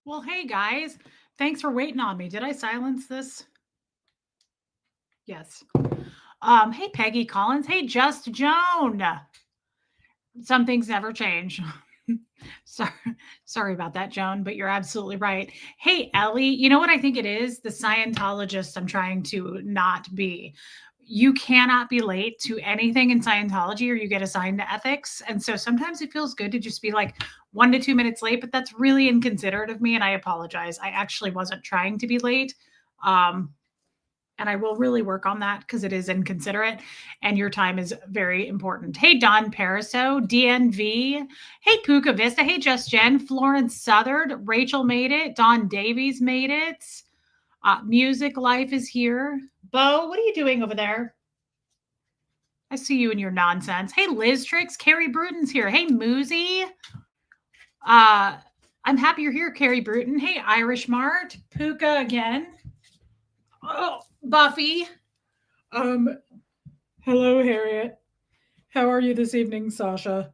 Well, hey guys, thanks for waiting on me. Did I silence this? Yes. Hey Peggy Collins. Hey Just Joan. Some things never change. sorry, sorry about that, Joan, but you're absolutely right. Hey Ellie, you know what I think it is? The Scientologist I'm trying to not be. You cannot be late to anything in Scientology or you get assigned to ethics. And so sometimes it feels good to just be like 1 to 2 minutes late, but that's really inconsiderate of me. And I apologize. I actually wasn't trying to be late. Um, and I will really work on that because it is inconsiderate and your time is very important. Hey, Don Pariso, DNV. Hey, Puka Vista. Hey, Just Jen. Florence Southard. Rachel made it. Don Davies made it. Music Life is here. Bo, what are you doing over there? I see you and your nonsense. Hey, Liz Tricks. Carrie Bruton's here. Hey, Moozy. Uh, I'm happy you're here, Carrie Bruton. Hey, Irish Mart. Puka again. Oh, Buffy. Um, Hello, Harriet. How are you this evening, Sasha?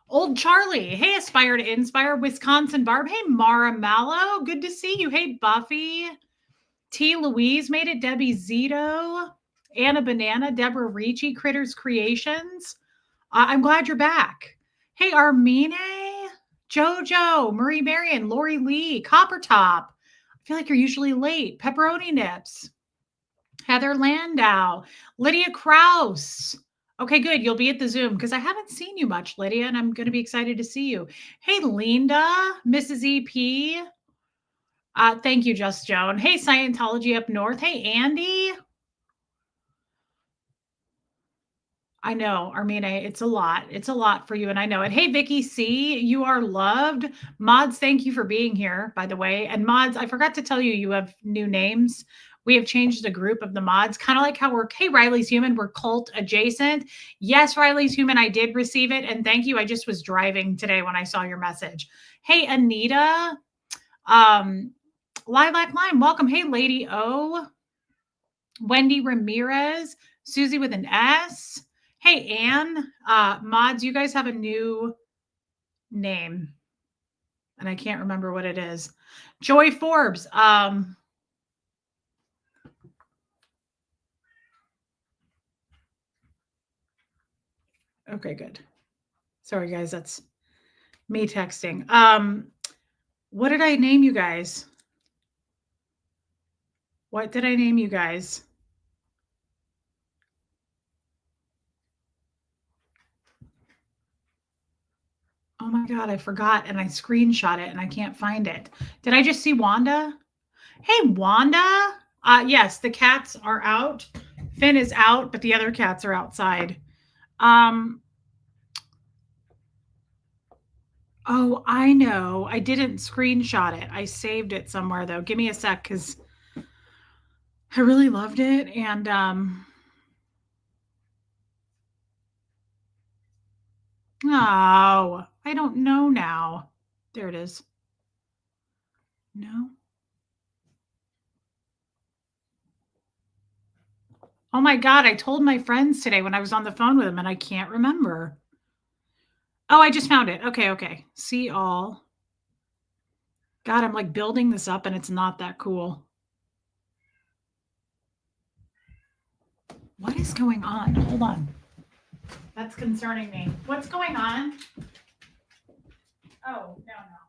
Old Charlie. Hey, Aspire to Inspire. Wisconsin Barb. Hey, Mara Mallow. Good to see you. Hey, Buffy. T. Louise made it. Debbie Zito. Anna Banana. Deborah Ricci. Critters Creations. I'm glad you're back. Hey, Armine. Jojo. Marie Marion. Lori Lee. Copper Top. I feel like you're usually late. Pepperoni Nips. Heather Landau, Lydia Kraus. Okay, good. You'll be at the Zoom because I haven't seen you much, Lydia, and I'm going to be excited to see you. Hey, Linda, Mrs. EP. Thank you, Just Joan. Hey, Scientology up north. Hey, Andy. I know, Armina, it's a lot. It's a lot for you, and I know it. Hey, Vicky C, you are loved. Mods, thank you for being here, by the way. And mods, I forgot to tell you, you have new names. We have changed the group of the mods, kind of like how we're, hey, Riley's Human, we're cult adjacent. Yes, Riley's Human, I did receive it, and thank you. I just was driving today when I saw your message. Hey, Anita, Lilac Lime, welcome. Hey, Lady O, Wendy Ramirez, Susie with an S. Hey, Anne, mods, you guys have a new name, and I can't remember what it is. Joy Forbes. Okay, good. Sorry, guys, that's me texting. What did I name you guys? What did I name you guys? Oh my God, I forgot and I screenshot it and I can't find it. Did I just see Wanda? Hey, Wanda. Yes, the cats are out. Finn is out, but the other cats are outside. Um, oh, I know. I didn't screenshot it. I saved it somewhere though. Give me a sec because I really loved it. And oh, I don't know now. There it is. No. Oh my God, I told my friends today when I was on the phone with them and I can't remember. Oh, I just found it. Okay, okay. See all. God, I'm like building this up and it's not that cool. What is going on? Hold on. That's concerning me. What's going on? Oh, no, no.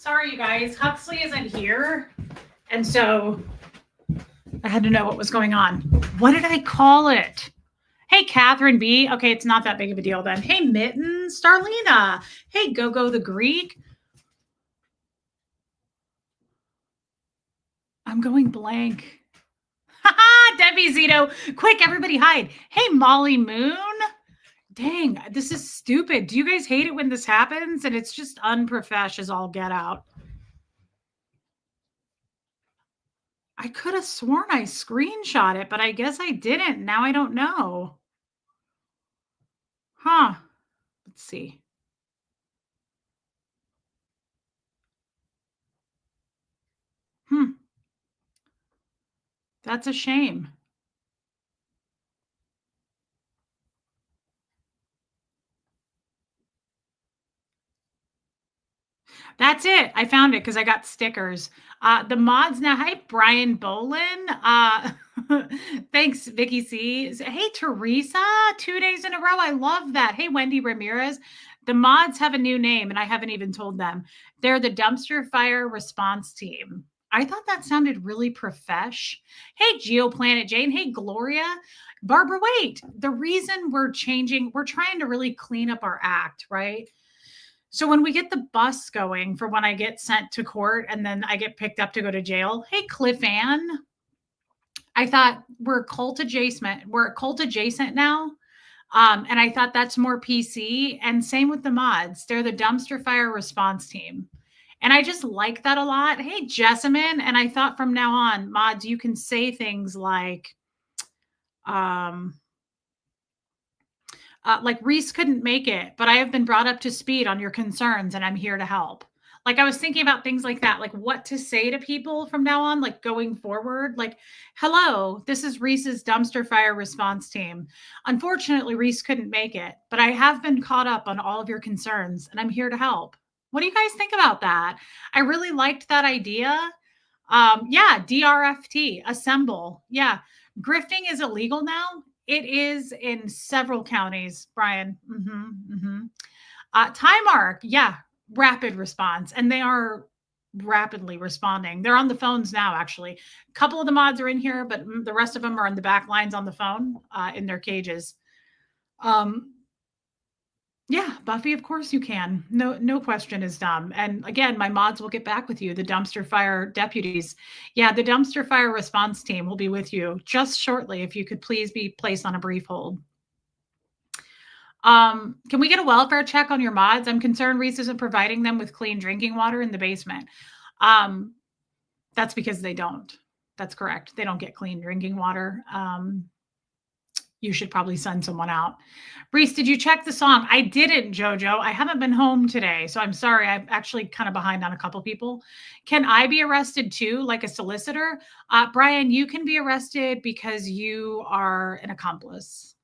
Sorry, you guys. Huxley isn't here. And so I had to know what was going on. What did I call it? Hey, Catherine B. Okay, it's not that big of a deal then. Hey, Mittens, Starlina. Hey, Go the Greek. I'm going blank. Haha, Debbie Zito. Quick, everybody hide. Hey, Molly Moon. Dang, this is stupid. Do you guys hate it when this happens? And it's just unprofesh as all get out. I could have sworn I screenshot it, but I guess I didn't. Now I don't know. Huh. Let's see. Hmm. That's a shame. That's it. I found it because I got stickers. The mods now. Hi, Brian Bolin. Thanks, Vicky C. Hey, Teresa. 2 days in a row. I love that. Hey, Wendy Ramirez. The mods have a new name, and I haven't even told them. They're the Dumpster Fire Response Team. I thought that sounded really profesh. Hey, Geoplanet Jane. Hey, Gloria. Barbara, wait. The reason we're changing, we're trying to really clean up our act, right? So when we get the bus going for when I get sent to court and then I get picked up to go to jail, hey Cliff Ann, I thought we're cult adjacent. We're cult adjacent now. And I thought that's more PC. And same with the mods. They're the dumpster fire response team. And I just like that a lot. Hey, Jessamine. And I thought from now on, mods, you can say things um, like Reese couldn't make it, but I have been brought up to speed on your concerns and I'm here to help. Like I was thinking about things like that, like what to say to people from now on, like going forward, like, hello, this is Reese's dumpster fire response team. Unfortunately, Reese couldn't make it, but I have been caught up on all of your concerns and I'm here to help. What do you guys think about that? I really liked that idea. Yeah, DRFT, assemble. Yeah. Grifting is illegal now. It is in several counties, Brian. Time Arc, yeah, rapid response. And they are rapidly responding. They're on the phones now, actually. A couple of the mods are in here, but the rest of them are on the back lines on the phone in their cages. Yeah, Buffy, of course you can. No question is dumb. And again, my mods will get back with you, the dumpster fire deputies. Yeah, the dumpster fire response team will be with you just shortly. If you could please be placed on a brief hold. Can we get a welfare check on your mods? I'm concerned Reese isn't providing them with clean drinking water in the basement. That's because they don't. That's correct. They don't get clean drinking water. You should probably send someone out. Reese, did you check the song? I didn't, Jojo. I haven't been home today, so I'm sorry. I'm actually kind of behind on a couple people. Can I be arrested too, like a solicitor? Brian, you can be arrested because you are an accomplice.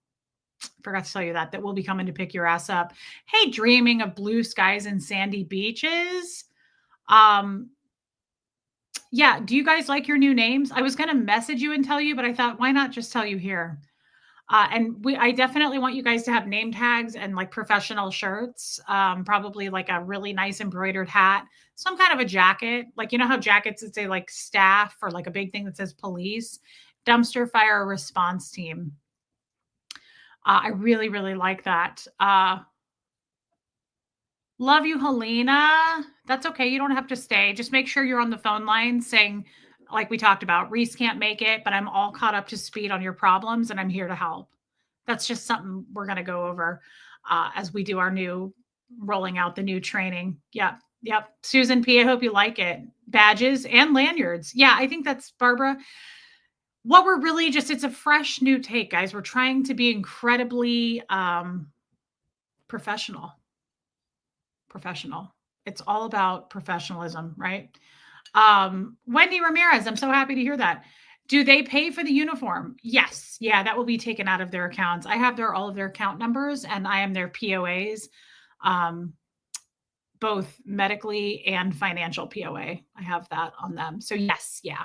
Forgot to tell you that we'll be coming to pick your ass up. Hey, dreaming of blue skies and sandy beaches. Yeah, do you guys like your new names? I was going to message you and tell you, but I thought, why not just tell you here? I definitely want you guys to have name tags and like professional shirts, probably like a really nice embroidered hat, some kind of a jacket. Like, you know how jackets that say like staff or like a big thing that says police, dumpster fire response team. I really, really like that. Love you, Helena. That's okay. You don't have to stay. Just make sure you're on the phone line saying, like we talked about, Reese can't make it, but I'm all caught up to speed on your problems and I'm here to help. That's just something we're going to go over as we do our new rolling out the new training. Yep. Yep. Susan P., I hope you like it. Badges and lanyards. Yeah, I think that's Barbara. What we're really just, it's a fresh new take, guys. We're trying to be incredibly professional. It's all about professionalism, right? Wendy Ramirez, I'm so happy to hear that. Do they pay for the uniform? Yes. Yeah, that will be taken out of their accounts. I have all of their account numbers and I am their POAs, both medically and financial POA. I have that on them. So yes, yeah.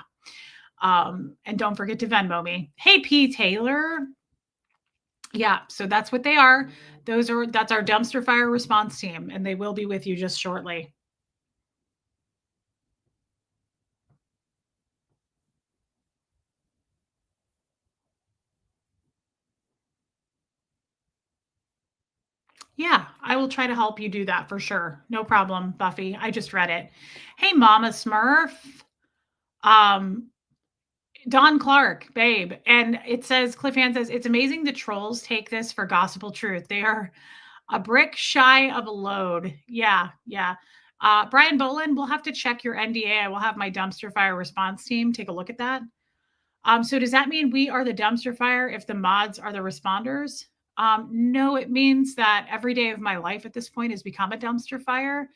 And don't forget to Venmo me. Hey, P. Taylor. Yeah, so that's what they are. That's our dumpster fire response team, and they will be with you just shortly. Yeah, I will try to help you do that for sure. No problem, Buffy. I just read it. Hey, Mama Smurf. Don Clark, babe. And it says, Cliff Ann says, it's amazing the trolls take this for gospel truth. They are a brick shy of a load. Yeah, yeah. Brian Bolin, we'll have to check your NDA. I will have my dumpster fire response team take a look at that. So does that mean we are the dumpster fire if the mods are the responders? No, it means that every day of my life at this point has become a dumpster fire.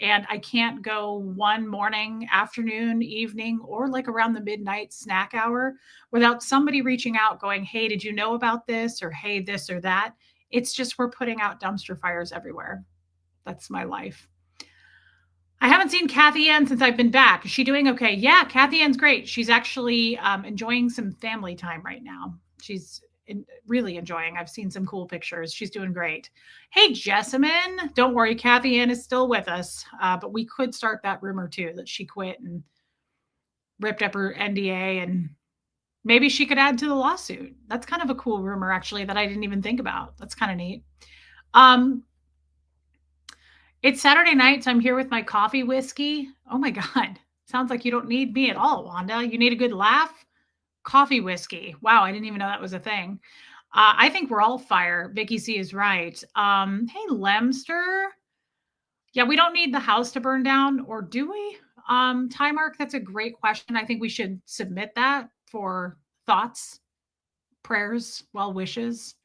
And I can't go one morning, afternoon, evening, or like around the midnight snack hour without somebody reaching out going, "Hey, did you know about this?" Or "Hey, this or that." It's just we're putting out dumpster fires everywhere. That's my life. I haven't seen Kathy Ann since I've been back. Is she doing okay? Yeah, Kathy Ann's great. She's actually enjoying some family time right now. She's really enjoying. I've seen some cool pictures. She's doing great. Hey, Jessamine, don't worry. Kathy Ann is still with us, but we could start that rumor too that she quit and ripped up her NDA, and maybe she could add to the lawsuit. That's kind of a cool rumor, actually, that I didn't even think about. That's kind of neat. Um, It's Saturday night, so I'm here with my coffee whiskey. Oh my God. Sounds like you don't need me at all, Wanda. You need a good laugh? Coffee whiskey. Wow, I didn't even know that was a thing. I think we're all fire. Vicky C is right. Hey, Lemster. Yeah, we don't need the house to burn down, or do we? Time Mark, that's a great question. I think we should submit that for thoughts, prayers, well wishes.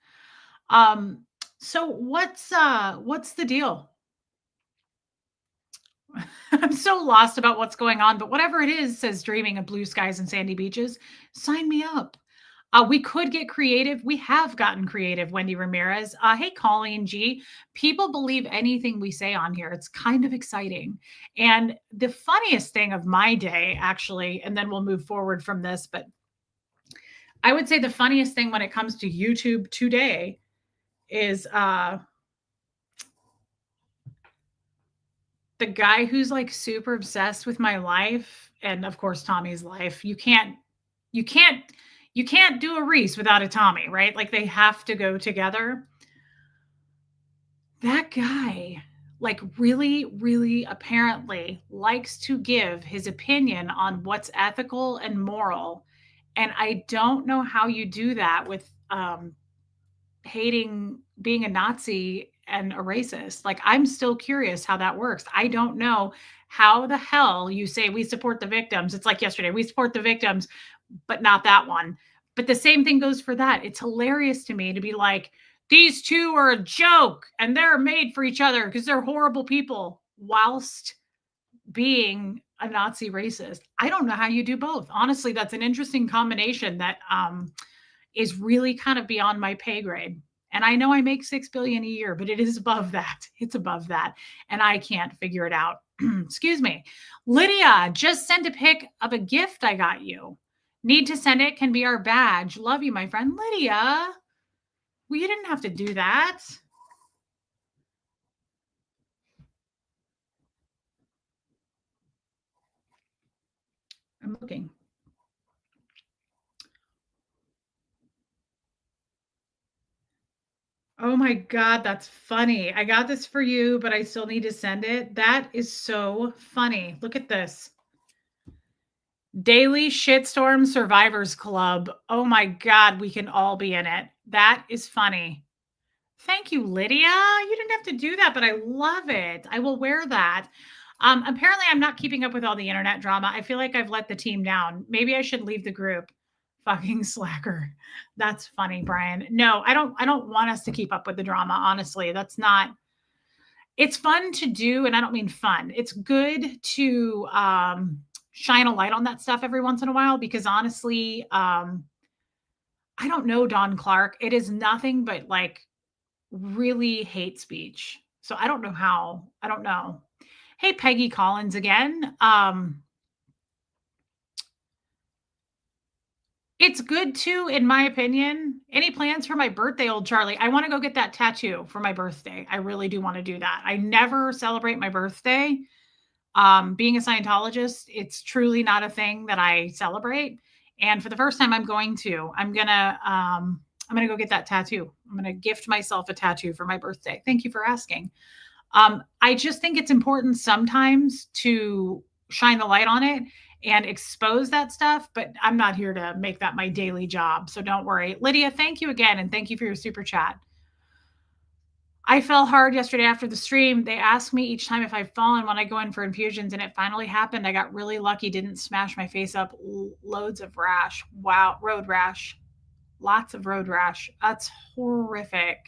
Um, so what's the deal? I'm so lost about what's going on, but whatever it is, says dreaming of blue skies and sandy beaches. Sign me up. We could get creative. We have gotten creative, Wendy Ramirez. Hey, Colleen G. People believe anything we say on here. It's kind of exciting. And the funniest thing of my day, actually, and then we'll move forward from this, but I would say the funniest thing when it comes to YouTube today is the guy who's like super obsessed with my life and of course Tommy's life. You can't you can't do a Reese without a Tommy, right? Like they have to go together. That guy like really apparently likes to give his opinion on what's ethical and moral. And I don't know how you do that with hating being a Nazi and a racist. Like, I'm still curious how that works. I don't know how the hell you say we support the victims. It's like yesterday, we support the victims, but not that one. But the same thing goes for that. It's hilarious to me to be like, these two are a joke and they're made for each other because they're horrible people, whilst being a Nazi racist. I don't know how you do both. Honestly, that's an interesting combination that is really kind of beyond my pay grade. And I know I make 6 billion a year, but it is above that. It's above that. And I can't figure it out. Excuse me. Lydia, just sent a pic of a gift I got you. Need to send it, can be our badge. Love you, my friend. Lydia. Well, you didn't have to do that. I'm looking. Oh my God, that's funny. I got this for you, but I still need to send it. That is so funny. Look at this. Daily Shitstorm Survivors Club. Oh my God, we can all be in it. That is funny. Thank you, Lydia. You didn't have to do that, but I love it. I will wear that. Apparently, I'm not keeping up with all the internet drama. I feel like I've let the team down. Maybe I should leave the group. Fucking slacker. That's funny, Brian. No, I don't. I don't want us to keep up with the drama. Honestly, that's not. It's fun to do, and I don't mean fun. It's good to shine a light on that stuff every once in a while because honestly, I don't know Don Clark. It is nothing but like really hate speech. So I don't know how. I don't know. Hey, Peggy Collins again. It's good too, in my opinion. Any plans for my birthday, old Charlie? I want to go get that tattoo for my birthday. I really do want to do that. I never celebrate my birthday. Being a Scientologist, it's truly not a thing that I celebrate. And for the first time, I'm going to. I'm gonna go get that tattoo. I'm gonna gift myself a tattoo for my birthday. Thank you for asking. I just think it's important sometimes to shine the light on it and expose that stuff, but I'm not here to make that my daily job. So don't worry. Lydia, thank you again. And thank you for your super chat. I fell hard yesterday after the stream. They ask me each time if I've fallen when I go in for infusions, and it finally happened. I got really lucky, didn't smash my face up. Loads of rash. Wow, road rash. Lots of road rash. That's horrific.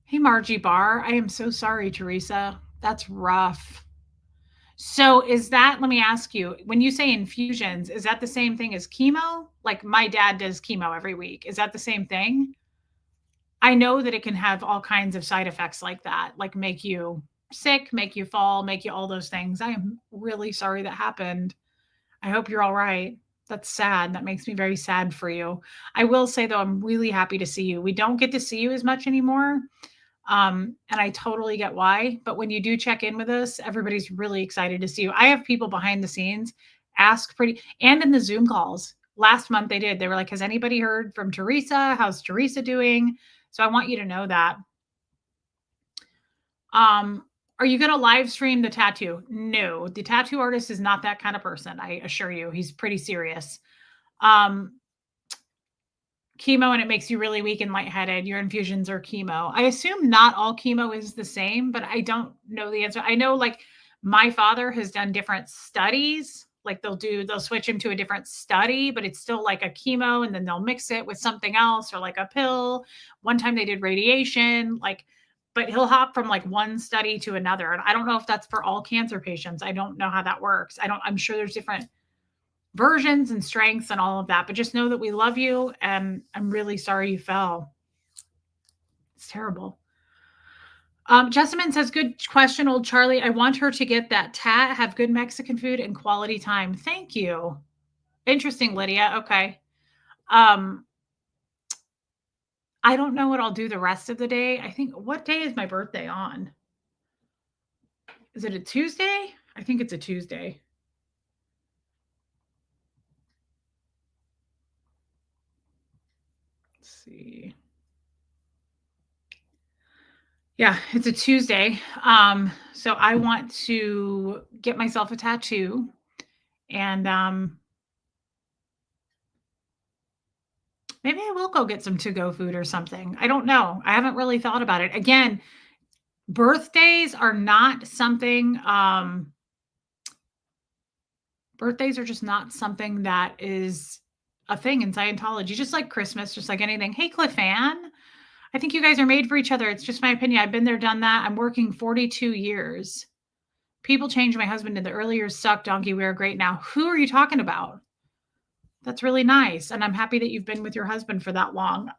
Hey, Margie Barr. I am so sorry, Teresa. That's rough. So is that, let me ask you, when you say infusions, is that the same thing as chemo? Like my dad does chemo every week. Is that the same thing? I know that it can have all kinds of side effects like that, like make you sick, make you fall, make you all those things. I am really sorry that happened. I hope you're all right. That's sad. That makes me very sad for you. I will say though, I'm really happy to see you. We don't get to see you as much anymore. And I totally get why. But when you do check in with us, everybody's really excited to see you. I have people behind the scenes ask pretty, and in the Zoom calls. Last month they did. They were like, has anybody heard from Teresa? How's Teresa doing? So I want you to know that. Are you going to live stream the tattoo? No, the tattoo artist is not that kind of person. I assure you, he's pretty serious. Chemo and it makes you really weak and lightheaded. Your infusions are chemo. I assume not all chemo is the same, but I don't know the answer. I know like my father has done different studies. Like they'll switch him to a different study, but it's still like a chemo and then they'll mix it with something else or like a pill. One time they did radiation, but he'll hop from like one study to another. And I don't know if that's for all cancer patients. I don't know how that works. I'm sure there's different versions and strengths and all of that, but just know that we love you and I'm really sorry you fell. It's terrible. Jessamine says, good question, old Charlie. I want her to get that tat, have good Mexican food and quality time. Thank you. Interesting, Lydia. Okay. I don't know what I'll do the rest of the day. I think, what day is my birthday on? Is it a Tuesday? I think it's a Tuesday. Let's see. Yeah, it's a Tuesday. So I want to get myself a tattoo and maybe I will go get some to-go food or something. I don't know. I haven't really thought about it. Again, birthdays are not something birthdays are just not something that is a thing in Scientology, just like Christmas, just like anything. Hey, Cliff Ann, I think you guys are made for each other. It's just my opinion. I've been there, done that. I'm working 42 years. People change. My husband in the early years sucked, donkey. We are great now. Who are you talking about? That's really nice. And I'm happy that you've been with your husband for that long.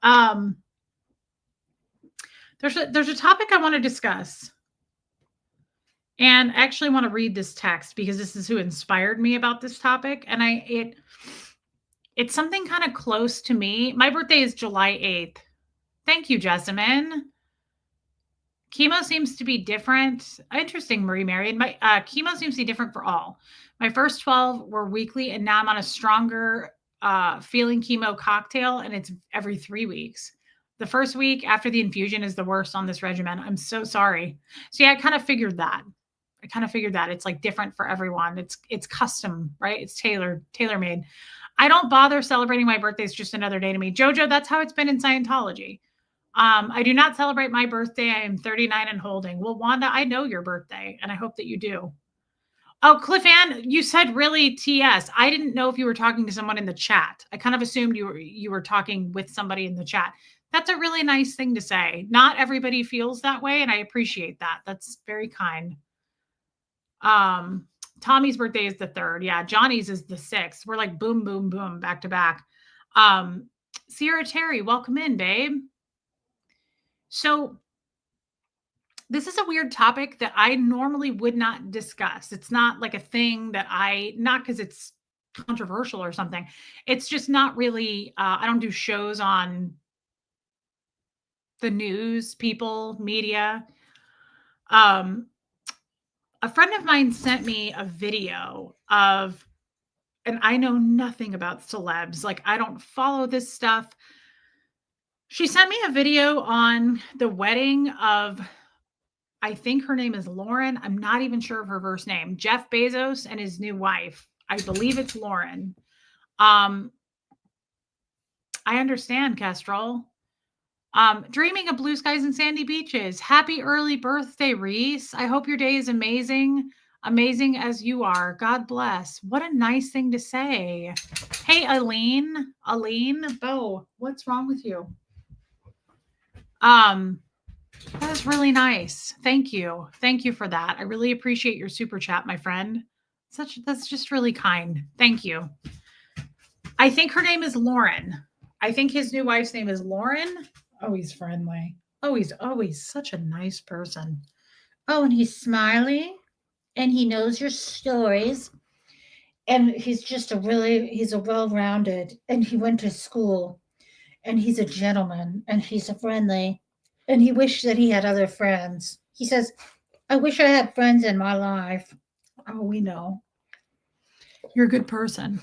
There's a topic I want to discuss. And I actually want to read this text because this is who inspired me about this topic. And it's something kind of close to me. My birthday is July 8th. Thank you, Jessamine. Chemo seems to be different. Interesting, Marie Marion. My chemo seems to be different for all. My first 12 were weekly, and now I'm on a stronger feeling chemo cocktail, and it's every 3 weeks. The first week after the infusion is the worst on this regimen. I'm so sorry. So yeah, I kind of figured that. It's like different for everyone. It's custom, right? It's tailor-made. I don't bother celebrating my birthday. It's just another day to me. Jojo, that's how it's been in Scientology. I do not celebrate my birthday. I am 39 and holding. Well, Wanda, I know your birthday, and I hope that you do. Oh, Cliff Ann, you said really TS. I didn't know if you were talking to someone in the chat. I kind of assumed you were talking with somebody in the chat. That's a really nice thing to say. Not everybody feels that way, and I appreciate that. That's very kind. Tommy's birthday is the 3rd. Yeah, Johnny's is the 6th. We're like boom, boom, boom, back to back. Sierra Terry, welcome in, babe. So this is a weird topic that I normally would not discuss. It's not like a thing that not because it's controversial or something. It's just not really, I don't do shows on the news, people, media. A friend of mine sent me a video of, and I know nothing about celebs. Like, I don't follow this stuff. She sent me a video on the wedding of, I think her name is Lauren. I'm not even sure of her first name. Jeff Bezos and his new wife. I believe it's Lauren. I understand, Kestrel. Dreaming of blue skies and sandy beaches. Happy early birthday, Reese. I hope your day is amazing. Amazing as you are. God bless. What a nice thing to say. Hey, Aline, Bo, what's wrong with you? That was really nice. Thank you. Thank you for that. I really appreciate your super chat, my friend. That's just really kind. Thank you. I think her name is Lauren. I think his new wife's name is Lauren. Oh, he's friendly. He's such a nice person. Oh, and he's smiling and he knows your stories. And he's a well-rounded, and he went to school, and he's a gentleman, and he's a friendly, and he wished that he had other friends. He says, I wish I had friends in my life. Oh, we know. You're a good person.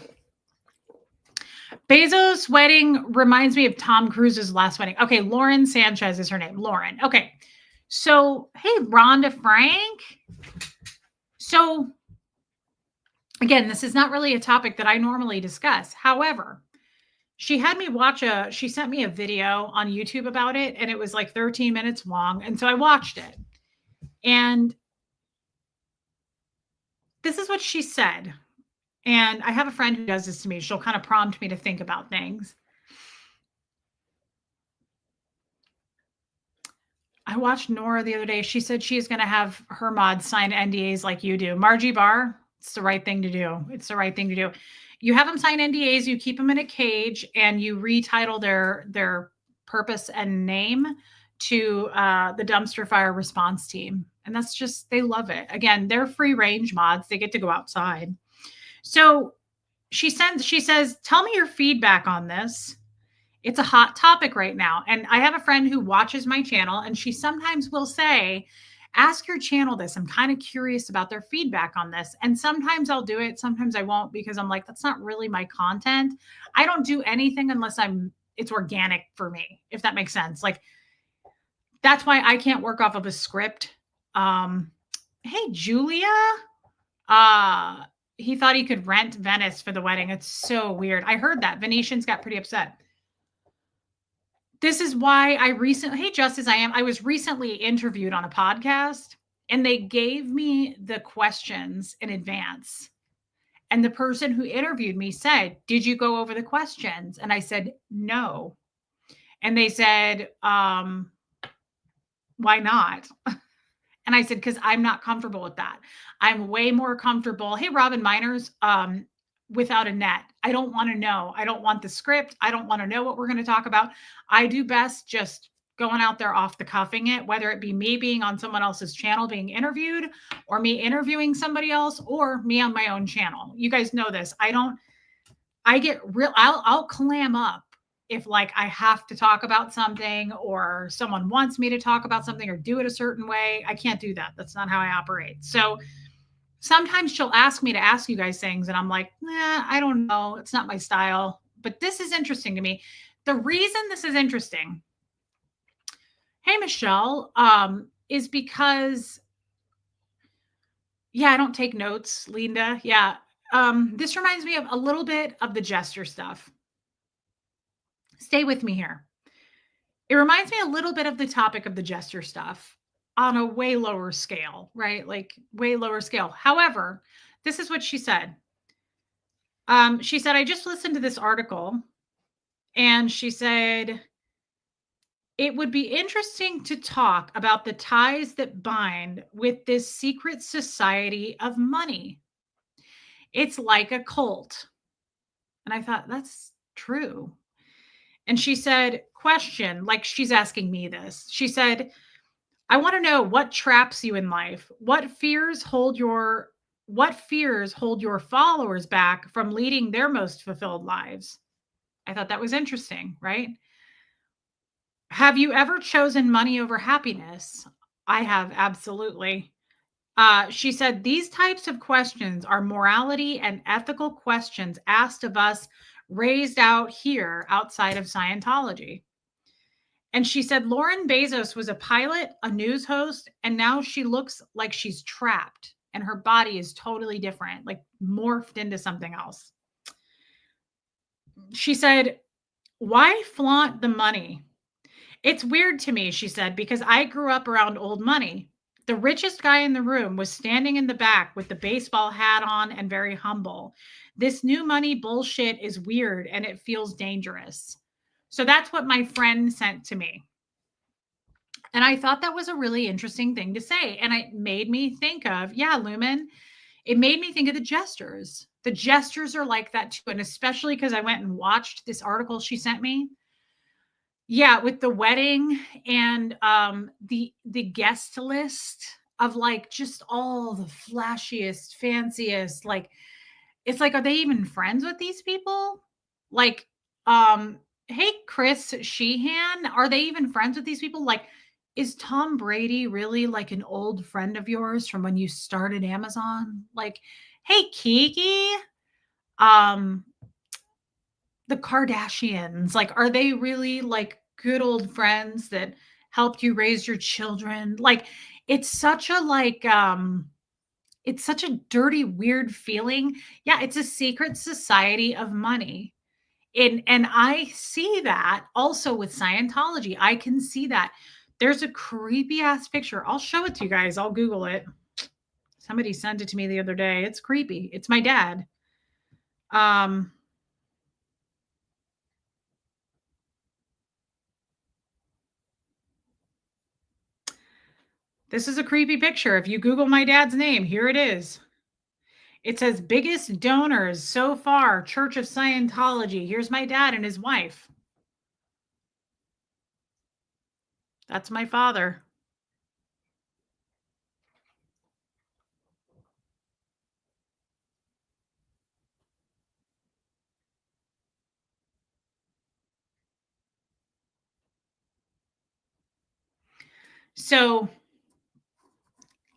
Bezos' wedding reminds me of Tom Cruise's last wedding. Okay, Lauren Sanchez is her name. Lauren. Okay. So, hey, Rhonda Frank. So, again, this is not really a topic that I normally discuss. However, she sent me a video on YouTube about it, and it was like 13 minutes long. And so I watched it. And this is what she said. And I have a friend who does this to me. She'll kind of prompt me to think about things. I watched Nora the other day. She said she's going to have her mods sign NDAs like you do. Margie Barr, it's the right thing to do. It's the right thing to do. You have them sign NDAs, you keep them in a cage, and you retitle their purpose and name to the dumpster fire response team. And that's just, they love it. Again, they're free range mods. They get to go outside. So she says, tell me your feedback on this. It's a hot topic right now. And I have a friend who watches my channel, and she sometimes will say, ask your channel this. I'm kind of curious about their feedback on this. And sometimes I'll do it. Sometimes I won't, because I'm like, that's not really my content. I don't do anything unless it's organic for me, if that makes sense. Like, that's why I can't work off of a script. Hey, Julia. He thought he could rent Venice for the wedding. It's so weird. I heard that. Venetians got pretty upset. This is why hey, Justice, I was recently interviewed on a podcast, and they gave me the questions in advance. And the person who interviewed me said, did you go over the questions? And I said, no. And they said, why not? And I said, because I'm not comfortable with that. I'm way more comfortable. Hey, Robin Miners, without a net. I don't want to know. I don't want the script. I don't want to know what we're going to talk about. I do best just going out there off the cuffing it, whether it be me being on someone else's channel being interviewed, or me interviewing somebody else, or me on my own channel. You guys know this. I'll clam up if like I have to talk about something, or someone wants me to talk about something or do it a certain way. I can't do that. That's not how I operate. So sometimes she'll ask me to ask you guys things, and I'm like, I don't know. It's not my style. But this is interesting to me. The reason this is interesting, hey, Michelle, is because, I don't take notes, Linda. Yeah. This reminds me of a little bit of the Jester stuff. Stay with me here. It reminds me a little bit of the topic of the Jester stuff on a way lower scale, right? Like way lower scale. However, this is what she said. She said, I just listened to this article, and she said, it would be interesting to talk about the ties that bind with this secret society of money. It's like a cult. And I thought, that's true. And she said, question, like she's asking me this. She said, I want to know what traps you in life. What fears hold your followers back from leading their most fulfilled lives? I thought that was interesting, right? Have you ever chosen money over happiness? I have, absolutely. She said, these types of questions are morality and ethical questions asked of us, raised out here outside of Scientology. And she said, Lauren Bezos was a pilot, a news host, and now she looks like she's trapped, and her body is totally different, like morphed into something else. She said, why flaunt the money? It's weird to me, she said, because I grew up around old money. The richest guy in the room was standing in the back with the baseball hat on and very humble. This new money bullshit is weird, and it feels dangerous. So that's what my friend sent to me. And I thought that was a really interesting thing to say. And it made me think of, yeah, Lumen, it made me think of the gestures. The gestures are like that too. And especially because I went and watched this article she sent me. Yeah, with the wedding and the guest list of like just all the flashiest, fanciest, like it's like, are they even friends with these people? Like, hey, Chris Sheehan, are they even friends with these people? Like, is Tom Brady really like an old friend of yours from when you started Amazon? Like, hey, Kiki, um, the Kardashians, like, are they really like good old friends that helped you raise your children? Like, it's such a it's such a dirty, weird feeling. Yeah, it's a secret society of money. And I see that also with Scientology. I can see that. There's a creepy ass picture. I'll show it to you guys. I'll Google it. Somebody sent it to me the other day. It's creepy. It's my dad. Um, this is a creepy picture. If you Google my dad's name, here it is. It says biggest donors so far, Church of Scientology. Here's my dad and his wife. That's my father. So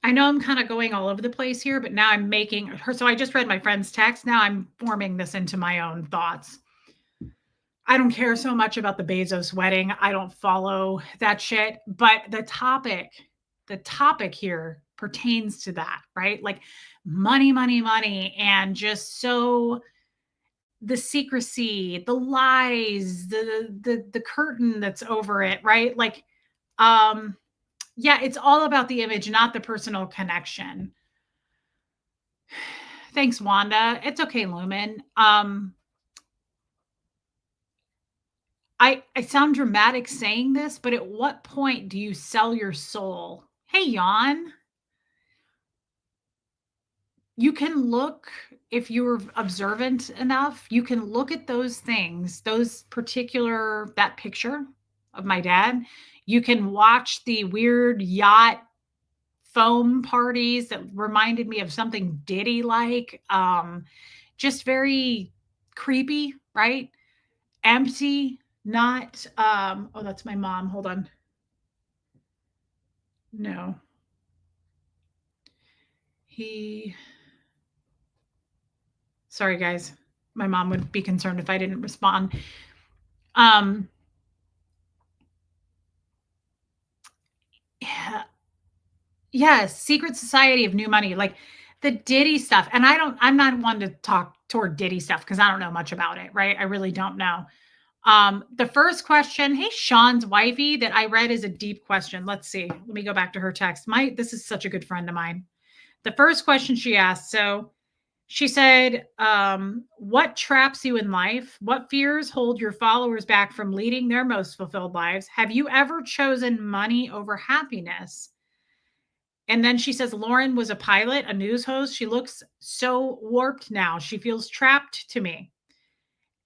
I know I'm kind of going all over the place here, but now I'm making her. So I just read my friend's text. Now I'm forming this into my own thoughts. I don't care so much about the Bezos wedding. I don't follow that shit. But the topic here pertains to that, right? Like money, money, money, and just so the secrecy, the lies, the curtain that's over it, right? Like, um, yeah, it's all about the image, not the personal connection. Thanks, Wanda. It's okay, Lumen. I sound dramatic saying this, but at what point do you sell your soul? Hey, Jan, you can look, if you're observant enough, you can look at those things, that picture of my dad. You can watch the weird yacht foam parties that reminded me of something Diddy like. Just very creepy, right? Empty, not oh, that's my mom. Hold on. No. He Sorry guys. My mom would be concerned if I didn't respond. Um yeah, yes, Secret Society of New Money, like the Diddy stuff. And I'm not one to talk toward Diddy stuff because I don't know much about it, right? I really don't know. The first question, hey, Sean's wifey, that I read is a deep question. Let's see. Let me go back to her text. This is such a good friend of mine. The first question she asked, so she said, what traps you in life? What fears hold your followers back from leading their most fulfilled lives? Have you ever chosen money over happiness? And then she says, Lauren was a pilot, a news host. She looks so warped now. She feels trapped to me.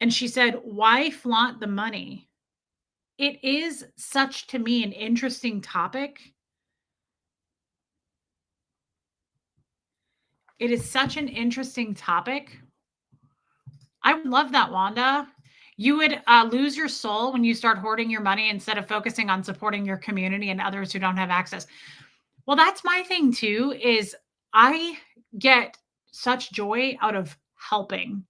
And she said, why flaunt the money? It is such, to me, an interesting topic. It is such an interesting topic. I would love that, Wanda. You would lose your soul when you start hoarding your money instead of focusing on supporting your community and others who don't have access. Well, that's my thing too, is I get such joy out of helping.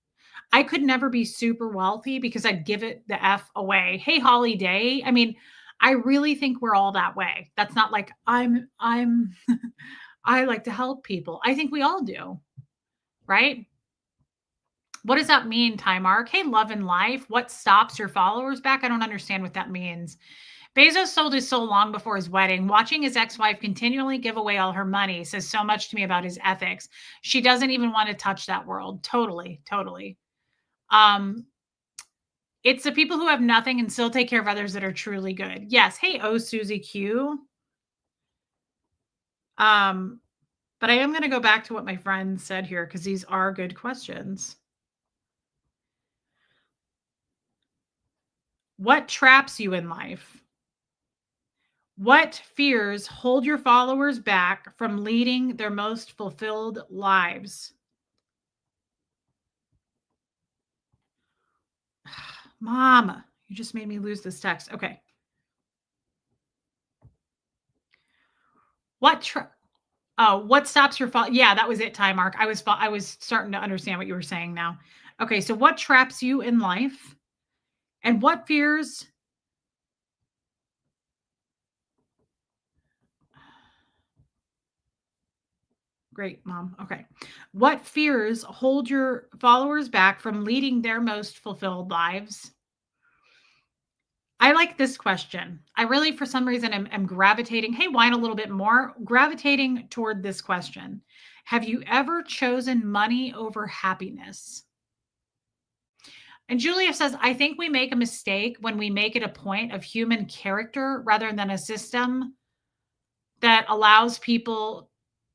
I could never be super wealthy because I'd give it the F away. Hey, Holly Day. I mean, I really think we're all that way. That's not like I'm I like to help people. I think we all do, right? What does that mean, Ty Mark? Hey, love and life. What stops your followers back? I don't understand what that means. Bezos sold his soul long before his wedding. Watching his ex-wife continually give away all her money says so much to me about his ethics. She doesn't even want to touch that world. Totally, totally. Um, it's the people who have nothing and still take care of others that are truly good. Yes. Hey, oh, Susie Q. Um, but I am going to go back to what my friend said here because these are good questions. What traps you in life? What fears hold your followers back from leading their most fulfilled lives? Mom, you just made me lose this text. Okay. What tra- Oh, what stops your fall? Yeah, that was it, time mark. I was starting to understand what you were saying now. Okay, so what traps you in life and what fears Great, mom. Okay. What fears hold your followers back from leading their most fulfilled lives? I like this question. I really, for some reason, am gravitating, hey, whine a little bit more, gravitating toward this question. Have you ever chosen money over happiness? And Julia says, I think we make a mistake when we make it a point of human character rather than a system that allows people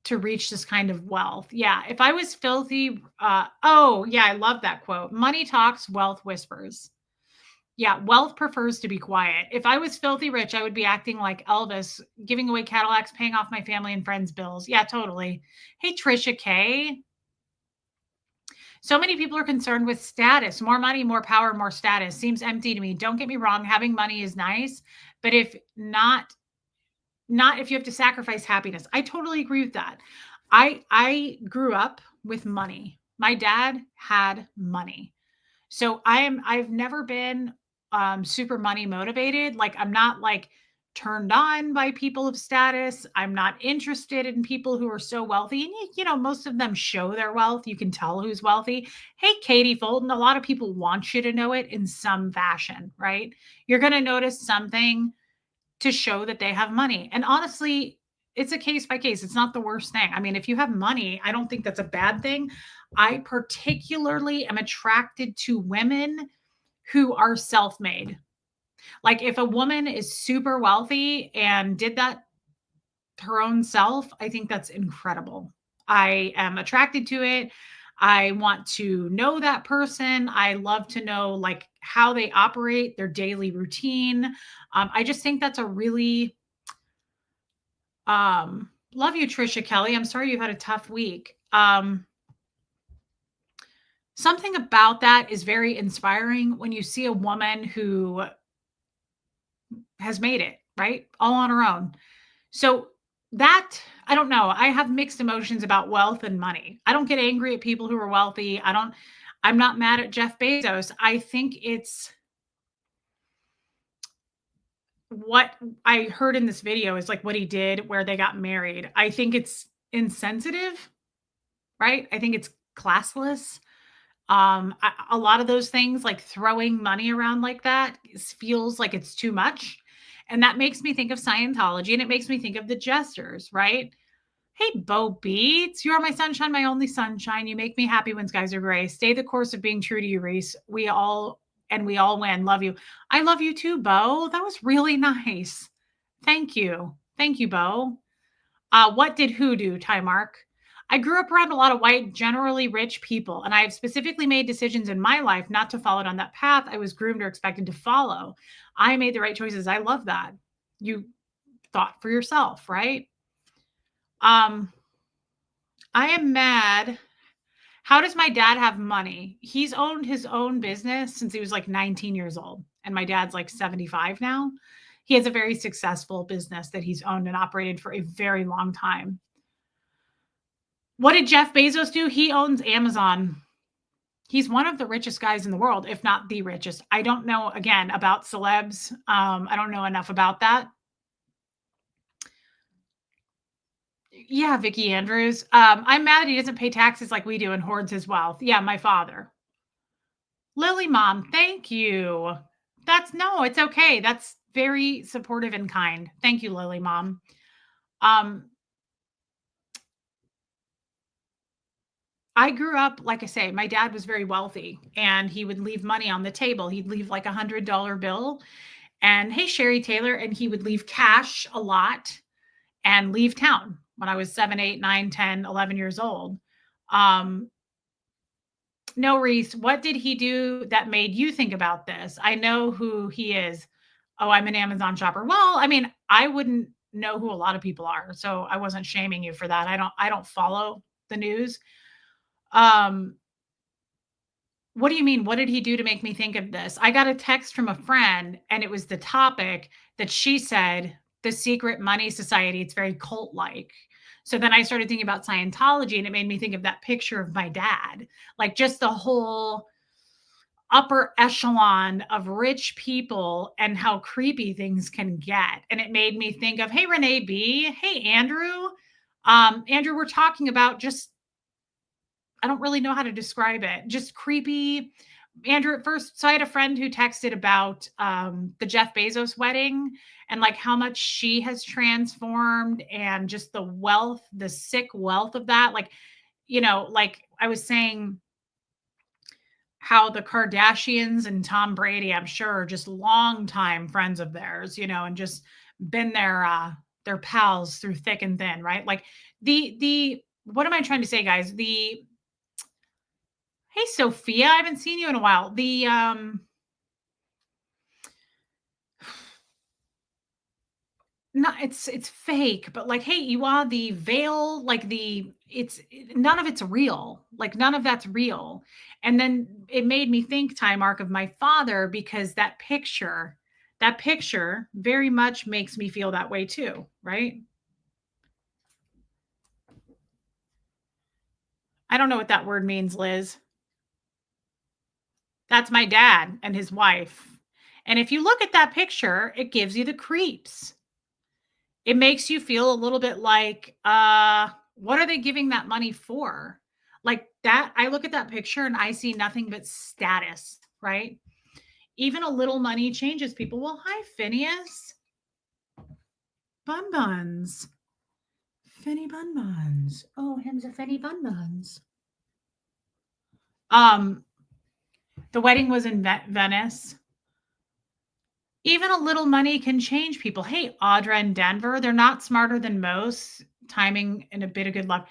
to reach this kind of wealth. Yeah, if I was filthy, oh, yeah, I love that quote. Money talks, wealth whispers. Yeah, wealth prefers to be quiet. If I was filthy rich, I would be acting like Elvis, giving away Cadillacs, paying off my family and friends' bills. Yeah, totally. Hey, Trisha K. So many people are concerned with status. More money, more power, more status. Seems empty to me. Don't get me wrong, having money is nice, but if not if you have to sacrifice happiness. I totally agree with that. I grew up with money. My dad had money. So I've never been super money motivated. Like I'm not like turned on by people of status. I'm not interested in people who are so wealthy. And you know, most of them show their wealth. You can tell who's wealthy. Hey, Katie Fulton, a lot of people want you to know it in some fashion, right? You're going to notice something to show that they have money. And honestly, it's a case by case. It's not the worst thing. I mean, if you have money, I don't think that's a bad thing. I particularly am attracted to women who are self made. Like, if a woman is super wealthy and did that her own self, I think that's incredible. I am attracted to it. I want to know that person. I love to know like how they operate, their daily routine. I just think that's a really love you, Trisha Kelly. I'm sorry you've had a tough week. Something about that is very inspiring when you see a woman who has made it, right? All on her own. So that I don't know. I have mixed emotions about wealth and money. I don't get angry at people who are wealthy. I'm not mad at Jeff Bezos. I think it's what I heard in this video is like what he did where they got married. I think it's insensitive, right? I think it's classless. A lot of those things, like throwing money around like that, feels like it's too much. And that makes me think of Scientology and it makes me think of the jesters, right? Hey, Bo Beats, you are my sunshine, my only sunshine. You make me happy when skies are gray. Stay the course of being true to you, Reese. We all win. Love you. I love you too, Bo. That was really nice. Thank you. Thank you, Bo. What did who do, Ty Mark? I grew up around a lot of white, generally rich people, and I have specifically made decisions in my life not to follow down that path I was groomed or expected to follow. I made the right choices. I love that. You thought for yourself, right? Um, I am mad. How does my dad have money? He's owned his own business since he was like 19 years old, and my dad's like 75 now. He has a very successful business that he's owned and operated for a very long time. What did Jeff Bezos do? He owns Amazon. He's one of the richest guys in the world, if not the richest. I don't know, again, about celebs. I don't know enough about that. Yeah, Vicky Andrews. I'm mad he doesn't pay taxes like we do and hoards his wealth. Yeah, my father. Lily Mom, thank you. No, it's okay. That's very supportive and kind. Thank you, Lily Mom. Um, I grew up, like I say, my dad was very wealthy and he would leave money on the table. He'd leave like $100 bill and hey, Sherry Taylor, and he would leave cash a lot and leave town. when I was 7, 8, 9, 10, 11 years old. Um, no, Reese, what did he do that made you think about this? I know who he is. Oh, I'm an Amazon shopper. Well, I mean, I wouldn't know who a lot of people are, so I wasn't shaming you for that. I don't follow the news. Um, what do you mean? What did he do to make me think of this? I got a text from a friend and it was the topic that she said, the secret money society, it's very cult like. So then I started thinking about Scientology and it made me think of that picture of my dad, like just the whole upper echelon of rich people and how creepy things can get. And it made me think of, hey, Renee B. Hey, Andrew. Andrew, we're talking about just, I don't really know how to describe it, just creepy. Andrew, at first, so I had a friend who texted about the Jeff Bezos wedding and like how much she has transformed and just the wealth, the sick wealth of that. Like, like I was saying, how the Kardashians and Tom Brady, I'm sure, are just longtime friends of theirs, and just been their pals through thick and thin, right? Like the what am I trying to say, guys? The Hey Sophia, I haven't seen you in a while. The not it's fake, but like, hey, you are the veil, like none of it's real. Like none of that's real. And then it made me think, time arc of my father, because that picture very much makes me feel that way too, right? I don't know what that word means, Liz. That's my dad and his wife. And if you look at that picture, it gives you the creeps. It makes you feel a little bit like, what are they giving that money for? Like that, I look at that picture and I see nothing but status, right? Even a little money changes people. Well, hi, Phineas. Bun buns. Finny bun buns. Oh, him's a Finny bun buns. Um, the wedding was in Venice. Even a little money can change people. Hey, Audra and Denver, they're not smarter than most. Timing and a bit of good luck.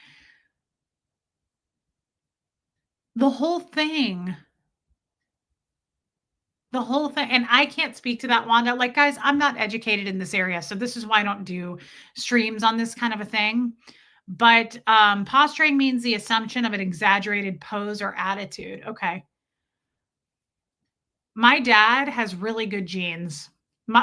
The whole thing and I can't speak to that, Wanda. Like, guys, I'm not educated in this area, so this is why I don't do streams on this kind of a thing. But posturing means the assumption of an exaggerated pose or attitude. Okay. My dad has really good genes.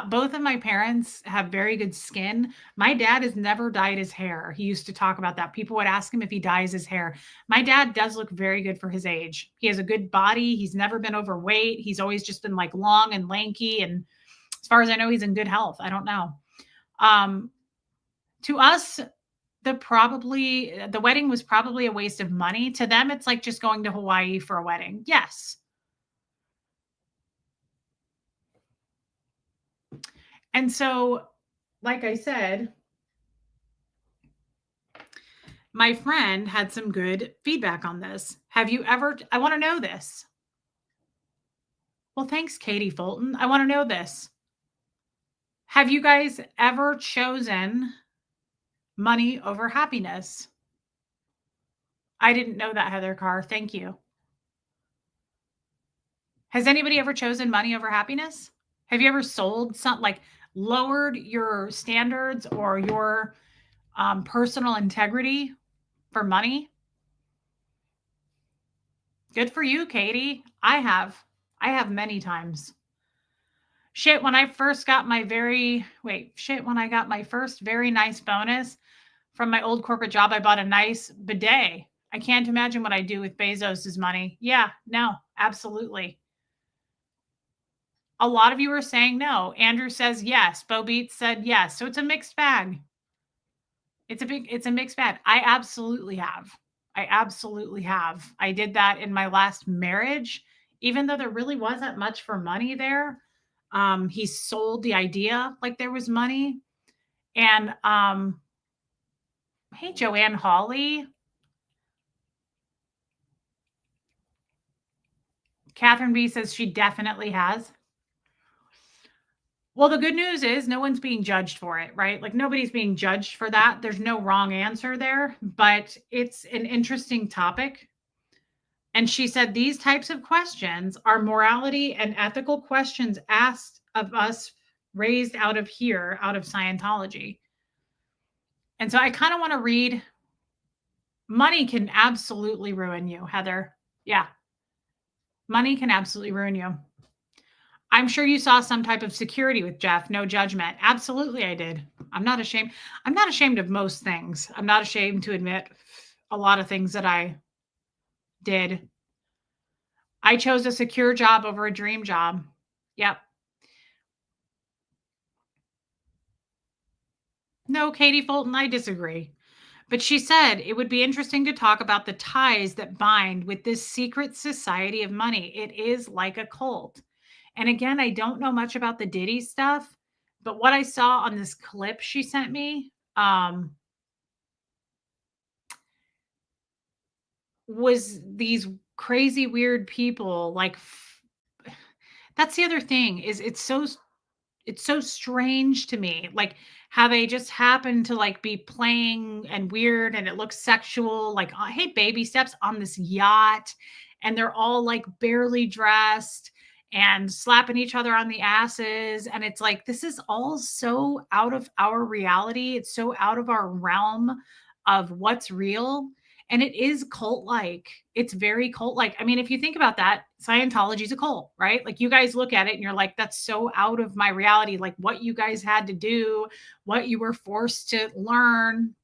Both of my parents have very good skin. My dad has never dyed his hair. He used to talk about that. People would ask him if he dyes his hair. My dad does look very good for his age. He has a good body. He's never been overweight. He's always just been like long and lanky. And as far as I know, he's in good health. I don't know. Um, to us, the wedding was probably a waste of money. To them, it's like just going to Hawaii for a wedding. Yes. And so, like I said, my friend had some good feedback on this. Have you ever, I want to know this. Well, thanks, Katie Fulton. I want to know this. Have you guys ever chosen money over happiness? I didn't know that, Heather Carr. Thank you. Has anybody ever chosen money over happiness? Have you ever sold something, like lowered your standards or your personal integrity for money? Good for you, Katie. I have. I have many times. Shit, when I first got my when I got my first very nice bonus from my old corporate job, I bought a nice bidet. I can't imagine what I do with Bezos's money. Yeah, no, absolutely. A lot of you are saying no. Andrew says yes. Bo Beats said yes. So it's a mixed bag. It's a mixed bag. I absolutely have. I absolutely have. I did that in my last marriage, even though there really wasn't much for money there. He sold the idea like there was money. And hey, Joanne Hawley. Catherine B says she definitely has. Well, the good news is no one's being judged for it, right? Like nobody's being judged for that. There's no wrong answer there, but it's an interesting topic. And she said these types of questions are morality and ethical questions asked of us, raised out of here, out of Scientology. And so I kind of want to read. Money can absolutely ruin you, Heather. Yeah, money can absolutely ruin you. I'm sure you saw some type of security with Jeff. No judgment. Absolutely, I did. I'm not ashamed. I'm not ashamed of most things. I'm not ashamed to admit a lot of things that I did. I chose a secure job over a dream job. Yep. No, Katie Fulton, I disagree. But she said it would be interesting to talk about the ties that bind with this secret society of money. It is like a cult. And again, I don't know much about the Diddy stuff, but what I saw on this clip she sent me was these crazy weird people like that's the other thing is it's so strange to me, like how they just happen to like be playing and weird and it looks sexual, like, hey, baby steps on this yacht, and they're all like barely dressed and slapping each other on the asses. And it's like, this is all so out of our reality. It's so out of our realm of what's real. And it is cult like. It's very cult like. I mean, if you think about that, Scientology is a cult, right? Like you guys look at it and you're like, that's so out of my reality. Like what you guys had to do, what you were forced to learn.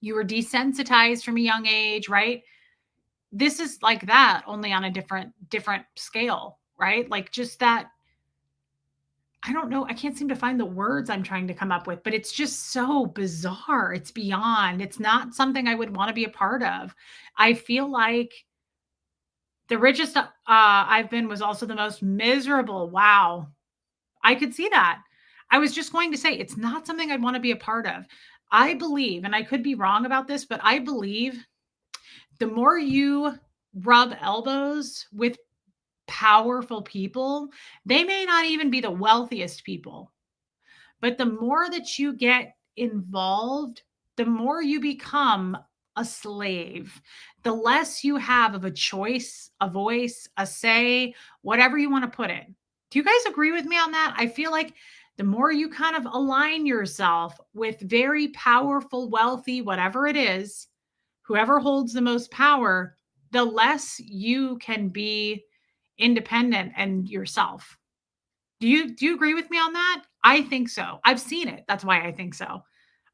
You were desensitized from a young age, right? This is like that, only on a different scale, right? Like just that. I don't know. I can't seem to find the words I'm trying to come up with, but it's just so bizarre. It's beyond. It's not something I would want to be a part of. I feel like the richest I've been was also the most miserable. Wow. I could see that. I was just going to say it's not something I'd want to be a part of. I believe, and I could be wrong about this, but I believe the more you rub elbows with powerful people, they may not even be the wealthiest people. But the more that you get involved, the more you become a slave, the less you have of a choice, a voice, a say, whatever you want to put it. Do you guys agree with me on that? I feel like the more you kind of align yourself with very powerful, wealthy, whatever it is, whoever holds the most power, the less you can be independent and yourself. Do you agree with me on that? I think so. I've seen it. That's why I think so.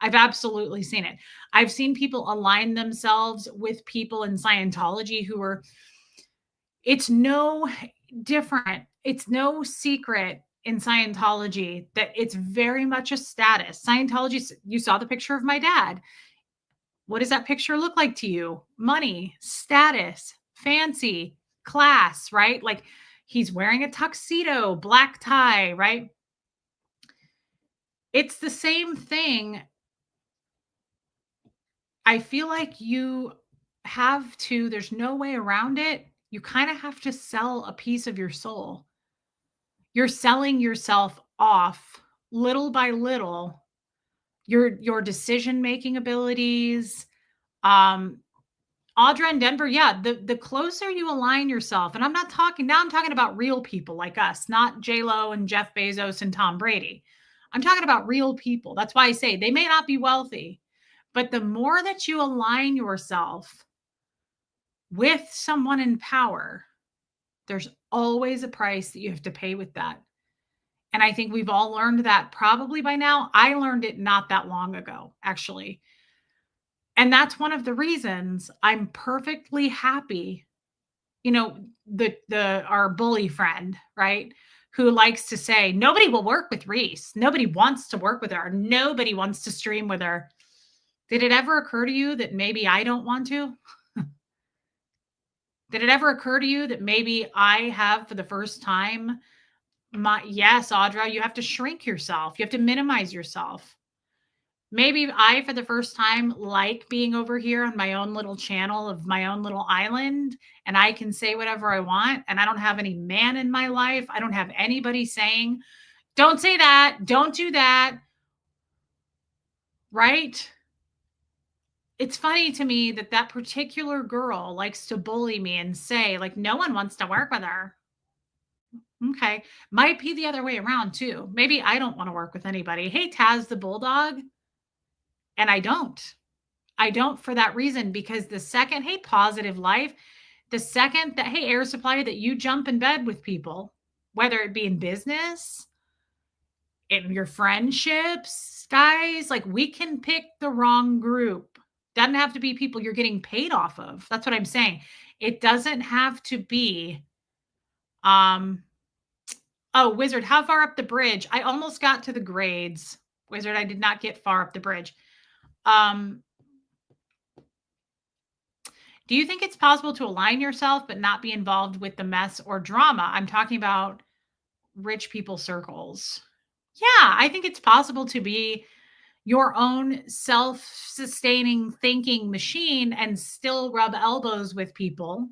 I've absolutely seen it. I've seen people align themselves with people in Scientology who are it's no different. It's no secret in Scientology that it's very much a status. Scientology, you saw the picture of my dad. What does that picture look like to you? Money, status, fancy, class, right? Like he's wearing a tuxedo, black tie, right? It's the same thing. I feel like you have to, there's no way around it. You kind of have to sell a piece of your soul. You're selling yourself off little by little, your decision making abilities. Um, Audra in Denver, yeah, the closer you align yourself, and I'm talking about real people like us, not J Lo and Jeff Bezos and Tom Brady. I'm talking about real people. That's why I say they may not be wealthy, but the more that you align yourself with someone in power, there's always a price that you have to pay with that. And I think we've all learned that probably by now. I learned it not that long ago, actually. And that's one of the reasons I'm perfectly happy. You know, the our bully friend, right? Who likes to say, nobody will work with Reese. Nobody wants to work with her. Nobody wants to stream with her. Did it ever occur to you that maybe I don't want to? Did it ever occur to you that maybe I have for the first time yes, Audra, you have to shrink yourself. You have to minimize yourself. Maybe I, for the first time, like being over here on my own little channel of my own little island, and I can say whatever I want, and I don't have any man in my life. I don't have anybody saying, Don't say that. Don't do that. Right? It's funny to me that that particular girl likes to bully me and say, like, no one wants to work with her. Okay. Might be the other way around too. Maybe I don't want to work with anybody. Hey, Taz the Bulldog. And I don't. I don't for that reason because the second, hey, positive life, the second that, hey, air supply, that you jump in bed with people, whether it be in business, in your friendships, guys, like we can pick the wrong group. Doesn't have to be people you're getting paid off of. That's what I'm saying. It doesn't have to be, um, oh, Wizard, how far up the bridge? I almost got to the grades. Wizard, I did not get far up the bridge. Um, do you think it's possible to align yourself but not be involved with the mess or drama? I'm talking about rich people circles. Yeah, I think it's possible to be your own self-sustaining thinking machine and still rub elbows with people.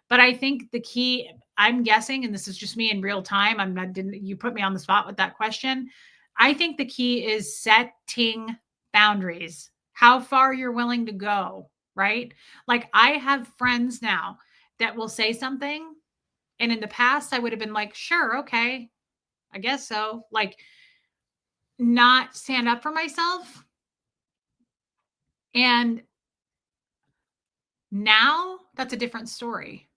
But I think the key, I'm guessing, and this is just me in real time, I'm not, didn't you put me on the spot with that question? I think the key is setting boundaries, how far you're willing to go, right? Like I have friends now that will say something, and in the past, I would have been like, sure, okay, I guess so. Like, not stand up for myself. And now that's a different story.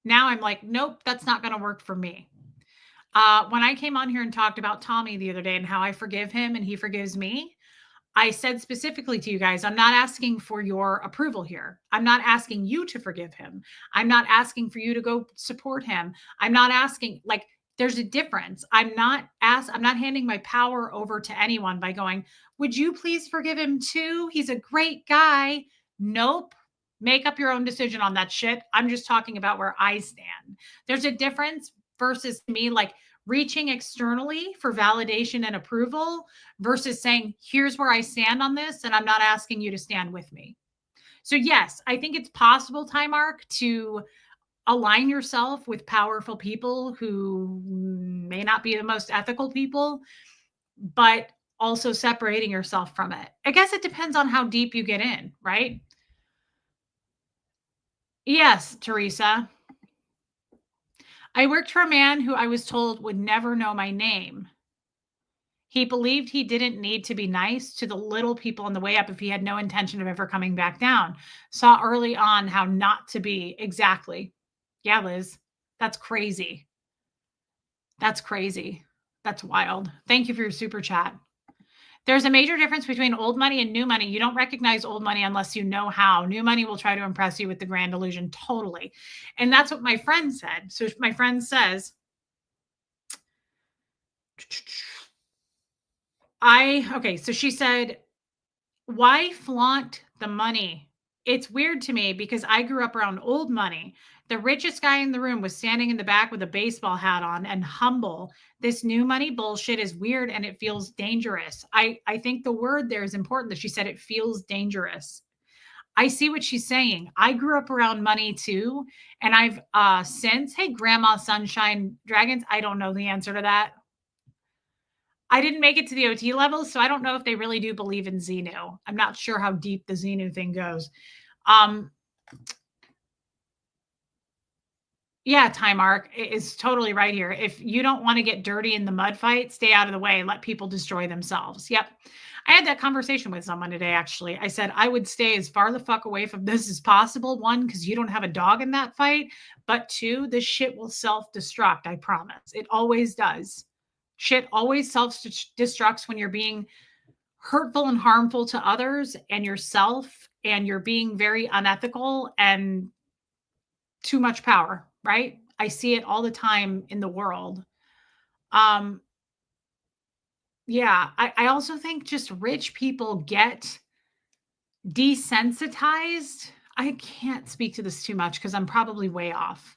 Now I'm like, nope, that's not going to work for me. When I came on here and talked about Tommy the other day and how I forgive him and he forgives me, I said specifically to you guys, I'm not asking for your approval here. I'm not asking you to forgive him. I'm not asking for you to go support him. I'm not asking, like, there's a difference. I'm not handing my power over to anyone by going, would you please forgive him too? He's a great guy. Nope. Make up your own decision on that shit. I'm just talking about where I stand. There's a difference versus me like reaching externally for validation and approval versus saying, here's where I stand on this, and I'm not asking you to stand with me. So, yes, I think it's possible, Time Arc, to align yourself with powerful people who may not be the most ethical people, but also separating yourself from it. I guess it depends on how deep you get in, right? Yes, Teresa. I worked for a man who I was told would never know my name. He believed he didn't need to be nice to the little people on the way up if he had no intention of ever coming back down. Saw early on how not to be. Exactly. Yeah, Liz. That's crazy. That's crazy. That's wild. Thank you for your super chat. There's a major difference between old money and new money. You don't recognize old money unless you know how. New money will try to impress you with the grand illusion. Totally. And that's what my friend said. So my friend says, okay, so she said, why flaunt the money? It's weird to me because I grew up around old money. The richest guy in the room was standing in the back with a baseball hat on and humble. This new money bullshit is weird and it feels dangerous. I think the word there is important that she said it feels dangerous. I see what she's saying. I grew up around money too. And I've since, hey, Grandma Sunshine Dragons, I don't know the answer to that. I didn't make it to the OT level, so I don't know if they really do believe in Xenu. I'm not sure how deep the Xenu thing goes. Yeah, Time Arc is totally right here. If you don't want to get dirty in the mud fight, stay out of the way and let people destroy themselves. Yep. I had that conversation with someone today, actually. I said, I would stay as far the fuck away from this as possible. One, because you don't have a dog in that fight. But two, this shit will self-destruct, I promise. It always does. Shit always self-destructs when you're being hurtful and harmful to others and yourself, and you're being very unethical and too much power, right? I see it all the time in the world. Yeah, I also think just rich people get desensitized. I can't speak to this too much because I'm probably way off.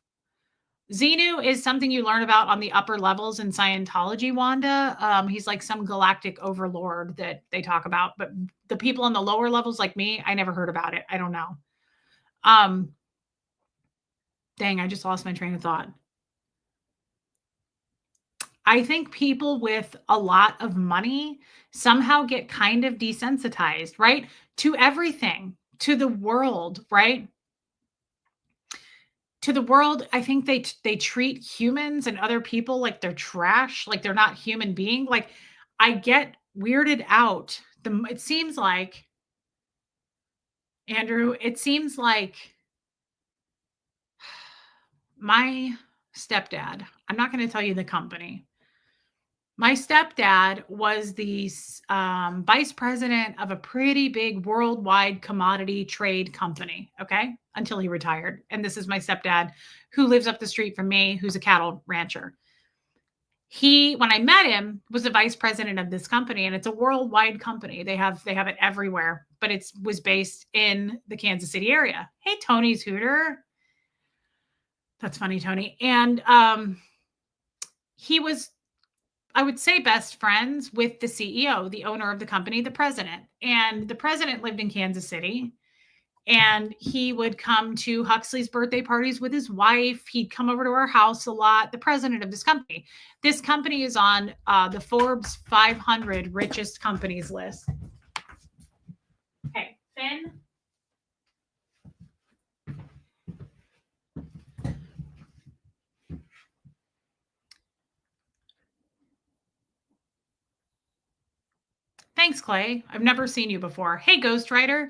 Xenu is something you learn about on the upper levels in Scientology, Wanda. He's like some galactic overlord that they talk about, but the people on the lower levels like me, I never heard about it. I don't know. Dang, I just lost my train of thought. I think people with a lot of money somehow get kind of desensitized, right? To everything, to the world, right? To the world, I think they treat humans and other people like they're trash, like they're not human being. Like I get weirded out. It seems like Andrew, it seems like my stepdad, I'm not going to tell you the company. My stepdad was the vice president of a pretty big worldwide commodity trade company, okay, until he retired. And this is my stepdad who lives up the street from me, who's a cattle rancher. He, when I met him, was the vice president of this company, and it's a worldwide company. They have it everywhere, but it was based in the Kansas City area. Hey, Tony's Hooter. That's funny, Tony. And he was, I would say, best friends with the CEO, the owner of the company, the president. And the president lived in Kansas City. And he would come to Huxley's birthday parties with his wife. He'd come over to our house a lot. The president of this company. This company is on the Forbes 500 richest companies list. Okay, Finn. Thanks, Clay. I've never seen you before. Hey, Ghostwriter.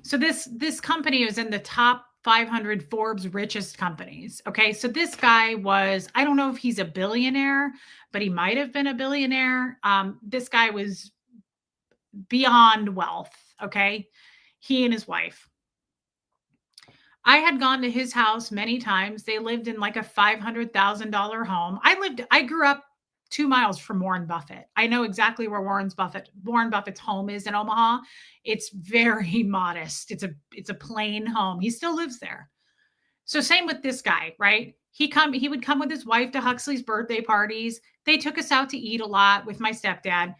So this company is in the top 500 Forbes richest companies. Okay, so this guy was, I don't know if he's a billionaire, but he might have been a billionaire. This guy was beyond wealth. Okay, he and his wife. I had gone to his house many times. They lived in like a $500,000 home. I grew up 2 miles from Warren Buffett. I know exactly where Warren Buffett's home is in Omaha. It's very modest. It's a plain home. He still lives there. So same with this guy, right? He would come with his wife to Huxley's birthday parties. They took us out to eat a lot with my stepdad.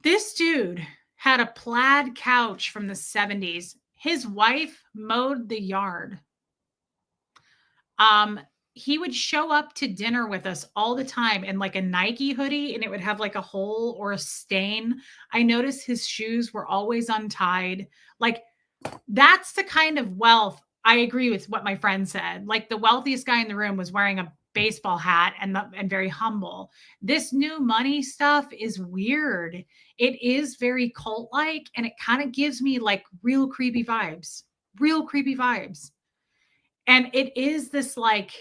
This dude had a plaid couch from the 70s. His wife mowed the yard. He would show up to dinner with us all the time in like a Nike hoodie, and it would have like a hole or a stain. I noticed his shoes were always untied. Like that's the kind of wealth. I agree with what my friend said. Like the wealthiest guy in the room was wearing a baseball hat and very humble. This new money stuff is weird. It is very cult like, and it kind of gives me like real creepy vibes. Real creepy vibes. And it is this like,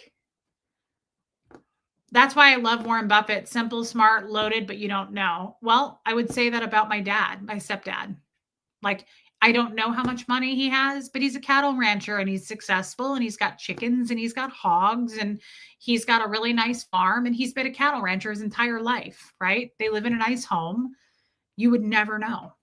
that's why I love Warren Buffett. Simple, smart, loaded, but you don't know. Well, I would say that about my dad, my stepdad. Like, I don't know how much money he has, but he's a cattle rancher and he's successful and he's got chickens and he's got hogs and he's got a really nice farm and he's been a cattle rancher his entire life, right? They live in a nice home. You would never know.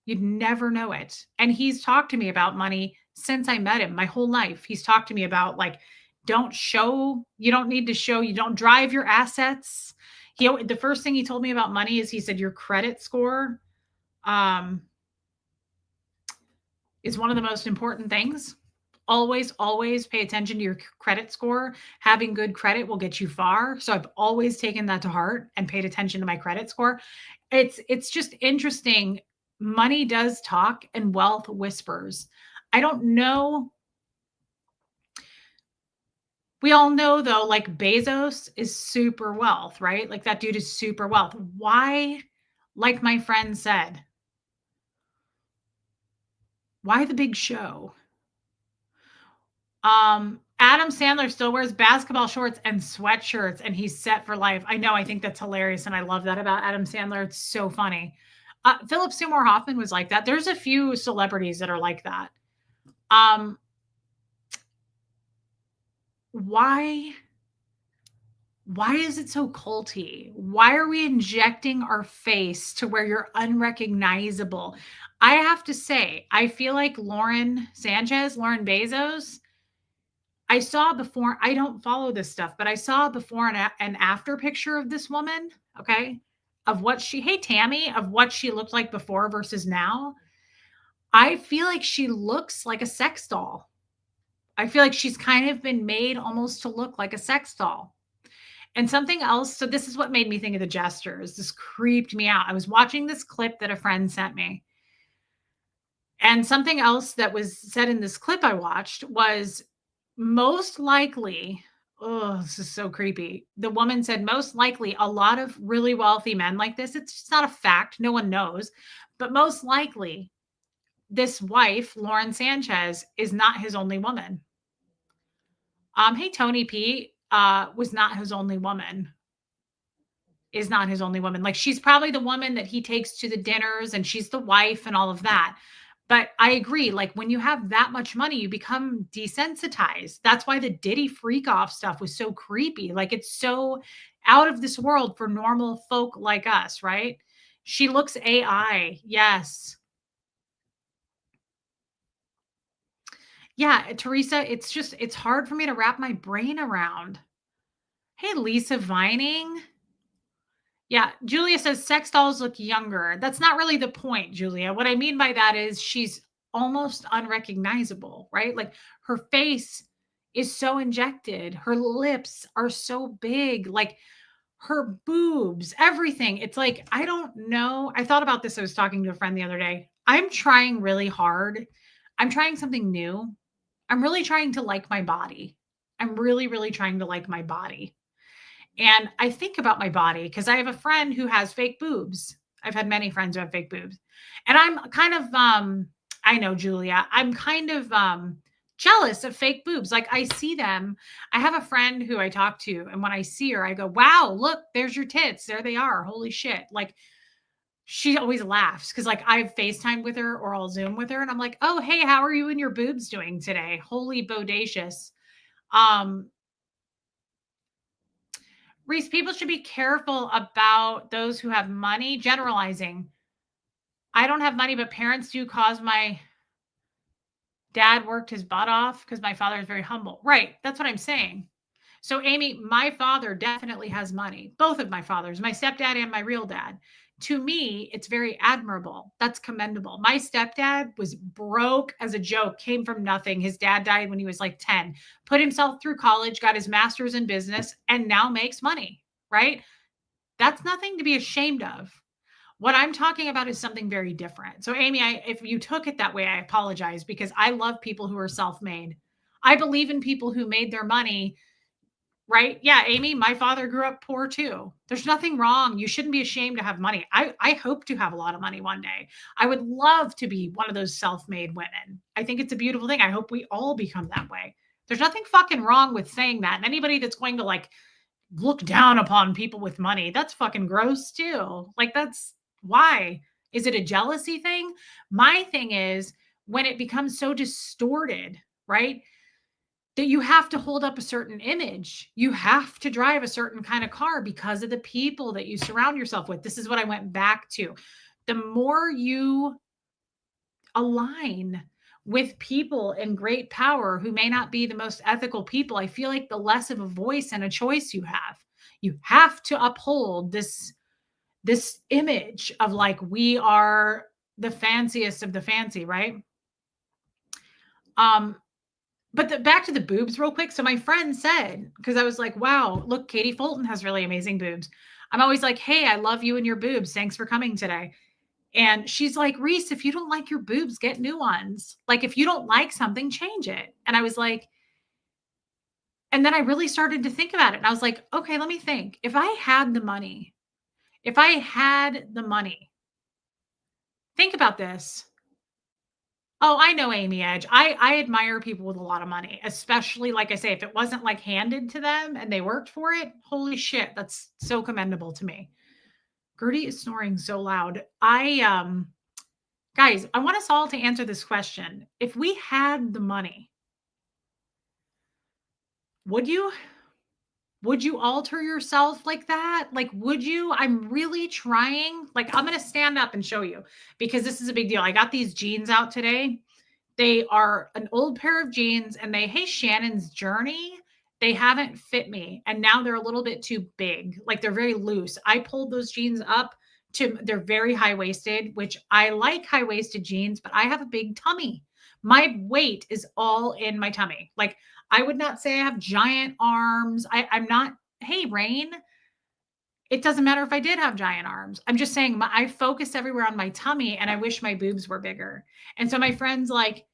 You'd never know it. And he's talked to me about money since I met him my whole life. He's talked to me about like, you don't need to show, you don't drive your assets. The first thing he told me about money is he said, your credit score is one of the most important things. Always, always pay attention to your credit score. Having good credit will get you far. So I've always taken that to heart and paid attention to my credit score. It's just interesting. Money does talk and wealth whispers. I don't know. We all know though, like Bezos is super wealth, right? Like that dude is super wealth. Why, like my friend said, why the big show? Adam Sandler still wears basketball shorts and sweatshirts and he's set for life. I know. I think that's hilarious. And I love that about Adam Sandler. It's so funny. Philip Seymour Hoffman was like that. There's a few celebrities that are like that. Why is it so culty? Why are we injecting our face to where you're unrecognizable? I have to say, I feel like Lauren Bezos, I saw before, I don't follow this stuff, but I saw before and after picture of this woman, okay, of what hey, Tammy, of what she looked like before versus now. I feel like she looks like a sex doll. I feel like she's kind of been made almost to look like a sex doll. And something else, so this is what made me think of the jesters. This creeped me out. I was watching this clip that a friend sent me. And something else that was said in this clip I watched was most likely, oh, this is so creepy. The woman said, most likely, a lot of really wealthy men like this, it's just not a fact. No one knows. But most likely, this wife, Lauren Sanchez, is not his only woman. Hey, Tony P, was not his only woman. Is not his only woman. Like, she's probably the woman that he takes to the dinners and she's the wife and all of that. But I agree, like, when you have that much money, you become desensitized. That's why the Diddy freak off stuff was so creepy. Like, it's so out of this world for normal folk like us, right? She looks AI. Yes. Yeah, Teresa, it's hard for me to wrap my brain around. Hey, Lisa Vining. Yeah, Julia says sex dolls look younger. That's not really the point, Julia. What I mean by that is she's almost unrecognizable, right? Like her face is so injected, her lips are so big, like her boobs, everything. It's like, I don't know. I thought about this. I was talking to a friend the other day. I'm trying really hard. I'm trying something new. I'm really trying to like my body. I'm really, really trying to like my body. And I think about my body because I have a friend who has fake boobs. I've had many friends who have fake boobs. And I'm kind of I know, Julia, I'm kind of jealous of fake boobs. Like I see them. I have a friend who I talk to, and when I see her, I go, "Wow, look, there's your tits. There they are. Holy shit." Like she always laughs because like I've FaceTimed with her or I'll Zoom with her and I'm like, "Oh, hey, how are you and your boobs doing today? Holy bodacious." Um, Reese, people should be careful about those who have money. Generalizing. I don't have money, but parents do cause my dad worked his butt off because my father is very humble. Right. That's what I'm saying. So, Amy, my father definitely has money. Both of my fathers, my stepdad and my real dad. To me, it's very admirable. That's commendable. My stepdad was broke as a joke, came from nothing. His dad died when he was like 10, put himself through college, got his master's in business, and now makes money. Right. That's nothing to be ashamed of. What I'm talking about is something very different. So, Amy, if you took it that way, I apologize because I love people who are self made. I believe in people who made their money, right? Yeah, Amy, my father grew up poor too. There's nothing wrong. You shouldn't be ashamed to have money. I hope to have a lot of money one day. I would love to be one of those self made women. I think it's a beautiful thing. I hope we all become that way. There's nothing fucking wrong with saying that. And anybody that's going to like look down upon people with money, that's fucking gross too. Like, that's why. Is it a jealousy thing? My thing is when it becomes so distorted, right? That you have to hold up a certain image. You have to drive a certain kind of car because of the people that you surround yourself with. This is what I went back to. The more you align with people in great power who may not be the most ethical people, I feel like the less of a voice and a choice you have. You have to uphold this image of like we are the fanciest of the fancy, right? Um, but back to the boobs real quick. So my friend said, because I was like, wow, look, Katie Fulton has really amazing boobs. I'm always like, hey, I love you and your boobs. Thanks for coming today. And she's like, Reese, if you don't like your boobs, get new ones. Like, if you don't like something, change it. And I was like, and then I really started to think about it. And I was like, okay, let me think. If I had the money, think about this. Oh, I know Amy Edge. I admire people with a lot of money, especially like I say, if it wasn't like handed to them and they worked for it, holy shit, that's so commendable to me. Gertie is snoring so loud. Guys, I want us all to answer this question. If we had the money, would you alter yourself like that? Like, would you? I'm really trying. Like, I'm going to stand up and show you because this is a big deal. I got these jeans out today. They are an old pair of jeans and hey, Shannon's Journey, they haven't fit me. And now they're a little bit too big. Like they're very loose. I pulled those jeans up they're very high waisted, which I like high waisted jeans, but I have a big tummy. My weight is all in my tummy. Like I would not say I have giant arms. I'm not hey, Rain, it doesn't matter if I did have giant arms. I'm just saying I focused everywhere on my tummy and I wish my boobs were bigger. And so my friend's like,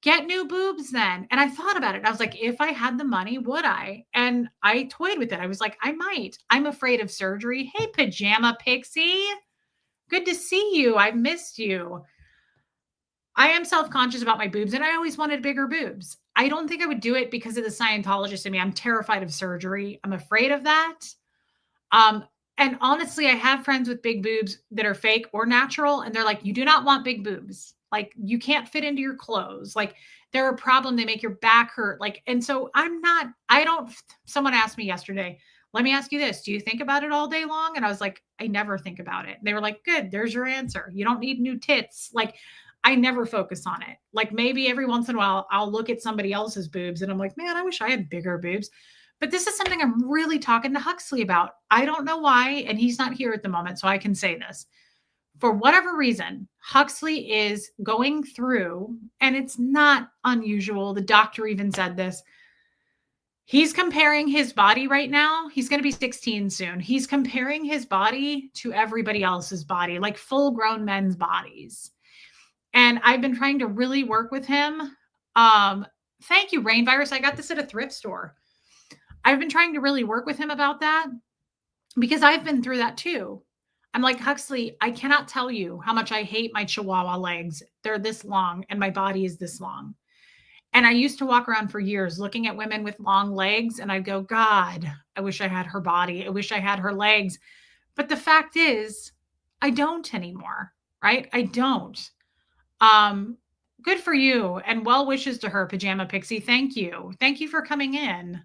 get new boobs then. And I thought about it. I was like, if I had the money, would I? And I toyed with it. I was like, I might. I'm afraid of surgery. Hey, Pajama Pixie. Good to see you. I missed you. I am self-conscious about my boobs and I always wanted bigger boobs. I don't think I would do it because of the Scientologist in me. I'm terrified of surgery. I'm afraid of that. Um, and honestly, I have friends with big boobs that are fake or natural, and they're like, you do not want big boobs. Like, you can't fit into your clothes. Like, they're a problem. They make your back hurt. Like, and so I don't, someone asked me yesterday, let me ask you this. Do you think about it all day long? And I was like, I never think about it. They were like, good, there's your answer. You don't need new tits. Like, I never focus on it. Like, maybe every once in a while, I'll look at somebody else's boobs and I'm like, man, I wish I had bigger boobs. But this is something I'm really talking to Huxley about. I don't know why, and he's not here at the moment, so I can say this. For whatever reason, Huxley is going through, and it's not unusual. The doctor even said this. He's comparing his body right now. He's going to be 16 soon. He's comparing his body to everybody else's body, like full grown men's bodies. And I've been trying to really work with him. Thank you, Rain Virus. I got this at a thrift store. I've been trying to really work with him about that because I've been through that too. I'm like, Huxley, I cannot tell you how much I hate my Chihuahua legs. They're this long and my body is this long. And I used to walk around for years looking at women with long legs and I'd go, God, I wish I had her body. I wish I had her legs. But the fact is, I don't anymore, right? I don't. Good for you and well wishes to her, Pajama Pixie. Thank you. Thank you for coming in.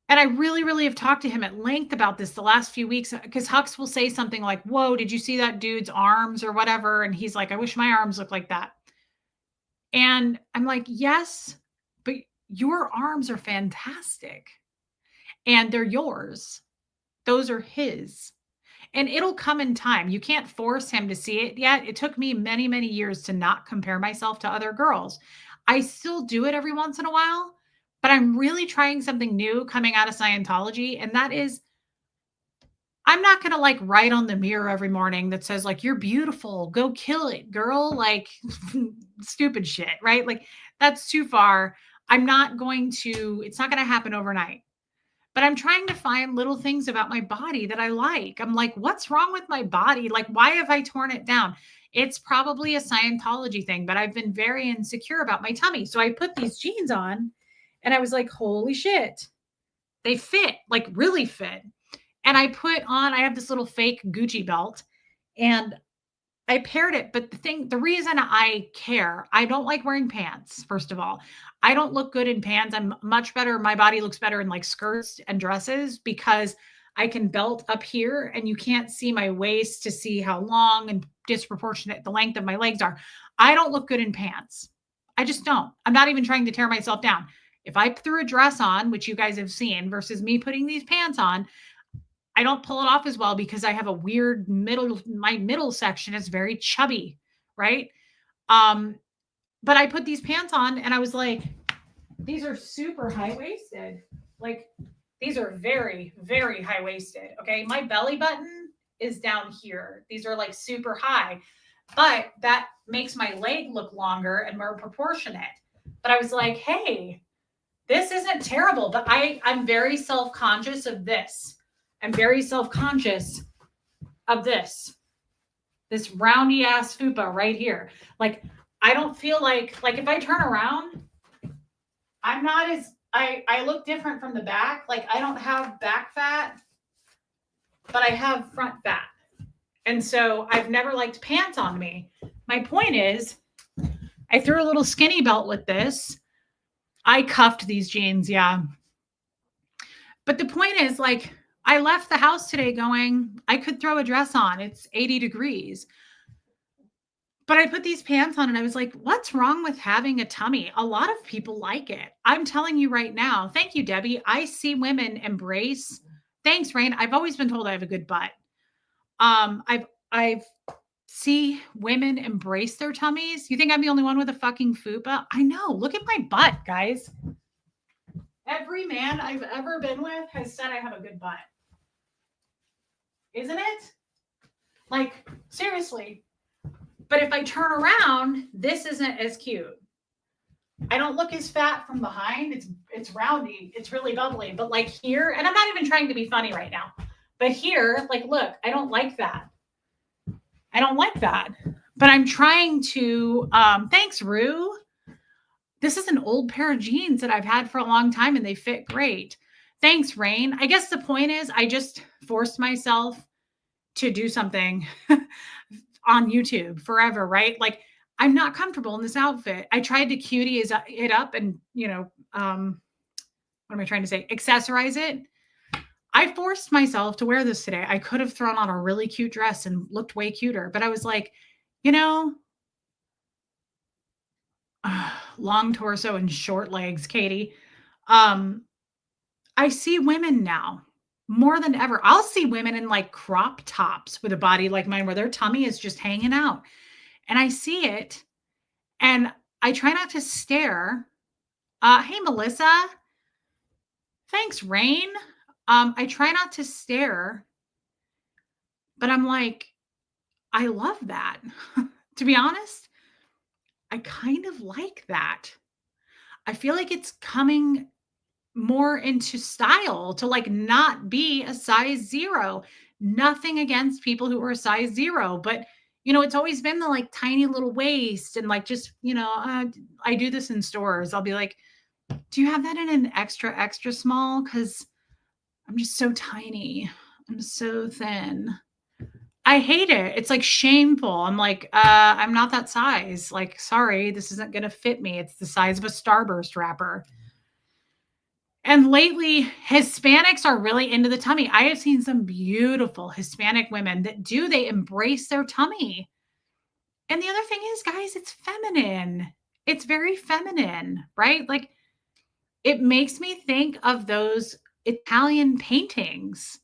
And I really, really have talked to him at length about this the last few weeks because Hux will say something like, whoa, did you see that dude's arms or whatever? And he's like, I wish my arms looked like that. And I'm like, yes, but your arms are fantastic. And they're yours. Those are his. And it'll come in time. You can't force him to see it yet. It took me many, many years to not compare myself to other girls. I still do it every once in a while, but I'm really trying something new coming out of Scientology. And that is, I'm not going to like write on the mirror every morning that says like, you're beautiful, go kill it, girl. Like stupid shit, right? Like that's too far. I'm not going to, it's not going to happen overnight. But I'm trying to find little things about my body that I like. I'm like, what's wrong with my body? Like, why have I torn it down? It's probably a Scientology thing, but I've been very insecure about my tummy. So I put these jeans on and I was like, holy shit, they fit, like really fit. And I have this little fake Gucci belt and I paired it, but the reason I care, I don't like wearing pants, first of all. I don't look good in pants. I'm much better. My body looks better in like skirts and dresses because I can belt up here and you can't see my waist to see how long and disproportionate the length of my legs are. I don't look good in pants. I just don't. I'm not even trying to tear myself down. If I threw a dress on, which you guys have seen, versus me putting these pants on, I don't pull it off as well because I have a weird my middle section is very chubby, right? But I put these pants on and I was like, these are super high-waisted. Like these are very, very high-waisted. Okay. My belly button is down here. These are like super high, but that makes my leg look longer and more proportionate. But I was like, hey, this isn't terrible, but I'm very self-conscious of this. I'm very self-conscious of this roundy ass fupa right here. Like, I don't feel like if I turn around, I'm not as, I look different from the back. Like I don't have back fat, but I have front fat. And so I've never liked pants on me. My point is I threw a little skinny belt with this. I cuffed these jeans. Yeah. But the point is like, I left the house today going, I could throw a dress on. It's 80 degrees. But I put these pants on and I was like, what's wrong with having a tummy? A lot of people like it. I'm telling you right now. Thank you, Debbie. I see women embrace. Thanks, Rain. I've always been told I have a good butt. I've see women embrace their tummies. You think I'm the only one with a fucking fupa? I know. Look at my butt, guys. Every man I've ever been with has said I have a good butt. Isn't it? Like, seriously. But if I turn around, this isn't as cute. I don't look as fat from behind. It's roundy. It's really bubbly. But like here, and I'm not even trying to be funny right now. But here, like, look, I don't like that. I don't like that. But I'm trying to thanks, Rue. This is an old pair of jeans that I've had for a long time and they fit great. Thanks, Rain. I guess the point is I just forced myself to do something on YouTube forever, right? Like I'm not comfortable in this outfit. I tried to cutie it up and, what am I trying to say? Accessorize it. I forced myself to wear this today. I could have thrown on a really cute dress and looked way cuter, but I was like, you know, long torso and short legs, Katie. Um, I see women now more than ever. I'll see women in like crop tops with a body like mine where their tummy is just hanging out. And I see it and I try not to stare. Hey, Melissa. Thanks, Rain. I try not to stare, but I'm like, I love that. To be honest, I kind of like that. I feel like it's coming more into style to like not be a size 0. Nothing against people who are a size 0, but it's always been the like tiny little waist and like just, I do this in stores. I'll be like, "Do you have that in an extra extra small cuz I'm just so tiny. I'm so thin." I hate it. It's like shameful. I'm like, I'm not that size. Like, sorry, this isn't going to fit me. It's the size of a Starburst wrapper. And lately, Hispanics are really into the tummy. I have seen some beautiful Hispanic women that they embrace their tummy. And the other thing is, guys, it's feminine. It's very feminine, right? Like it makes me think of those Italian paintings.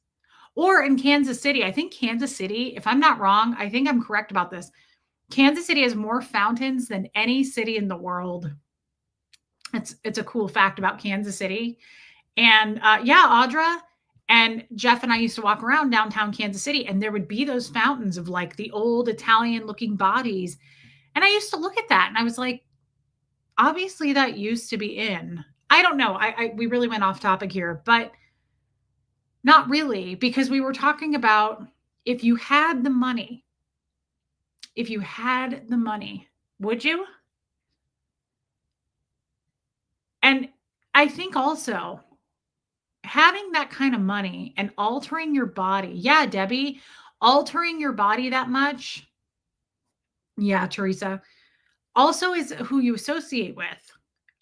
Or in Kansas City, I think Kansas City, if I'm not wrong, I think I'm correct about this. Kansas City has more fountains than any city in the world. It's a cool fact about Kansas City. And yeah, Audra and Jeff and I used to walk around downtown Kansas City, and there would be those fountains of like the old Italian looking bodies. And I used to look at that and I was like, obviously that used to be in. I don't know. We really went off topic here, but not really, because we were talking about if you had the money, would you? And I think also having that kind of money and altering your body. Yeah, Debbie, altering your body that much. Yeah, Teresa. Also is who you associate with.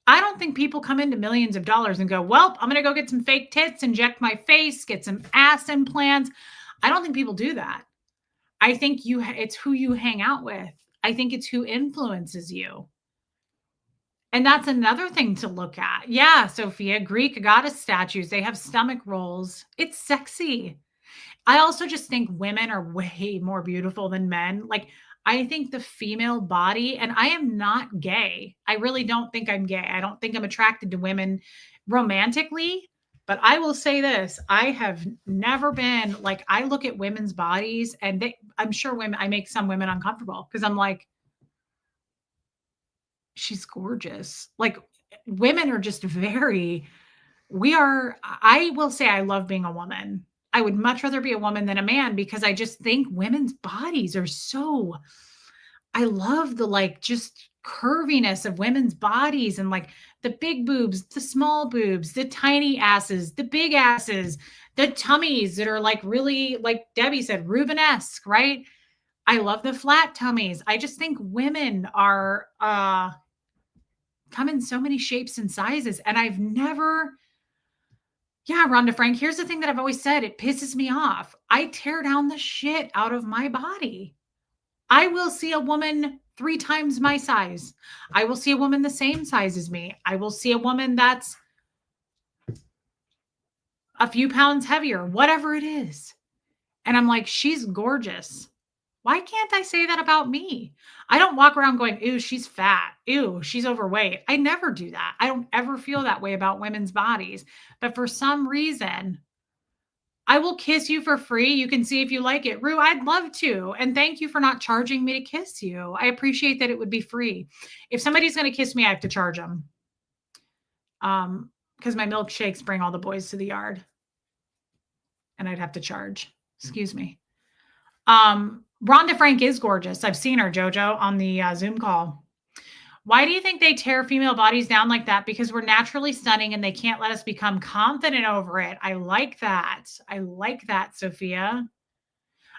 I don't think people come into millions of dollars and go, well, I'm going to go get some fake tits, inject my face, get some ass implants. I don't think people do that. I think it's who you hang out with. I think it's who influences you. And that's another thing to look at. Yeah, Sophia, Greek goddess statues, they have stomach rolls. It's sexy. I also just think women are way more beautiful than men. Like, I think the female body, and I am not gay. I really don't think I'm gay. I don't think I'm attracted to women romantically. But I will say this, I have never been like, I look at women's bodies and I'm sure I make some women uncomfortable because I'm like, she's gorgeous. Like women are just I will say I love being a woman. I would much rather be a woman than a man because I just think women's bodies are I love the like just curviness of women's bodies and like the big boobs, the small boobs, the tiny asses, the big asses, the tummies that are like really, like Debbie said, Rubenesque, right? I love the flat tummies. I just think women are come in so many shapes and sizes. And I've never, yeah, Rhonda Frank, here's the thing that I've always said. It pisses me off. I tear down the shit out of my body. I will see a woman 3 times my size. I will see a woman the same size as me. I will see a woman that's a few pounds heavier, whatever it is. And I'm like, she's gorgeous. Why can't I say that about me? I don't walk around going, "Ew, she's fat. Ew, she's overweight." I never do that. I don't ever feel that way about women's bodies. But for some reason, I will kiss you for free. You can see if you like it. Rue, I'd love to. And thank you for not charging me to kiss you. I appreciate that it would be free. If somebody's going to kiss me, I have to charge them. Because my milkshakes bring all the boys to the yard and I'd have to charge. Excuse me. Rhonda Frank is gorgeous. I've seen her, Jojo, on the Zoom call. Why do you think they tear female bodies down like that? Because we're naturally stunning and they can't let us become confident over it. I like that. I like that, Sophia.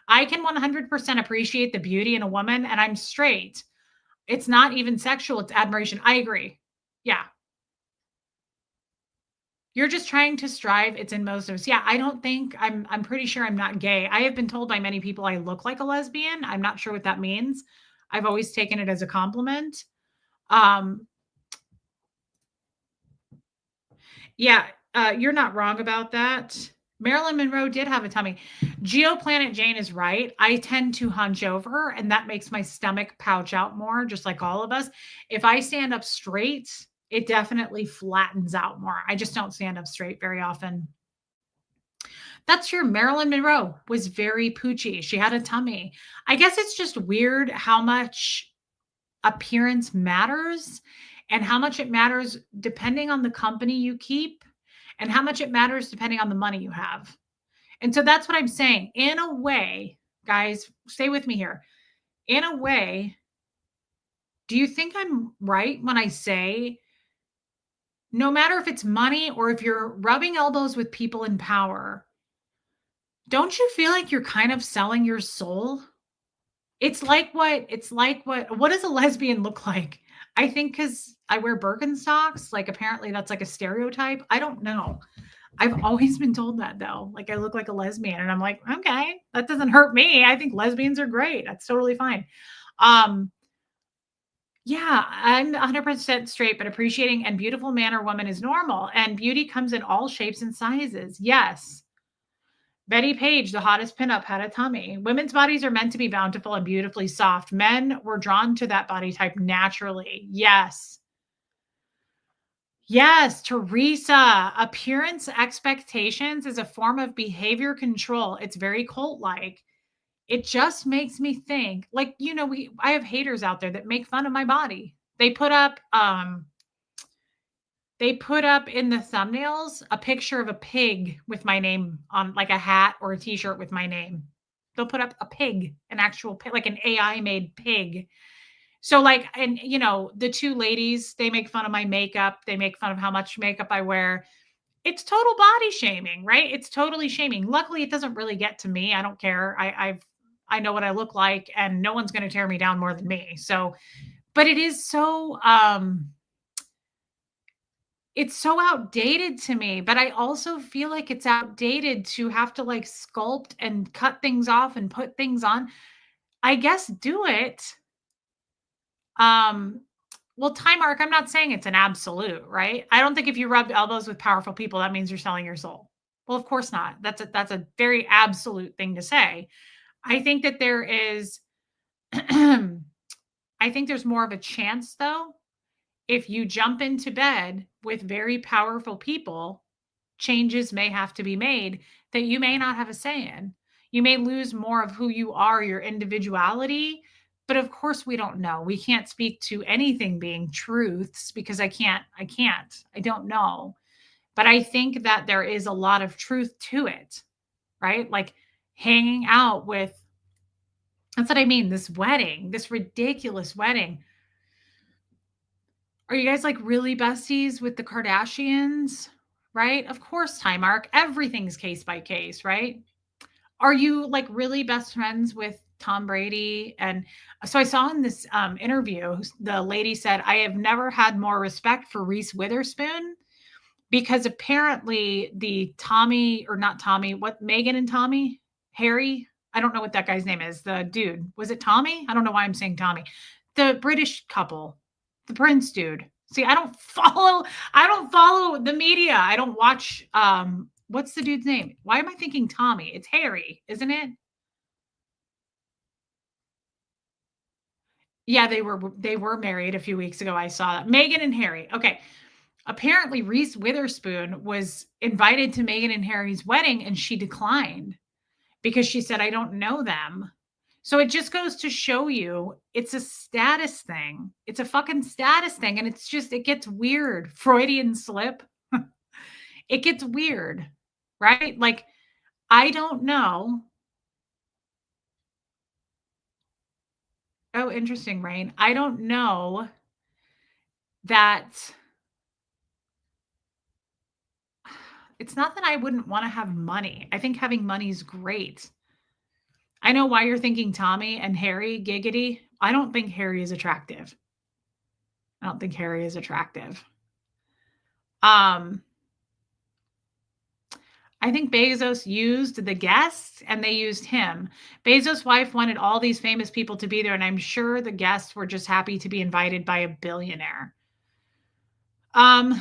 I can 100% appreciate the beauty in a woman, and I'm straight. It's not even sexual, it's admiration. I agree. Yeah. You're just trying to strive. It's in most of us. Yeah, I don't think I'm pretty sure I'm not gay. I have been told by many people I look like a lesbian. I'm not sure what that means. I've always taken it as a compliment. Um, yeah, you're not wrong about that. Marilyn Monroe did have a tummy. Geoplanet Jane is right. I tend to hunch over, and that makes my stomach pouch out more, just like all of us. If I stand up straight, it definitely flattens out more. I just don't stand up straight very often. That's true. Marilyn Monroe was very poochy. She had a tummy. I guess it's just weird how much appearance matters and how much it matters depending on the company you keep and how much it matters depending on the money you have. And so that's what I'm saying. In a way, guys, stay with me here. In a way, do you think I'm right when I say no matter if it's money or if you're rubbing elbows with people in power, don't you feel like you're kind of selling your soul? What does a lesbian look like? I think because I wear Birkenstocks, like apparently that's like a stereotype. I don't know. I've always been told that though. Like I look like a lesbian, and I'm like, okay, that doesn't hurt me. I think lesbians are great. That's totally fine. Um, yeah, I'm 100% straight, but appreciating and beautiful man or woman is normal, and beauty comes in all shapes and sizes. Yes. Betty Page, the hottest pinup, had a tummy. Women's bodies are meant to be bountiful and beautifully soft. Men were drawn to that body type naturally. Yes. Yes, Teresa. Appearance expectations is a form of behavior control. It's very cult like. It just makes me think, like, I have haters out there that make fun of my body. They put up in the thumbnails a picture of a pig with my name on, like a hat or a t-shirt with my name. They'll put up a pig, an actual pig, like an AI made pig. So like, and the two ladies, they make fun of my makeup. They make fun of how much makeup I wear. It's total body shaming, right? It's totally shaming. Luckily, it doesn't really get to me. I don't care. I know what I look like, and no one's going to tear me down more than me. So, but it is so it's so outdated to me, but I also feel like it's outdated to have to like sculpt and cut things off and put things on. I guess do it. Um, well, time arc, I'm not saying it's an absolute, right? I don't think if you rub elbows with powerful people, that means you're selling your soul. Well, of course not. That's a very absolute thing to say. I think that there is I think there's more of a chance though if you jump into bed with very powerful people, changes may have to be made that you may not have a say in. You may lose more of who you are, your individuality. But of course, we don't know. We can't speak to anything being truths because I don't know. But I think that there is a lot of truth to it, right? Like hanging out with, that's what I mean, this wedding, this ridiculous wedding. Are you guys like really besties with the Kardashians? Right? Of course, time arc. Everything's case by case, right? Are you like really best friends with Tom Brady? And so I saw in this interview, the lady said, I have never had more respect for Reese Witherspoon because apparently the Tommy, or not Tommy, what, Megan and Tommy? Harry? I don't know what that guy's name is. The dude. Was it Tommy? I don't know why I'm saying Tommy. The British couple, the Prince dude. See, I don't follow the media. I don't watch what's the dude's name? Why am I thinking Tommy? It's Harry, isn't it? Yeah, they were married a few weeks ago. I saw that. Meghan and Harry. Okay. Apparently Reese Witherspoon was invited to Meghan and Harry's wedding and she declined because she said, "I don't know them." So it just goes to show you it's a status thing. It's a fucking status thing. And it's just, it gets weird. Freudian slip. It gets weird, right? Like, I don't know. Oh, interesting, Rain. I don't know that it's not that I wouldn't want to have money. I think having money is great. I know why you're thinking Tommy and Harry, giggity. I don't think Harry is attractive. I don't think Harry is attractive. Um, I think Bezos used the guests and they used him. Bezos' wife wanted all these famous people to be there, and I'm sure the guests were just happy to be invited by a billionaire. Um,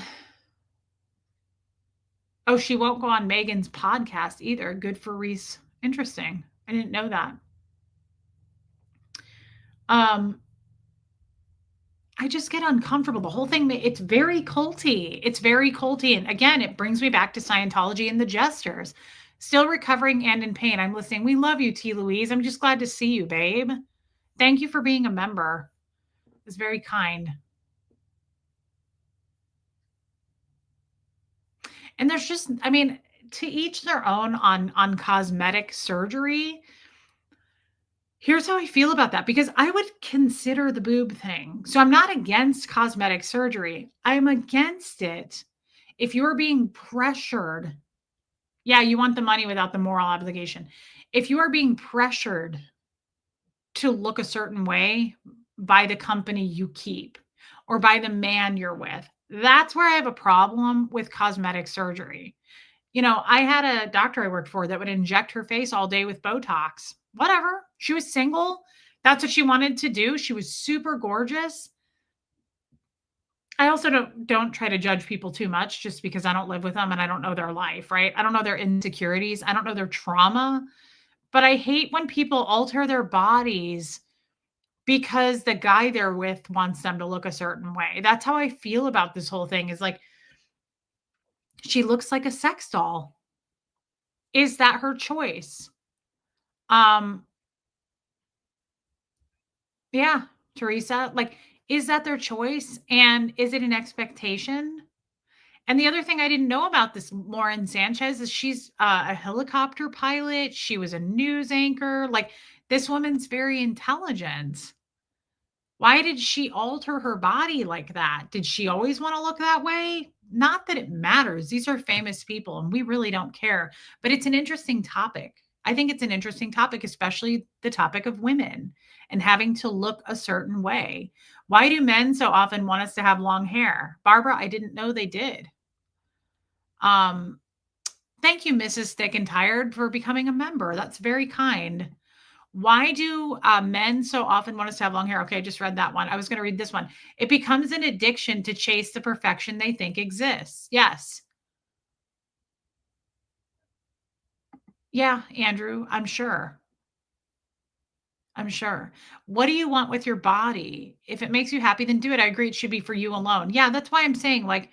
oh, she won't go on Megan's podcast either. Good for Reese. Interesting. I didn't know that. Um, I just get uncomfortable. The whole thing, it's very culty. It's very culty. And again, it brings me back to Scientology and the jesters. Still recovering and in pain. I'm listening. We love you, T. Louise. I'm just glad to see you, babe. Thank you for being a member. It's very kind. And there's just, I mean, to each their own on cosmetic surgery. Here's how I feel about that because I would consider the boob thing. So I'm not against cosmetic surgery. I'm against it if you're being pressured. Yeah, you want the money without the moral obligation. If you are being pressured to look a certain way by the company you keep or by the man you're with, that's where I have a problem with cosmetic surgery. You know, I had a doctor I worked for that would inject her face all day with Botox. Whatever. She was single. That's what she wanted to do. She was super gorgeous. I also don't try to judge people too much just because I don't live with them and I don't know their life, right? I don't know their insecurities. I don't know their trauma. But I hate when people alter their bodies because the guy they're with wants them to look a certain way. That's how I feel about this whole thing is like she looks like a sex doll. Is that her choice? Um Yeah, Teresa, like, is that their choice? And is it an expectation? And the other thing I didn't know about this Lauren Sanchez is she's a helicopter pilot. She was a news anchor. Like, this woman's very intelligent. Why did she alter her body like that? Did she always want to look that way? Not that it matters. These are famous people and we really don't care. But it's an interesting topic. I think it's an interesting topic, especially the topic of women and having to look a certain way. Why do men so often want us to have long hair? Barbara, I didn't know they did. Um, Thank you, Mrs. Thick and Tired, for becoming a member. That's very kind. Why do men so often want us to have long hair? Okay, I just read that one. I was going to read this one. It becomes an addiction to chase the perfection they think exists. Yes. Yeah, Andrew, I'm sure. I'm sure. What do you want with your body? If it makes you happy, then do it. I agree. It should be for you alone. Yeah, that's why I'm saying, like,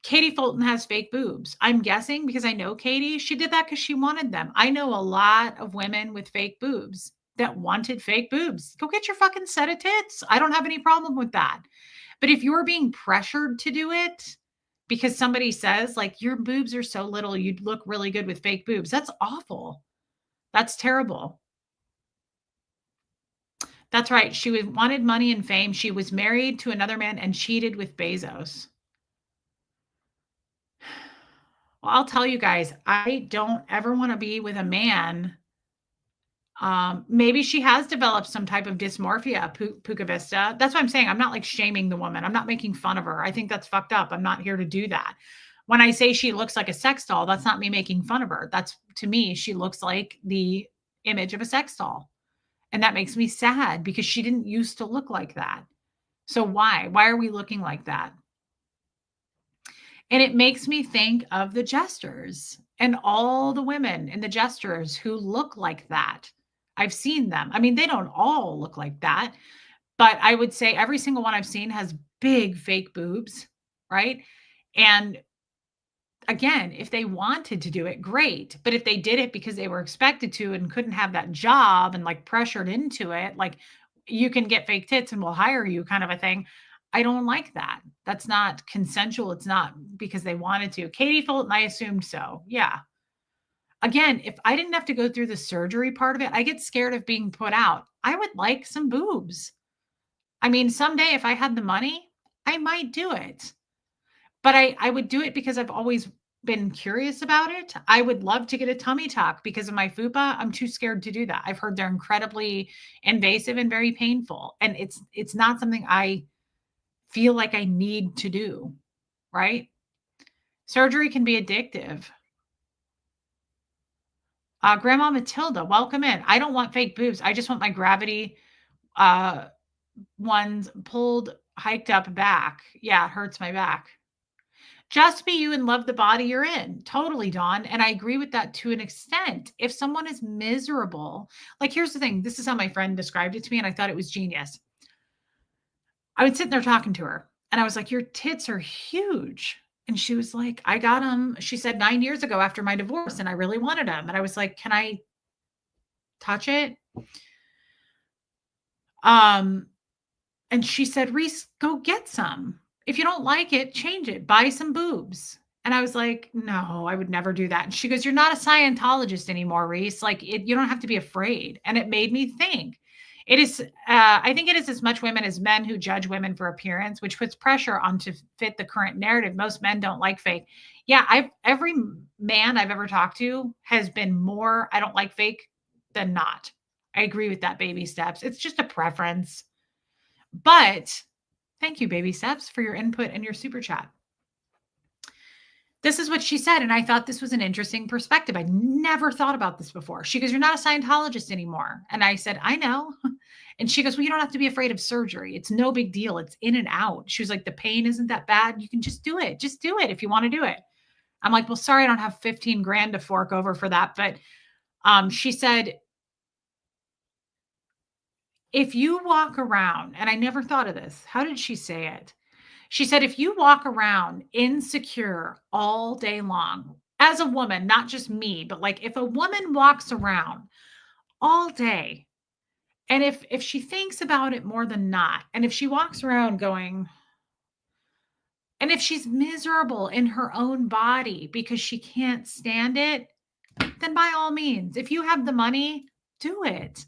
Katie Fulton has fake boobs. I'm guessing because I know Katie, she did that because she wanted them. I know a lot of women with fake boobs that wanted fake boobs. Go get your fucking set of tits. I don't have any problem with that. But if you're being pressured to do it because somebody says, like, your boobs are so little, you'd look really good with fake boobs, that's awful. That's terrible. That's right. Wanted money and fame. She was married to another man and cheated with Bezos. Well, I'll tell you guys, I don't ever want to be with a man. Maybe she has developed some type of dysmorphia, Puka Vista. That's what I'm saying. I'm not like shaming the woman. I'm not making fun of her. I think that's fucked up. I'm not here to do that. When I say she looks like a sex doll, that's not me making fun of her. That's, to me, she looks like the image of a sex doll. And that makes me sad because she didn't used to look like that. So why? Why are we looking like that? And it makes me think of the jesters and all the women and the jesters who look like that. I've seen them. I mean, they don't all look like that, But I would say every single one I've seen has big fake boobs, right? And again, if they wanted to do it, great. But if they did it because they were expected to and couldn't have that job and like pressured into it, like you can get fake tits and we'll hire you kind of a thing. I don't like that. That's not consensual. It's not because they wanted to. Katie Fulton, I assumed so. Yeah. Again, if I didn't have to go through the surgery part of it, I get scared of being put out. I would like some boobs. I mean, someday if I had the money, I might do it. But I would do it because I've always been curious about it. I would love to get a tummy tuck because of my fupa. I'm too scared to do that. I've heard they're incredibly invasive and very painful, and it's not something I feel like I need to do, right? Surgery can be addictive. Grandma Matilda, welcome in. I don't want fake boobs. I just want my gravity uh, ones pulled, hiked up back. Yeah, it hurts my back. Just be you and love the body you're in. Totally, Dawn. And I agree with that to an extent. If someone is miserable, like here's the thing, this is how my friend described it to me, and I thought it was genius. I was sitting there talking to her, and I was like, your tits are huge. And she was like, I got them, she said 9 years ago after my divorce, and I really wanted them. And I was like, can I touch it? Um, and she said, Reese, go get some. If you don't like it, change it. Buy some boobs. And I was like, no, I would never do that. And she goes, you're not a Scientologist anymore, Reese. Like, you don't have to be afraid. And it made me think. It is, I think it is as much women as men who judge women for appearance, which puts pressure on to fit the current narrative. Most men don't like fake. Yeah, every man I've ever talked to has been more, I don't like fake than not. I agree with that, baby steps. It's just a preference. But thank you, baby steps, for your input and your super chat. This is what she said. And I thought this was an interesting perspective. I never thought about this before. She goes, you're not a Scientologist anymore. And I said, I know. And she goes, well, you don't have to be afraid of surgery. It's no big deal. It's in and out. She was like, the pain isn't that bad. You can just do it. Just do it if you want to do it. I'm like, well, sorry, I don't have 15 grand to fork over for that. But she said, if you walk around, and I never thought of this, how did she say it? She said, if you walk around insecure all day long, as a woman, not just me, but like if a woman walks around all day, and if she thinks about it more than not, and if she walks around going, and if she's miserable in her own body because she can't stand it, then by all means, if you have the money, do it.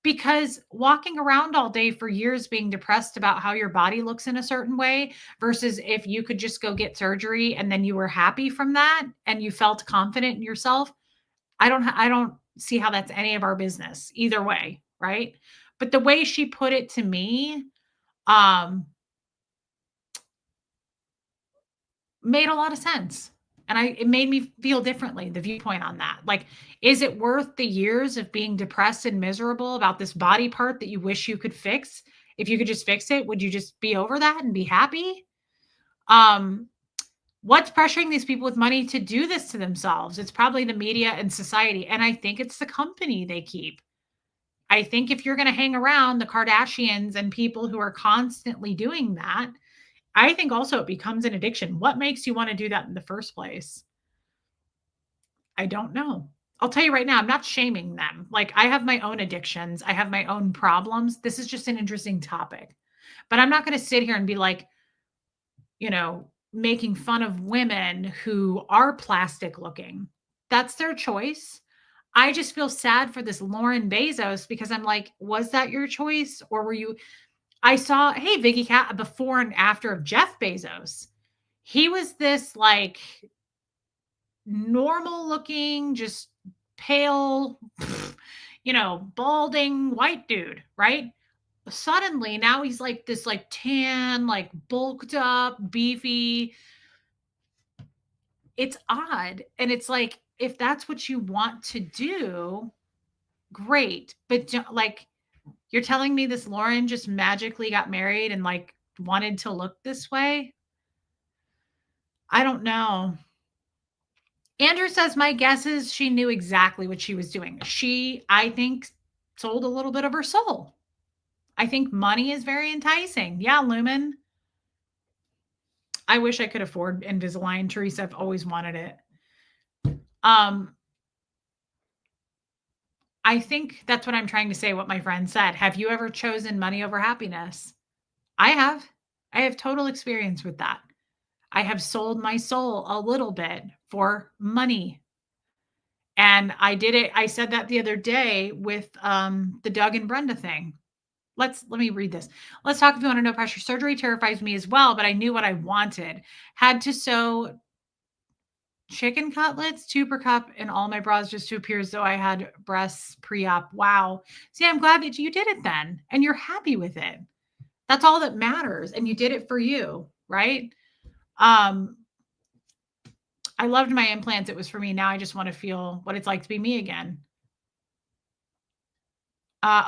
Because walking around all day for years being depressed about how your body looks in a certain way versus if you could just go get surgery and then you were happy from that and you felt confident in yourself, I don't see how that's any of our business either way, right? But the way she put it to me um made a lot of sense. And it made me feel differently, the viewpoint on that. Like, is it worth the years of being depressed and miserable about this body part that you wish you could fix? If you could just fix it, would you just be over that and be happy? Um, what's pressuring these people with money to do this to themselves? It's probably the media and society. And I think it's the company they keep. I think if you're going to hang around the Kardashians and people who are constantly doing that, I think also it becomes an addiction. What makes you want to do that in the first place? I don't know. I'll tell you right now, I'm not shaming them. Like, I have my own addictions, I have my own problems. This is just an interesting topic. But I'm not going to sit here and be like, making fun of women who are plastic looking. That's their choice. I just feel sad for this Lauren Bezos because I'm like, was that your choice? Or were you? I saw, hey, Vicky Cat, a before and after of Jeff Bezos. He was this like normal looking, just pale, balding white dude, right? Suddenly now he's like this like tan, like bulked up, beefy. It's odd. And it's like, if that's what you want to do, great. But like, you're telling me this Lauren just magically got married and like wanted to look this way? I don't know. Andrew says, my guess is she knew exactly what she was doing. She, I think, sold a little bit of her soul. I think money is very enticing. Yeah, Lumen. I wish I could afford Invisalign, Teresa. I've always wanted it. Um, I think that's what I'm trying to say, what my friend said. Have you ever chosen money over happiness? I have. I have total experience with that. I have sold my soul a little bit for money. And I did it. I said that the other day with the Doug and Brenda thing. Let me read this. Let's talk if you want to know pressure. Surgery terrifies me as well, but I knew what I wanted. Had to sew chicken cutlets, 2 per cup, in all my bras just to appear as though I had breasts pre-op. Wow. See, I'm glad that you did it then and you're happy with it. That's all that matters. And you did it for you, right? Um, I loved my implants. It was for me. Now I just want to feel what it's like to be me again.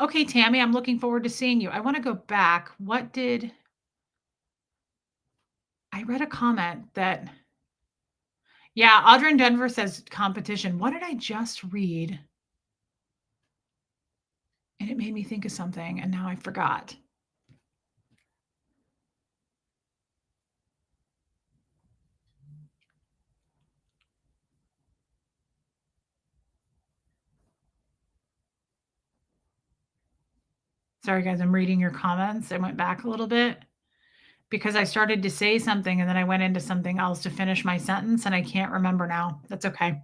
Okay, Tammy, I'm looking forward to seeing you. I want to go back. What did I read a comment that, yeah, Audrey in Denver says competition. What did I just read? And it made me think of something, and now I forgot. Sorry, guys, I'm reading your comments. I went back a little bit because I started to say something and then I went into something else to finish my sentence, and I can't remember now. That's okay.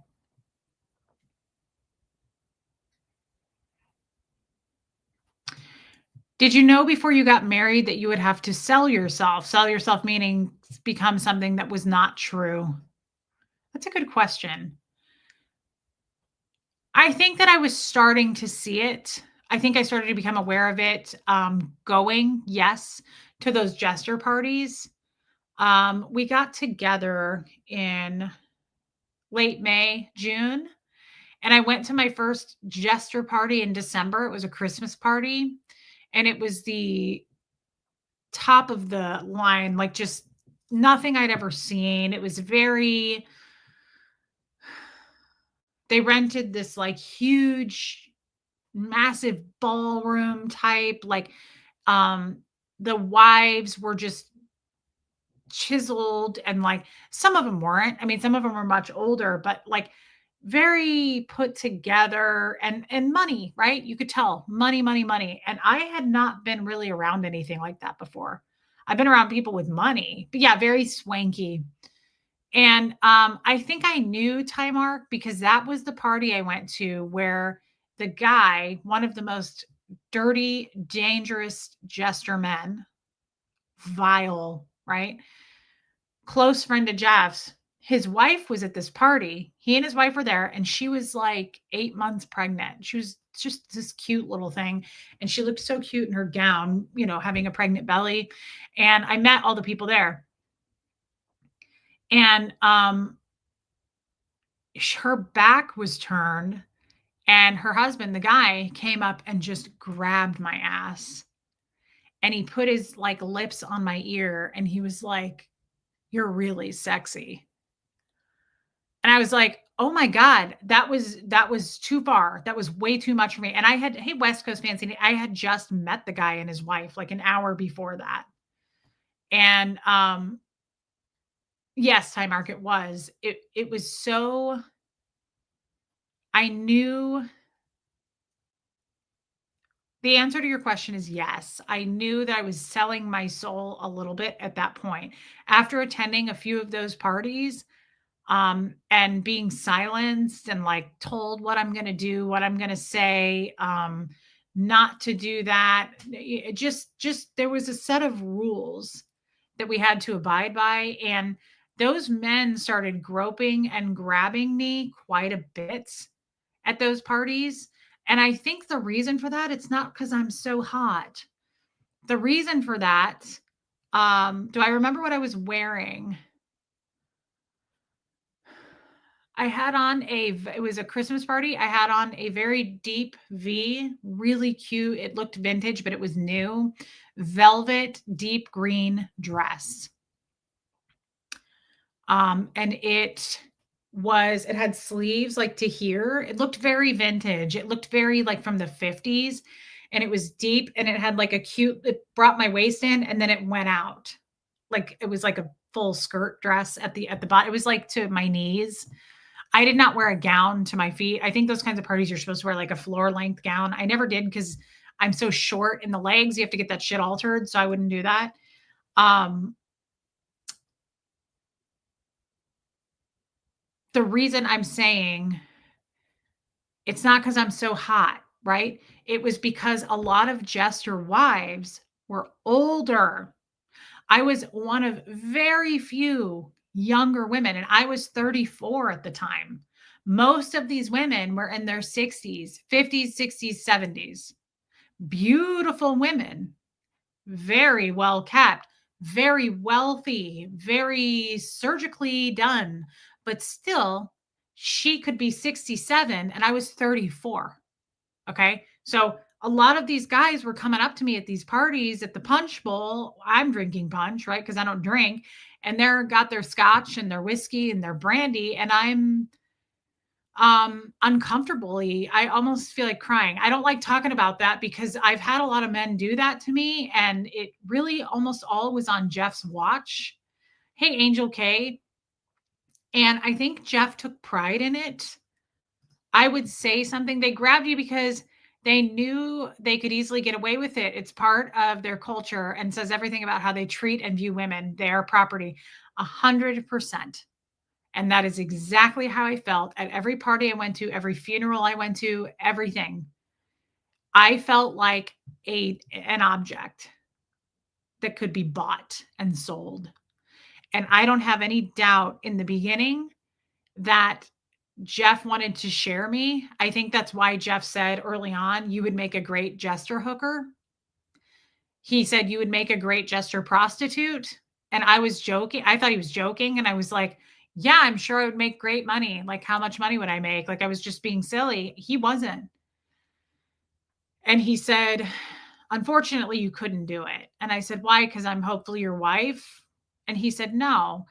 Did you know before you got married that you would have to sell yourself? Sell yourself meaning become something that was not true. That's a good question. I think that I was starting to see it. I think I started to become aware of it, going, yes, to those jester parties. We got together in late May, June, and I went to my first jester party in December. It was a Christmas party, and it was the top of the line, like just nothing I'd ever seen. It was very, they rented this like huge, massive ballroom type, like, um, the wives were just chiseled and like some of them weren't. I mean, some of them were much older, but like very put together and money, right? You could tell money, money, money. And I had not been really around anything like that before. I've been around people with money, but yeah, very swanky. And I think I knew Timark because that was the party I went to where the guy, one of the most dirty, dangerous jester men, vile, right? Close friend of Jeff's, his wife was at this party. He and his wife were there, and she was like 8 months pregnant. She was just this cute little thing. And she looked so cute in her gown, having a pregnant belly. And I met all the people there. And her back was turned, and her husband, the guy, came up and just grabbed my ass. And he put his like lips on my ear and he was like, "You're really sexy." And I was like, "Oh my God, that was too far. That was way too much for me." And hey, West Coast Fancy, I had just met the guy and his wife like an hour before that. And yes, Time Market was. It was so, I knew the answer to your question is yes. I knew that I was selling my soul a little bit at that point. After attending a few of those parties, and being silenced and like told what I'm going to do, what I'm going to say, not to do that. It just there was a set of rules that we had to abide by, and those men started groping and grabbing me quite a bit at those parties. And I think the reason for that, it's not because I'm so hot. The reason for that, do I remember what I was wearing? I had on it was a Christmas party. I had on a very deep V, really cute. It looked vintage, but it was new. Velvet deep green dress. And it had sleeves like to here. It looked very vintage. It looked very like from the 50s. and it was deep and it had like a cute, it brought my waist in and then it went out. Like it was like a full skirt dress at the bottom. It was like to my knees. I did not wear a gown to my feet. I think those kinds of parties you're supposed to wear like a floor length gown. I never did because I'm so short in the legs. You have to get that shit altered. So I wouldn't do that. Um, the reason I'm saying it's not because I'm so hot, right? It was because a lot of jester wives were older. I was one of very few younger women, and I was 34 at the time. Most of these women were in their 60s, 50s, 60s, 70s. Beautiful women, very well kept, very wealthy, very surgically done, but still, she could be 67 and I was 34. Okay. So a lot of these guys were coming up to me at these parties at the punch bowl. I'm drinking punch, right? Because I don't drink. And they're got their scotch and their whiskey and their brandy. And I'm uncomfortably, I almost feel like crying. I don't like talking about that because I've had a lot of men do that to me. And it really almost all was on Jeff's watch. Hey, Angel K. And I think Jeff took pride in it. I would say something. They grabbed you because they knew they could easily get away with it. It's part of their culture and says everything about how they treat and view women, their property, 100%. And that is exactly how I felt at every party I went to, every funeral I went to, everything. I felt like an object that could be bought and sold. And I don't have any doubt in the beginning that Jeff wanted to share me. I think that's why Jeff said early on, you would make a great jester hooker. He said you would make a great jester prostitute. And I was joking. I thought he was joking. And I was like, yeah, I'm sure I would make great money. Like, how much money would I make? Like, I was just being silly. He wasn't. And he said, unfortunately, you couldn't do it. And I said, why? Because I'm hopefully your wife. And he said, no,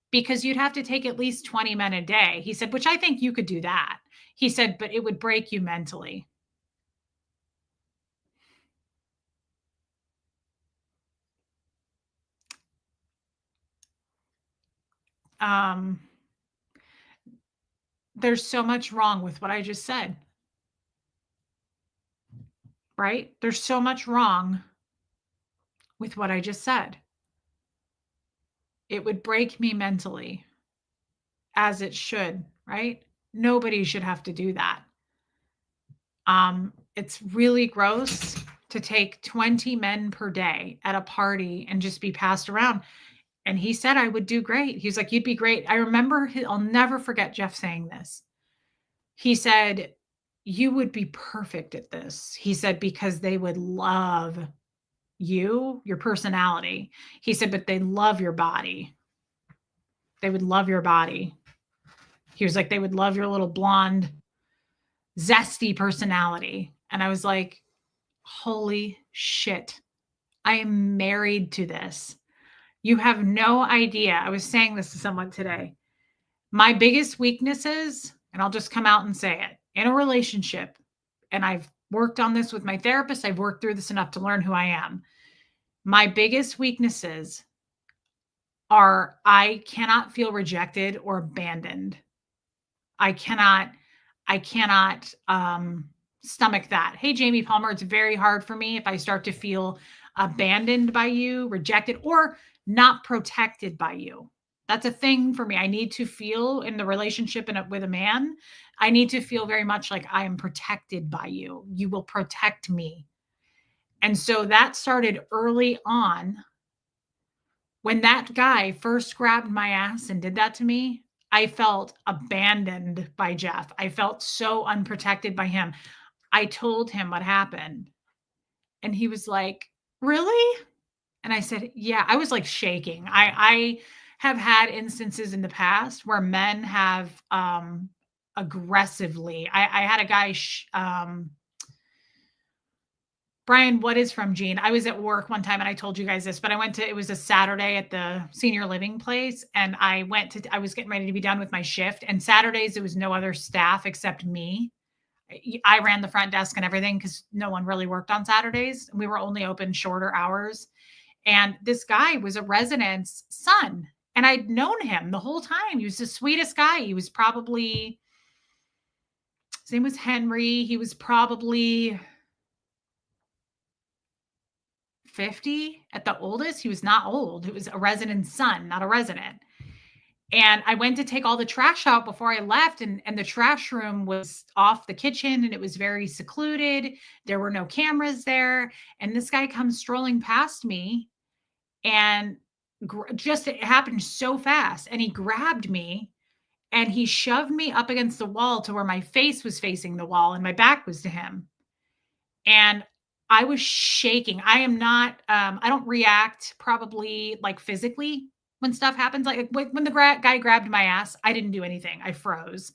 because you'd have to take at least 20 men a day. He said, which I think you could do that. He said, but it would break you mentally. There's so much wrong with what I just said, right? There's so much wrong with what I just said. It would break me mentally, as it should, right? Nobody should have to do that. It's really gross to take 20 men per day at a party and just be passed around. And he said I would do great. He's like, you'd be great. I remember, I'll never forget Jeff saying this. He said, you would be perfect at this. He said, because they would love you, your personality. He said, but they love your body. They would love your body. He was like, they would love your little blonde, zesty personality. And I was like, holy shit. I am married to this. You have no idea. I was saying this to someone today. My biggest weaknesses, and I'll just come out and say it, in a relationship, and I've worked on this with my therapist, I've worked through this enough to learn who I am. My biggest weaknesses are I cannot feel rejected or abandoned. I cannot stomach that. Hey, Jamie Palmer, it's very hard for me if I start to feel abandoned by you, rejected, or not protected by you. That's a thing for me. I need to feel in the relationship with a man, I need to feel very much like I am protected by you. You will protect me. And so that started early on. When that guy first grabbed my ass and did that to me, I felt abandoned by Jeff. I felt so unprotected by him. I told him what happened. And he was like, really? And I said, yeah. I was like shaking. I have had instances in the past where men have aggressively, I had a guy, Brian, what is from Gene? I was at work one time and I told you guys this, but it was a Saturday at the senior living place. And I was getting ready to be done with my shift. And Saturdays, there was no other staff except me. I ran the front desk and everything because no one really worked on Saturdays. We were only open shorter hours. And this guy was a resident's son. And I'd known him the whole time. He was the sweetest guy. He was probably, his name was Henry. He was probably 50 at the oldest. He was not old. It was a resident's son, not a resident. And I went to take all the trash out before I left, and the trash room was off the kitchen and it was very secluded. There were no cameras there. And this guy comes strolling past me and just it happened so fast. And he grabbed me and he shoved me up against the wall to where my face was facing the wall and my back was to him. And I was shaking. I am not, I don't react probably like physically when stuff happens. Like when the guy grabbed my ass, I didn't do anything. I froze.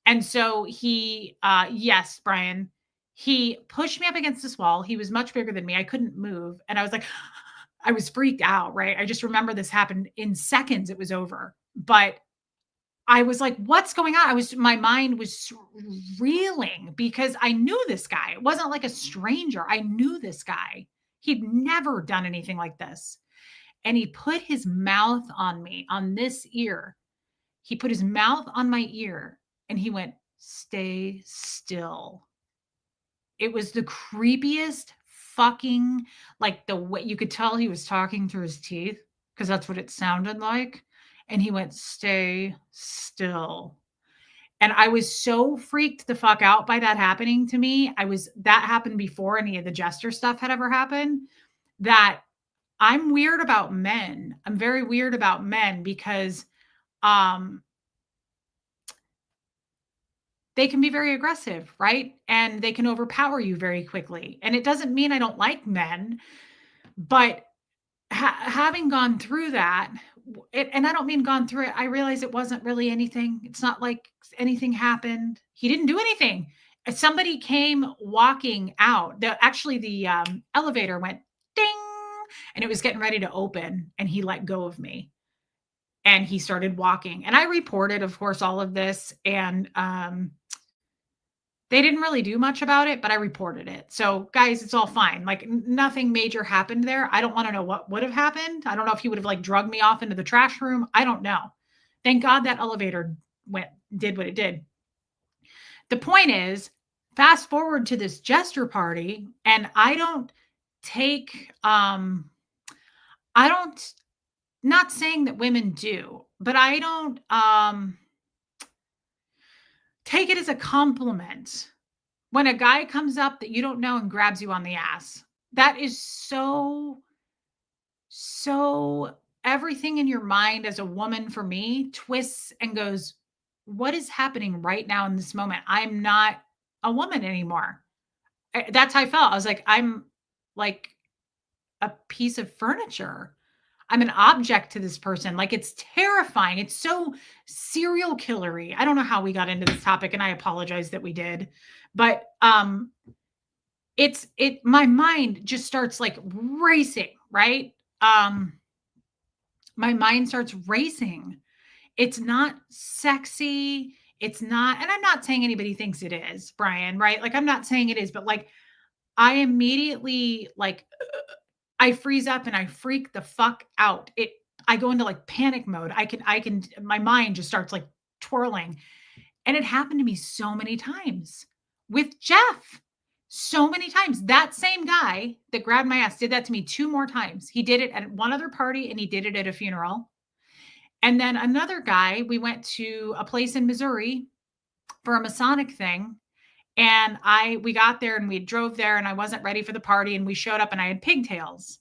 And so he, yes, Brian, he pushed me up against this wall. He was much bigger than me. I couldn't move. And I was like, I was freaked out, right? I just remember this happened in seconds. It was over. But I was like, what's going on? My mind was reeling because I knew this guy. It wasn't like a stranger. I knew this guy. He'd never done anything like this. And he put his mouth on me, on this ear. He put his mouth on my ear and he went, "Stay still." It was the creepiest fucking, like the way you could tell he was talking through his teeth because that's what it sounded like. And he went, "Stay still." And I was so freaked the fuck out by that happening to me. That happened before any of the jester stuff had ever happened, that I'm weird about men. I'm very weird about men because um they can be very aggressive, right? And they can overpower you very quickly. And it doesn't mean I don't like men, but having gone through that, and I don't mean gone through it, I realized it wasn't really anything. It's not like anything happened. He didn't do anything. Somebody came walking out. The elevator went ding, and it was getting ready to open, and he let go of me, and he started walking. And I reported, of course, all of this, and they didn't really do much about it, but I reported it. So, guys, it's all fine. Like nothing major happened there. I don't want to know what would have happened. I don't know if he would have like drugged me off into the trash room. I don't know. Thank God that elevator did what it did. The point is, fast forward to this jester party, and I don't take I don't, not saying that women do, but I don't take it as a compliment when a guy comes up that you don't know and grabs you on the ass. That is so everything in your mind as a woman for me twists and goes, what is happening right now in this moment? I'm not a woman anymore. That's how I felt. I was like, I'm like a piece of furniture. I'm an object to this person. Like it's terrifying. It's so serial killery. I don't know how we got into this topic, and I apologize that we did. But my mind just starts like racing, right? My mind starts racing. It's not sexy. It's not, and I'm not saying anybody thinks it is, Brian, right? Like I'm not saying it is, but like I immediately like I freeze up and I freak the fuck out. I go into like panic mode. My mind just starts like twirling. And it happened to me so many times with Jeff. So many times. That same guy that grabbed my ass did that to me 2 more times. He did it at one other party and he did it at a funeral. And then another guy, we went to a place in Missouri for a Masonic thing. And we got there and we drove there and I wasn't ready for the party. And we showed up and I had pigtails.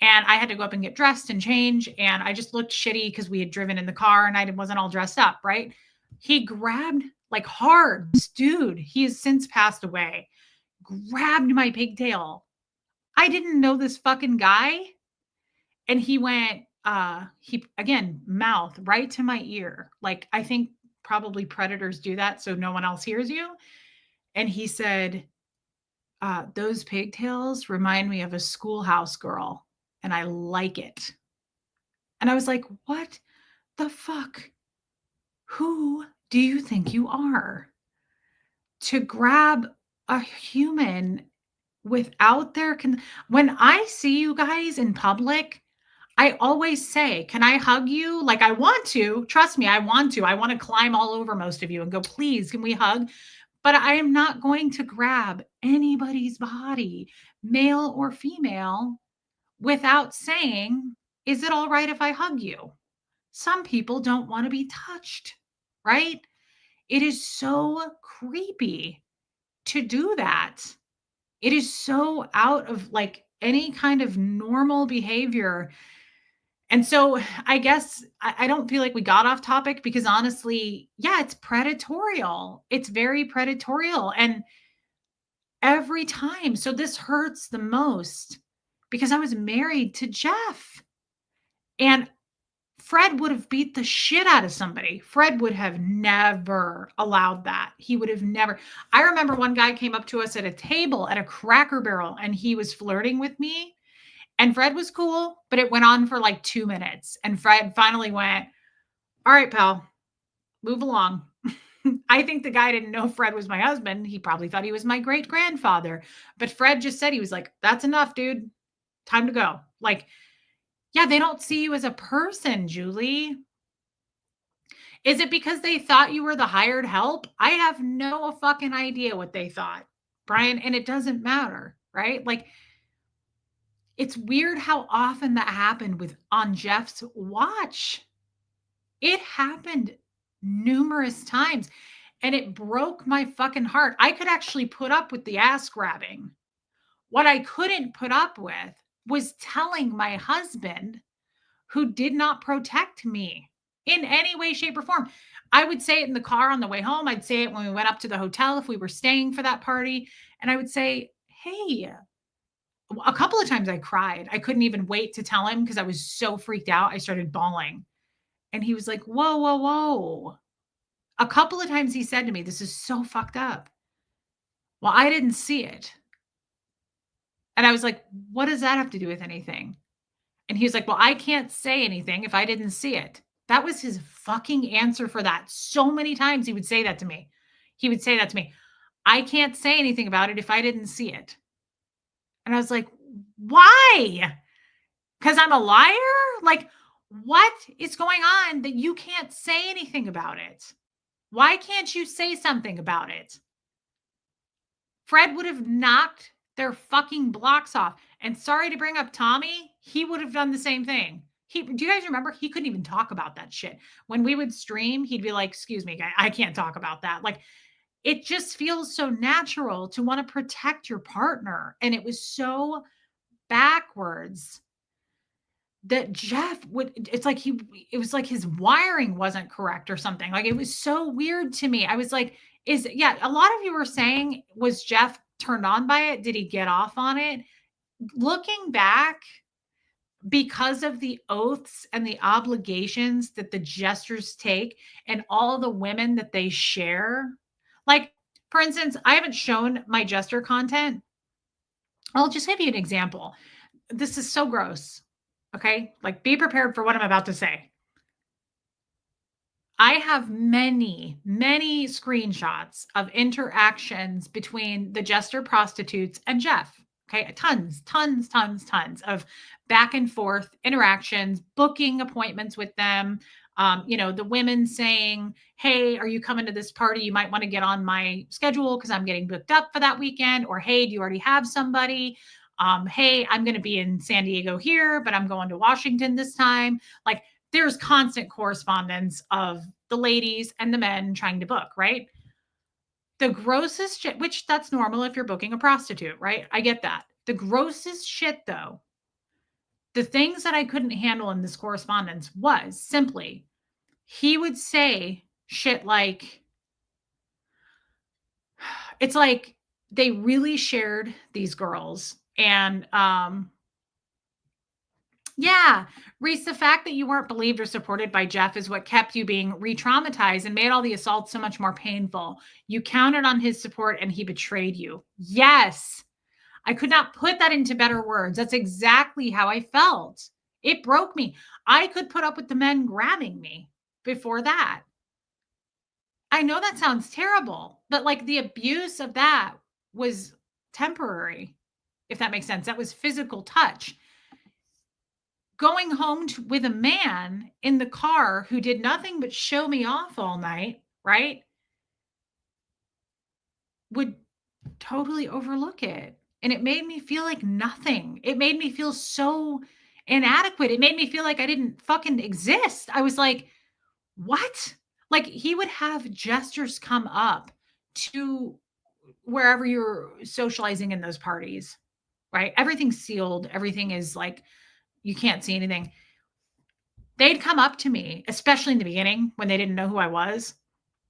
And I had to go up and get dressed and change. And I just looked shitty because we had driven in the car and I wasn't all dressed up, right? He grabbed like hard, dude. He has since passed away. Grabbed my pigtail. I didn't know this fucking guy. And he went, again, mouth right to my ear. Like, I think probably predators do that so no one else hears you. And he said, those pigtails remind me of a schoolhouse girl, and I like it. And I was like, what the fuck? Who do you think you are to grab a human without their when I see you guys in public, I always say, "Can I hug you?" Like, I want to. Trust me, I want to. I want to climb all over most of you and go, "Please, can we hug?" But I am not going to grab anybody's body, male or female, without saying, "Is it all right if I hug you?" Some people don't want to be touched, right? It is so creepy to do that. It is so out of like any kind of normal behavior. And so I guess I don't feel like we got off topic because honestly, yeah, it's predatorial. It's very predatorial. And every time, so this hurts the most because I was married to Jeff and Fred would have beat the shit out of somebody. Fred would have never allowed that. He would have never. I remember one guy came up to us at a table at a Cracker Barrel and he was flirting with me. And Fred was cool, but it went on for like 2 minutes. And Fred finally went, "All right, pal, move along." I think the guy didn't know Fred was my husband. He probably thought he was my great grandfather. But Fred just said, he was like, "That's enough, dude. Time to go." Like, yeah, they don't see you as a person, Julie. Is it because they thought you were the hired help? I have no fucking idea what they thought, Brian, and it doesn't matter, right? Like, it's weird how often that happened with on Jeff's watch. It happened numerous times and it broke my fucking heart. I could actually put up with the ass grabbing. What I couldn't put up with was telling my husband, who did not protect me in any way, shape, or form. I would say it in the car on the way home. I'd say it when we went up to the hotel if we were staying for that party. And I would say, "Hey," a couple of times I cried. I couldn't even wait to tell him because I was so freaked out. I started bawling. And he was like, "Whoa, whoa, whoa." A couple of times he said to me, "This is so fucked up." Well, I didn't see it. And I was like, "What does that have to do with anything?" And he was like, "Well, I can't say anything if I didn't see it." That was his fucking answer for that. So many times he would say that to me. He would say that to me. "I can't say anything about it if I didn't see it." And I was like, "Why? Because I'm a liar? Like, what is going on that you can't say anything about it? Why can't you say something about it?" Fred would have knocked their fucking blocks off. And sorry to bring up Tommy, he would have done the same thing. Do you guys remember? He couldn't even talk about that shit. When we would stream, he'd be like, "Excuse me, guy, I can't talk about that." Like, it just feels so natural to want to protect your partner. And it was so backwards that Jeff would, it's like it was like his wiring wasn't correct or something. Like, it was so weird to me. I was like, yeah, a lot of you were saying, was Jeff turned on by it? Did he get off on it? Looking back, because of the oaths and the obligations that the jesters take and all the women that they share, like, for instance, I haven't shown my jester content. I'll just give you an example. This is so gross. Okay. Like, be prepared for what I'm about to say. I have many, many screenshots of interactions between the jester prostitutes and Jeff. Okay. Tons, tons, tons, tons of back and forth interactions, booking appointments with them. The women saying, "Hey, are you coming to this party? You might want to get on my schedule because I'm getting booked up for that weekend." Or, "Hey, do you already have somebody?" "Hey, I'm going to be in San Diego here, but I'm going to Washington this time." Like, there's constant correspondence of the ladies and the men trying to book, right? The grossest shit, which that's normal if you're booking a prostitute, right? I get that. The grossest shit, though, the things that I couldn't handle in this correspondence was simply he would say shit like, it's like they really shared these girls. And yeah, Reese, the fact that you weren't believed or supported by Jeff is what kept you being re-traumatized and made all the assaults so much more painful. You counted on his support and he betrayed you. Yes, I could not put that into better words. That's exactly how I felt. It broke me. I could put up with the men grabbing me before that. I know that sounds terrible, but, like, the abuse of that was temporary, if that makes sense. That was physical touch. Going home with a man in the car who did nothing but show me off all night, right, would totally overlook it. And it made me feel like nothing. It made me feel so inadequate. It made me feel like I didn't fucking exist. I was like, what? Like he would have gestures come up to wherever you're socializing in those parties, right? Everything's sealed. Everything is like, you can't see anything. They'd come up to me, especially in the beginning when they didn't know who I was.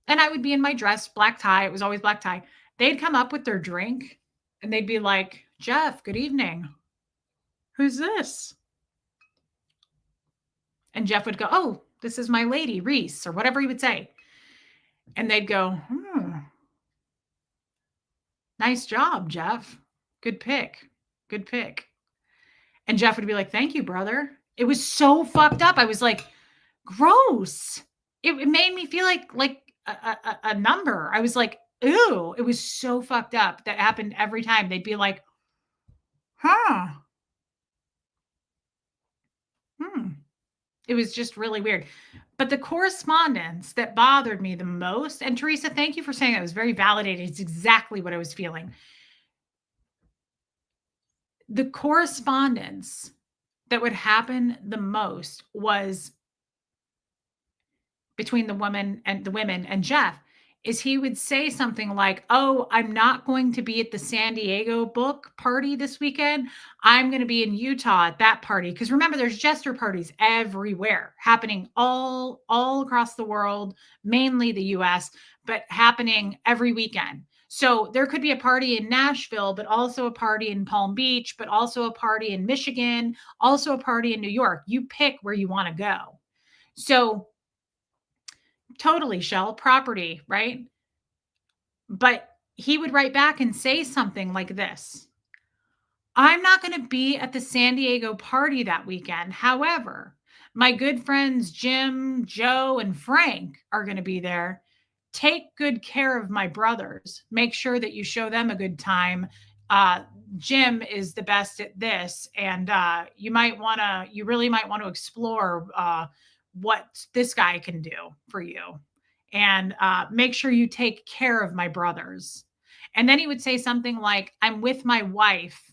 And I would be in my dress, black tie. It was always black tie. They'd come up with their drink and they'd be like, Jeff, good evening. Who's this? And Jeff would go, oh, this is my lady, Reese, or whatever he would say. And they'd go, nice job, Jeff. Good pick. Good pick. And Jeff would be like, thank you, brother. It was so fucked up. I was like, gross. It made me feel like a number. I was like, ew. It was so fucked up. That happened every time. They'd be like, huh. It was just really weird. But the correspondence that bothered me the most, and Teresa, thank you for saying that. It was very validating. It's exactly what I was feeling. The correspondence that would happen the most was between the women and Jeff is he would say something like, "Oh, I'm not going to be at the San Diego book party this weekend. I'm going to be in Utah at that party." Because remember, there's jester parties everywhere, happening all across the world, mainly the U.S., but happening every weekend. So there could be a party in Nashville, but also a party in Palm Beach, but also a party in Michigan, also a party in New York. You pick where you want to go. So totally, Shell, property, right? But he would write back and say something like this: I'm not going to be at the San Diego party that weekend. However, my good friends Jim, Joe, and Frank are going to be there. Take good care of my brothers. Make sure that you show them a good time. Jim is the best at this, and you really might want to explore what this guy can do for you, and make sure you take care of my brothers. And then he would say something like, I'm with my wife.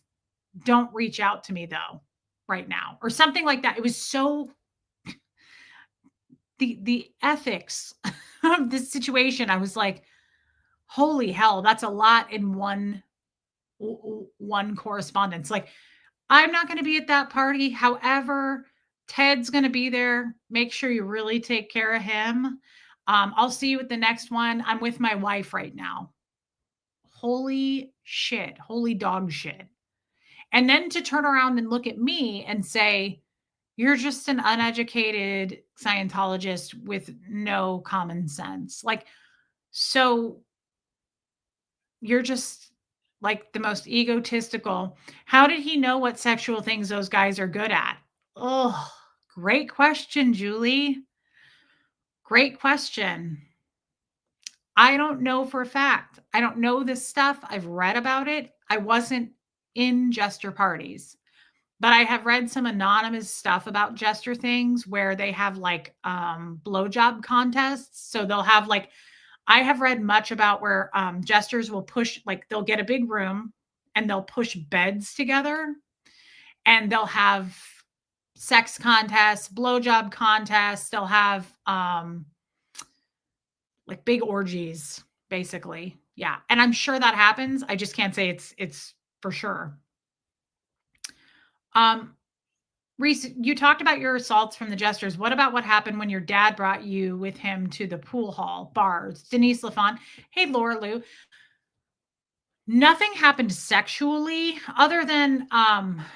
Don't reach out to me though right now, or something like that. It was so the ethics of this situation. I was like, holy hell, that's a lot in one correspondence. Like, I'm not going to be at that party. However, Ted's going to be there. Make sure you really take care of him. I'll see you at the next one. I'm with my wife right now. Holy shit. Holy dog shit. And then to turn around and look at me and say, you're just an uneducated Scientologist with no common sense. Like, so you're just like the most egotistical. How did he know what sexual things those guys are good at? Oh, great question, Julie. Great question. I don't know for a fact. I don't know this stuff. I've read about it. I wasn't in jester parties, but I have read some anonymous stuff about jester things where they have like blowjob contests. So they'll have like, I have read much about where jesters will push, like they'll get a big room and they'll push beds together and they'll have sex contests, blowjob contests. They'll have like big orgies, basically. Yeah. And I'm sure that happens. I just can't say it's for sure. Reese, you talked about your assaults from the jesters. What about what happened when your dad brought you with him to the pool hall bars? Denise LaFont. Hey, Laura Lou. Nothing happened sexually other than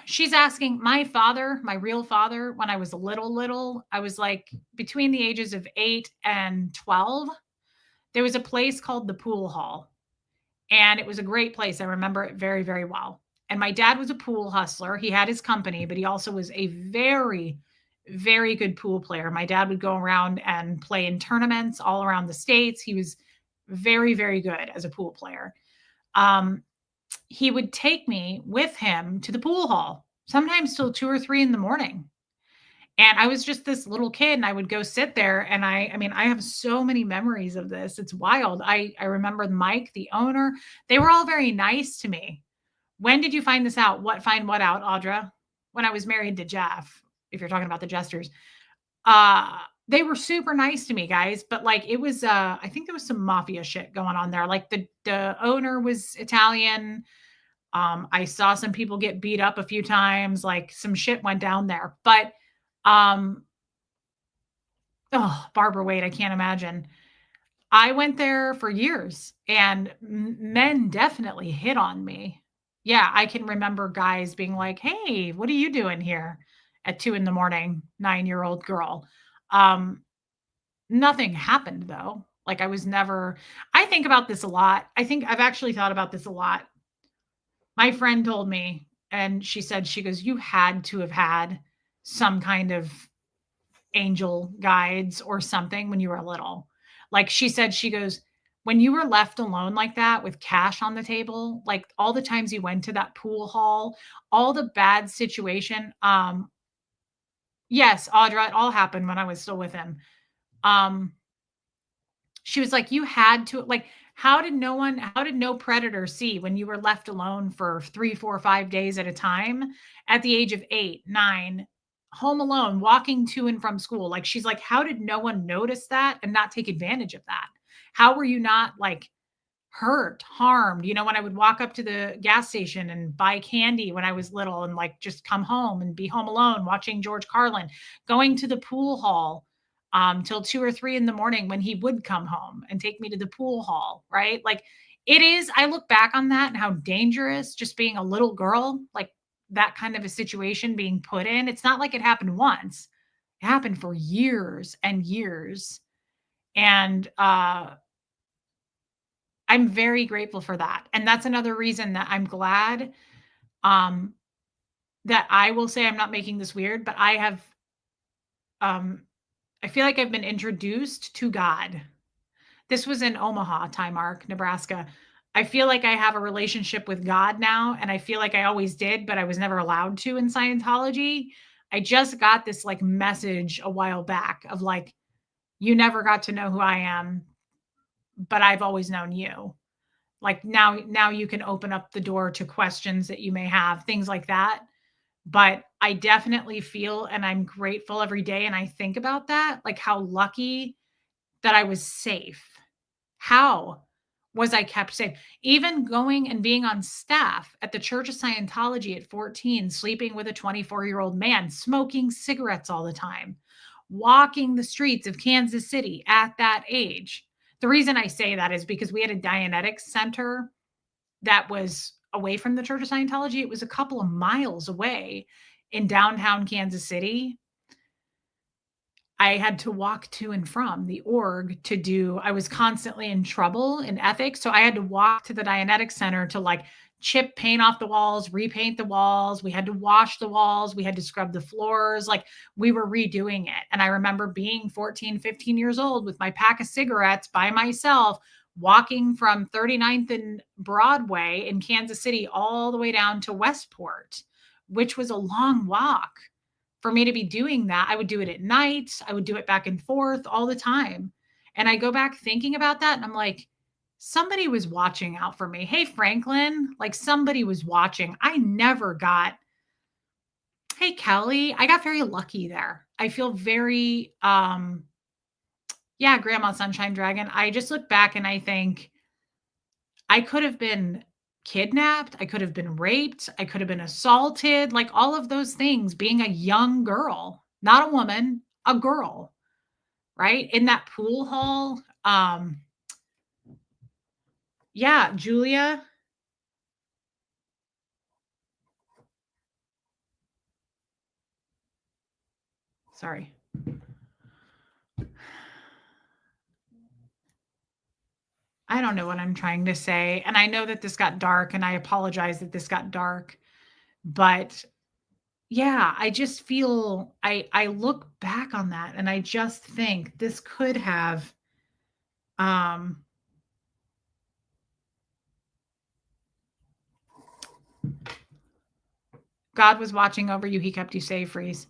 she's asking my father, my real father, when I was little, I was like between the ages of 8 and 12. There was a place called the Pool Hall, and it was a great place. I remember it very, very well. And my dad was a pool hustler. He had his company, but he also was a very, very good pool player. My dad would go around and play in tournaments all around the states. He was very, very good as a pool player. Um, he would take me with him to the pool hall, sometimes till 2 or 3 in the morning. And I was just this little kid and I would go sit there and I mean, I have so many memories of this. It's wild. I remember Mike, the owner, they were all very nice to me. When did you find this out? What find what out, Audra? When I was married to Jeff, if you're talking about the Jesters. They were super nice to me, guys, but like it was I think there was some mafia shit going on there. Like the owner was Italian. I saw some people get beat up a few times, like some shit went down there. But um oh, Barbara Wade, I can't imagine. I went there for years and men definitely hit on me. Yeah, I can remember guys being like, "Hey, what are you doing here at 2 in the morning, 9-year-old girl?" Um, Nothing happened though. Like I was never I think about this a lot. I think I've actually thought about this a lot. My friend told me and she said she goes, "You had to have had some kind of angel guides or something when you were little." Like she said, she goes, "When you were left alone like that with cash on the table, like all the times you went to that pool hall, all the bad situation." Yes, Audra, it all happened when I was still with him. Um, she was like, "You had to like, how did no predator see when you were left alone for 3, 4, 5 days at a time at the age of 8, 9, home alone, walking to and from school?" Like, she's like, "How did no one notice that and not take advantage of that? How were you not, like, hurt, harmed?" You know, when I would walk up to the gas station and buy candy when I was little and like just come home and be home alone watching George Carlin, going to the pool hall till 2 or 3 in the morning when he would come home and take me to the pool hall, right? Like it is, I look back on that and how dangerous just being a little girl, like that kind of a situation being put in. It's not like it happened once. It happened for years and years. And I'm very grateful for that, and that's another reason that I'm glad, um, that I will say I'm not making this weird, but um, I feel like I've been introduced to God. This was in Omaha, Timark, Nebraska. I feel like I have a relationship with God now, and I feel like I always did, but I was never allowed to in Scientology. I just got this, like, message a while back of, like, "You never got to know who I am, but I've always known you." Like now you can open up the door to questions that you may have, things like that. But I definitely feel and I'm grateful every day and I think about that, like how lucky that I was safe. How was I kept safe? Even going and being on staff at the Church of Scientology at 14, sleeping with a 24-year-old man, smoking cigarettes all the time, walking the streets of Kansas City at that age. The reason I say that is because we had a Dianetics center that was away from the Church of Scientology. It was a couple of miles away in downtown Kansas City. I had to walk to and from the org to do I was constantly in trouble in ethics, so I had to walk to the Dianetics Center to, like, chip paint off the walls, repaint the walls, we had to wash the walls, we had to scrub the floors, like, we were redoing it, and I remember being 14, 15 years old with my pack of cigarettes by myself, walking from 39th and Broadway in Kansas City all the way down to Westport, which was a long walk for me to be doing that. I would do it at night. I would do it back and forth all the time. And I go back thinking about that and I'm like, somebody was watching out for me. Hey, Franklin, like somebody was watching. I never got, hey, Kelly, I got very lucky there. I feel very, yeah, Grandma Sunshine Dragon. I just look back and I think I could have been kidnapped. I could have been raped. I could have been assaulted, like all of those things being a young girl, not a woman, a girl, right? In that pool hall. Yeah, Julia, sorry. I don't know what I'm trying to say. And I know that this got dark and I apologize that this got dark, but yeah, I just feel I look back on that and I just think this could have um God was watching over you, he kept you safe, Freeze.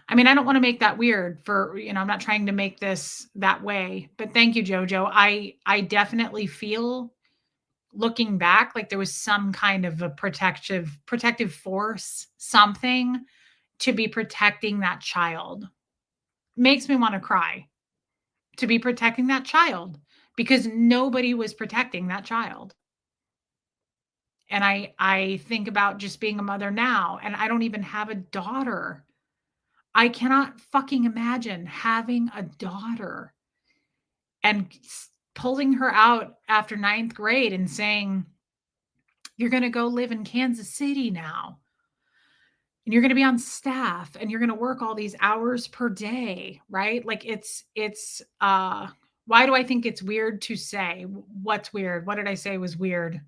I mean, I don't want to make that weird for, I'm not trying to make this that way, but thank you, Jojo. I definitely feel looking back like there was some kind of a protective force, something to be protecting that child. Makes me want to cry to be protecting that child because nobody was protecting that child. And I think about just being a mother now and I don't even have a daughter. I cannot fucking imagine having a daughter and pulling her out after ninth grade and saying, you're going to go live in Kansas City now. And you're going to be on staff and you're going to work all these hours per day, right? Like why do I think it's weird to say? What's weird? What did I say was weird?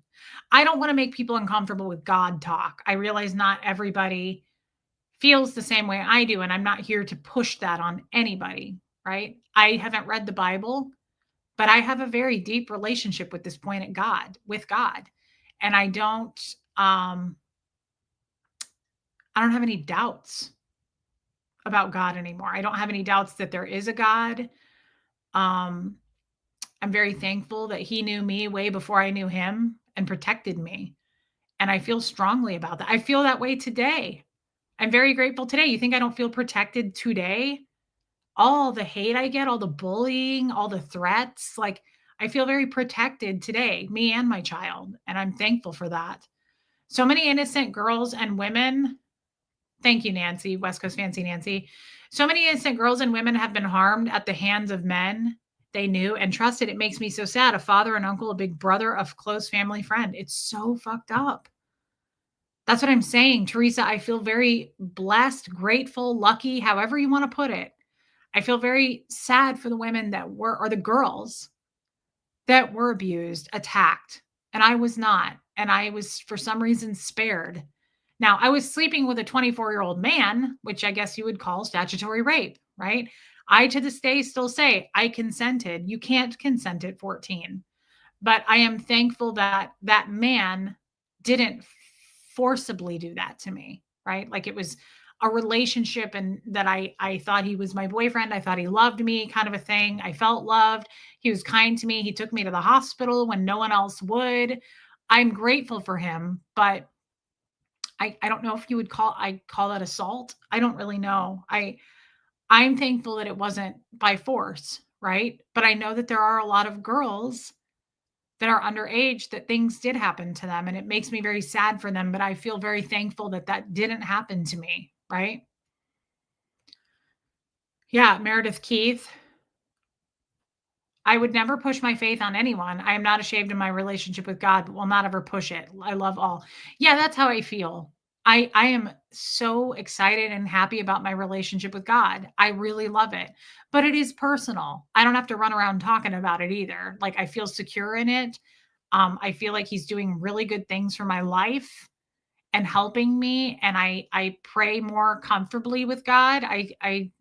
I don't want to make people uncomfortable with God talk. I realize not everybody feels the same way I do, and I'm not here to push that on anybody, right? I haven't read the Bible, but I have a very deep relationship with this point at God, with God. And I don't have any doubts about God anymore. I don't have any doubts that there is a God. Um, I'm very thankful that he knew me way before I knew him and protected me. And I feel strongly about that. I feel that way today. I'm very grateful today. You think I don't feel protected today? All the hate I get, all the bullying, all the threats, like I feel very protected today, me and my child. And I'm thankful for that. So many innocent girls and women. Thank you, Nancy, West Coast Fancy Nancy. So many innocent girls and women have been harmed at the hands of men they knew and trusted. It makes me so sad. A father, an uncle, a big brother, a close family friend. It's so fucked up. That's what I'm saying, Teresa. I feel very blessed, grateful, lucky, however you want to put it. I feel very sad for the women that were, or the girls that were abused, attacked, and I was not. And I was, for some reason, spared. Now, I was sleeping with a 24-year-old man, which I guess you would call statutory rape, right? I, to this day, still say I consented. You can't consent at 14. But I am thankful that that man didn't forcibly do that to me, right? Like it was a relationship and that I thought he was my boyfriend. I thought he loved me, kind of a thing. I felt loved. He was kind to me. He took me to the hospital when no one else would. I'm grateful for him, but I don't know if you would call that assault. I don't really know. I'm thankful that it wasn't by force, right? But I know that there are a lot of girls that are underage that things did happen to them and it makes me very sad for them, but I feel very thankful that that didn't happen to me, right? Yeah, Meredith Keith. I would never push my faith on anyone. I am not ashamed of my relationship with God, but will not ever push it. I love all. Yeah, that's how I feel. I am so excited and happy about my relationship with God. I really love it. But it is personal. I don't have to run around talking about it either. Like I feel secure in it. I feel like he's doing really good things for my life and helping me. And I pray more comfortably with God. I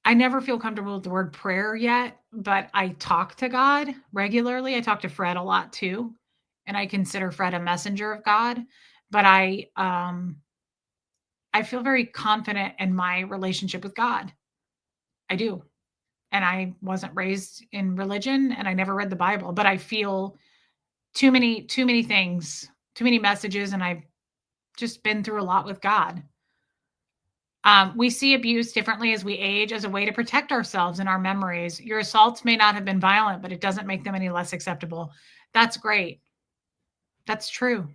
never feel comfortable with the word prayer yet, but I talk to God regularly. I talk to Fred a lot too, and I consider Fred a messenger of God. But I feel very confident in my relationship with God. I do. And I wasn't raised in religion and I never read the Bible, but I feel too many things, too many messages, and I've just been through a lot with God. We see abuse differently as we age as a way to protect ourselves and our memories. Your assaults may not have been violent, but it doesn't make them any less acceptable. That's great. That's true.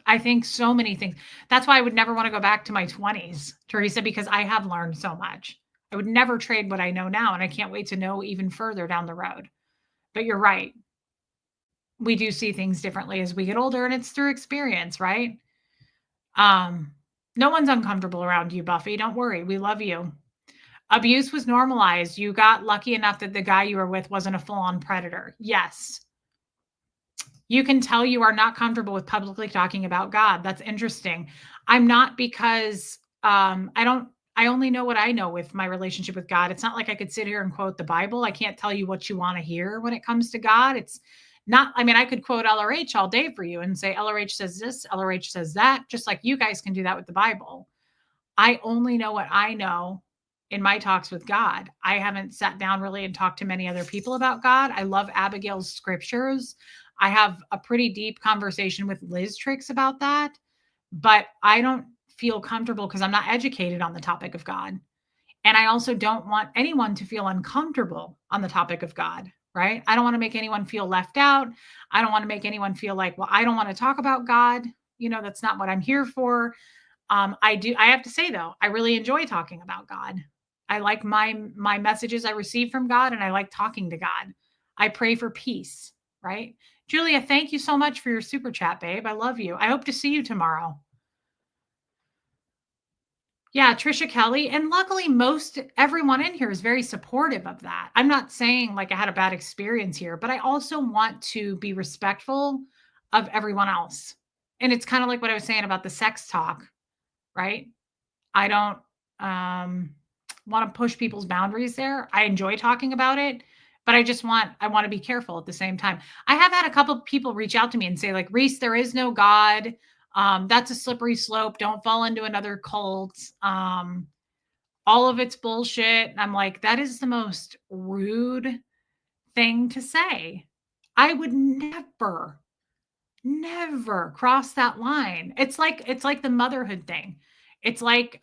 I think so many things. That's why I would never want to go back to my 20s, Teresa, because I have learned so much. I would never trade what I know now, and I can't wait to know even further down the road. But you're right. We do see things differently as we get older, and it's through experience, right? Um, no one's uncomfortable around you, Buffy. Don't worry. We love you. Abuse was normalized. You got lucky enough that the guy you were with wasn't a full-on predator. Yes. You can tell you are not comfortable with publicly talking about God. That's interesting. I'm not because I only know what I know with my relationship with God. It's not like I could sit here and quote the Bible. I can't tell you what you want to hear when it comes to God. It's not, I mean, I could quote LRH all day for you and say LRH says this, LRH says that, just like you guys can do that with the Bible. I only know what I know in my talks with God. I haven't sat down really and talked to many other people about God. I love Abigail's scriptures. I have a pretty deep conversation with Liz Tricks about that, but I don't feel comfortable because I'm not educated on the topic of God. And I also don't want anyone to feel uncomfortable on the topic of God, right? I don't want to make anyone feel left out. I don't want to make anyone feel like, well, I don't want to talk about God. That's not what I'm here for. I have to say though, I really enjoy talking about God. I like my messages I receive from God, and I like talking to God. I pray for peace, right? Julia, thank you so much for your super chat, babe. I love you. I hope to see you tomorrow. Yeah, Trisha Kelly. And luckily, most everyone in here is very supportive of that. I'm not saying like I had a bad experience here, but I also want to be respectful of everyone else. And it's kind of like what I was saying about the sex talk, right? I don't want to push people's boundaries there. I enjoy talking about it, but I want to be careful at the same time. I have had a couple of people reach out to me and say like, Reese, there is no God. That's a slippery slope. Don't fall into another cult. All of it's bullshit. And I'm like, that is the most rude thing to say. I would never cross that line. It's like the motherhood thing. It's like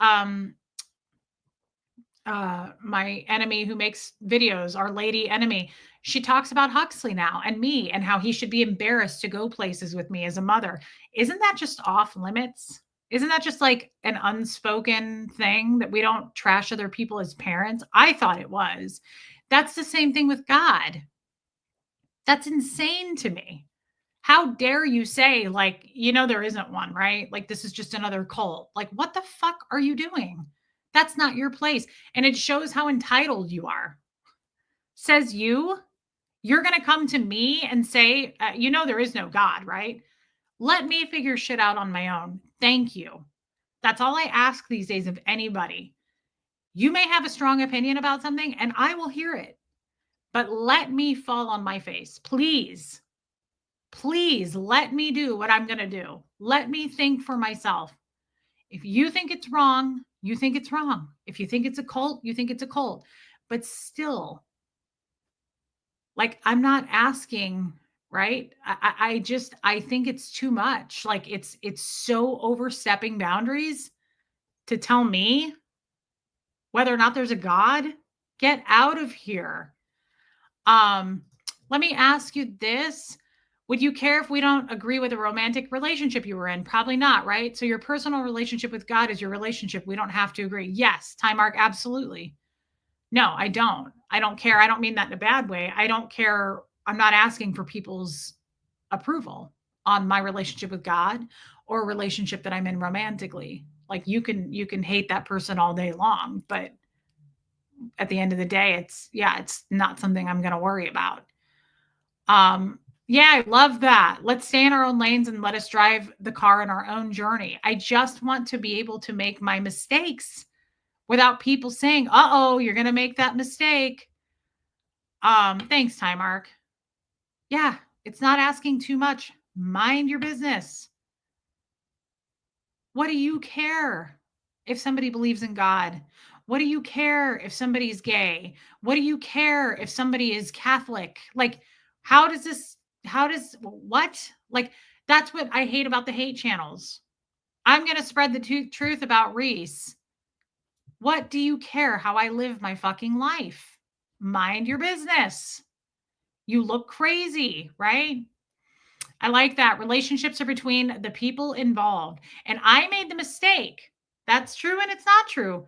my enemy who makes videos, our lady enemy, she talks about Huxley now and me and how he should be embarrassed to go places with me as a mother. Isn't that just off limits? Isn't that just like an unspoken thing that we don't trash other people as parents? I thought it was. That's the same thing with God. That's insane to me. How dare you say, like, there isn't one, right? Like, this is just another cult. Like, what the fuck are you doing? That's not your place. And it shows how entitled you are. Says you're going to come to me and say, there is no God, right? Let me figure shit out on my own. Thank you. That's all I ask these days of anybody. You may have a strong opinion about something and I will hear it, but let me fall on my face, please. Please let me do what I'm going to do. Let me think for myself. If you think it's wrong, you think it's wrong. If you think it's a cult, you think it's a cult. But still, like, I'm not asking, right? I think it's too much. Like, it's so overstepping boundaries to tell me whether or not there's a God. Get out of here. Um, Let me ask you this. Would you care if we don't agree with a romantic relationship you were in? Probably not, right? So your personal relationship with God is your relationship. We don't have to agree. Yes, time mark, absolutely. No, I don't. I don't care. I don't mean that in a bad way. I don't care. I'm not asking for people's approval on my relationship with God or a relationship that I'm in romantically. Like you can hate that person all day long, but at the end of the day, it's not something I'm going to worry about. Yeah, I love that. Let's stay in our own lanes and let us drive the car in our own journey. I just want to be able to make my mistakes without people saying, "Uh-oh, you're going to make that mistake." Thanks, Time Mark. Yeah, it's not asking too much. Mind your business. What do you care if somebody believes in God? What do you care if somebody's gay? What do you care if somebody is Catholic? Like, what? Like, that's what I hate about the hate channels. I'm going to spread the truth about Reese. What do you care how I live my fucking life? Mind your business. You look crazy, right? I like that. Relationships are between the people involved. And I made the mistake. That's true and it's not true.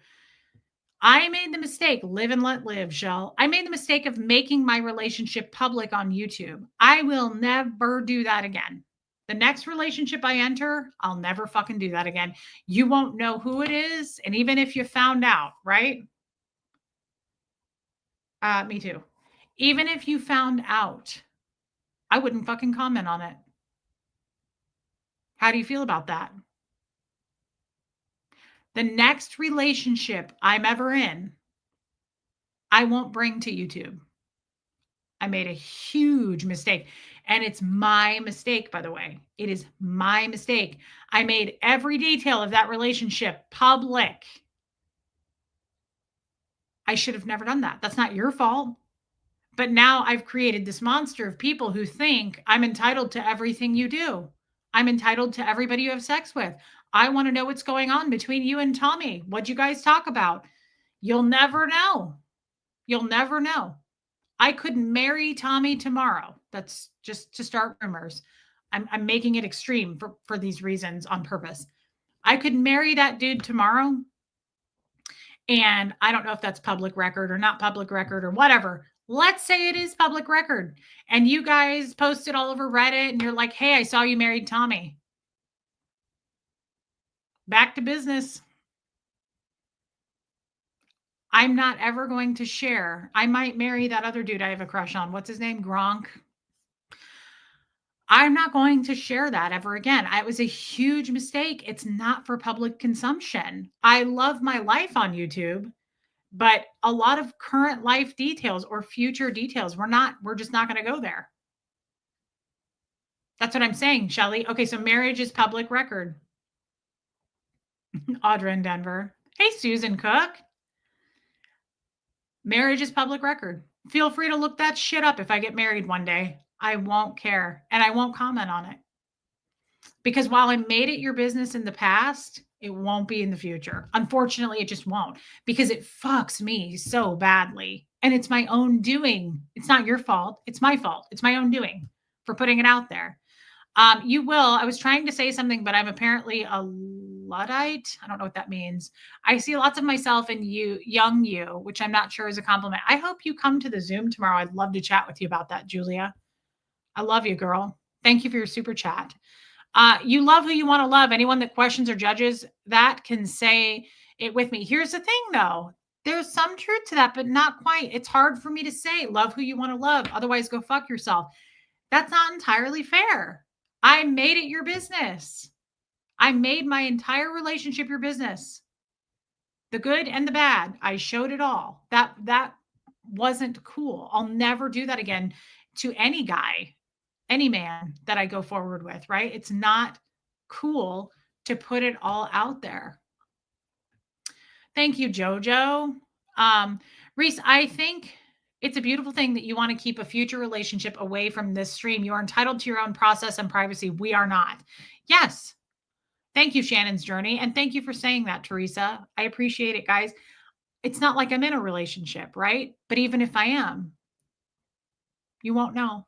I made the mistake, live and let live, Shell. I made the mistake of making my relationship public on YouTube. I will never do that again. The next relationship I enter, I'll never fucking do that again. You won't know who it is. And even if you found out, right? Me too. Even if you found out, I wouldn't fucking comment on it. How do you feel about that? The next relationship I'm ever in, I won't bring to YouTube. I made a huge mistake. And it's my mistake, by the way. It is my mistake. I made every detail of that relationship public. I should have never done that. That's not your fault. But now I've created this monster of people who think I'm entitled to everything you do. I'm entitled to everybody you have sex with. I want to know what's going on between you and Tommy. What'd you guys talk about? You'll never know. You'll never know. I could marry Tommy tomorrow. That's just to start rumors. I'm making it extreme for these reasons on purpose. I could marry that dude tomorrow. And I don't know if that's public record or not public record or whatever. Let's say it is public record. And you guys posted all over Reddit and you're like, hey, I saw you married Tommy. Back to business. I'm not ever going to share. I might marry that other dude I have a crush on. What's his name? Gronk. I'm not going to share that ever again. It was a huge mistake. It's not for public consumption. I love my life on YouTube, but a lot of current life details or future details, we're just not going to go there. That's what I'm saying, Shelly. Okay, so marriage is public record. Audra in Denver. Hey, Susan Cook. Marriage is public record. Feel free to look that shit up if I get married one day. I won't care and I won't comment on it. Because while I made it your business in the past, it won't be in the future. Unfortunately, it just won't because it fucks me so badly. And it's my own doing. It's not your fault. It's my fault. It's my own doing for putting it out there. You will. I was trying to say something, but I'm apparently a Luddite. I don't know what that means. I see lots of myself in you, young you, which I'm not sure is a compliment. I hope you come to the Zoom tomorrow. I'd love to chat with you about that, Julia. I love you, girl. Thank you for your super chat. You love who you want to love. Anyone that questions or judges that can say it with me. Here's the thing, though. There's some truth to that, but not quite. It's hard for me to say love who you want to love. Otherwise, go fuck yourself. That's not entirely fair. I made it your business. I made my entire relationship your business. The good and the bad. I showed it all. That wasn't cool. I'll never do that again to any guy, any man that I go forward with, right? It's not cool to put it all out there. Thank you, Jojo. Reese, I think it's a beautiful thing that you want to keep a future relationship away from this stream. You are entitled to your own process and privacy. We are not. Yes. Thank you, Shannon's Journey. And thank you for saying that, Teresa. I appreciate it, guys. It's not like I'm in a relationship, right? But even if I am, you won't know.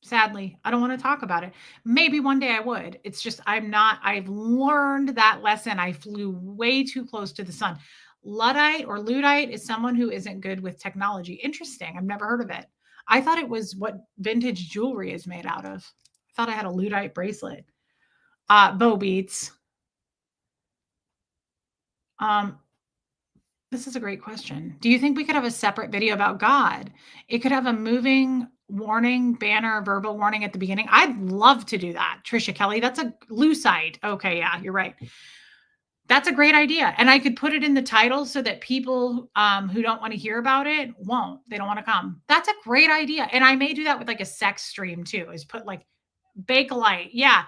Sadly, I don't want to talk about it. Maybe one day I would. It's just, I've learned that lesson. I flew way too close to the sun. Luddite or Luddite is someone who isn't good with technology. Interesting. I've never heard of it. I thought it was what vintage jewelry is made out of. I thought I had a Luddite bracelet. Bow beads. This is a great question. Do you think we could have a separate video about God? It could have a moving warning, banner, verbal warning at the beginning. I'd love to do that. Trisha Kelly, that's a lucite. Okay, yeah, you're right. That's a great idea. And I could put it in the title so that people who don't want to hear about it won't. They don't want to come. That's a great idea. And I may do that with like a sex stream too, is put like Bakelite. Yeah.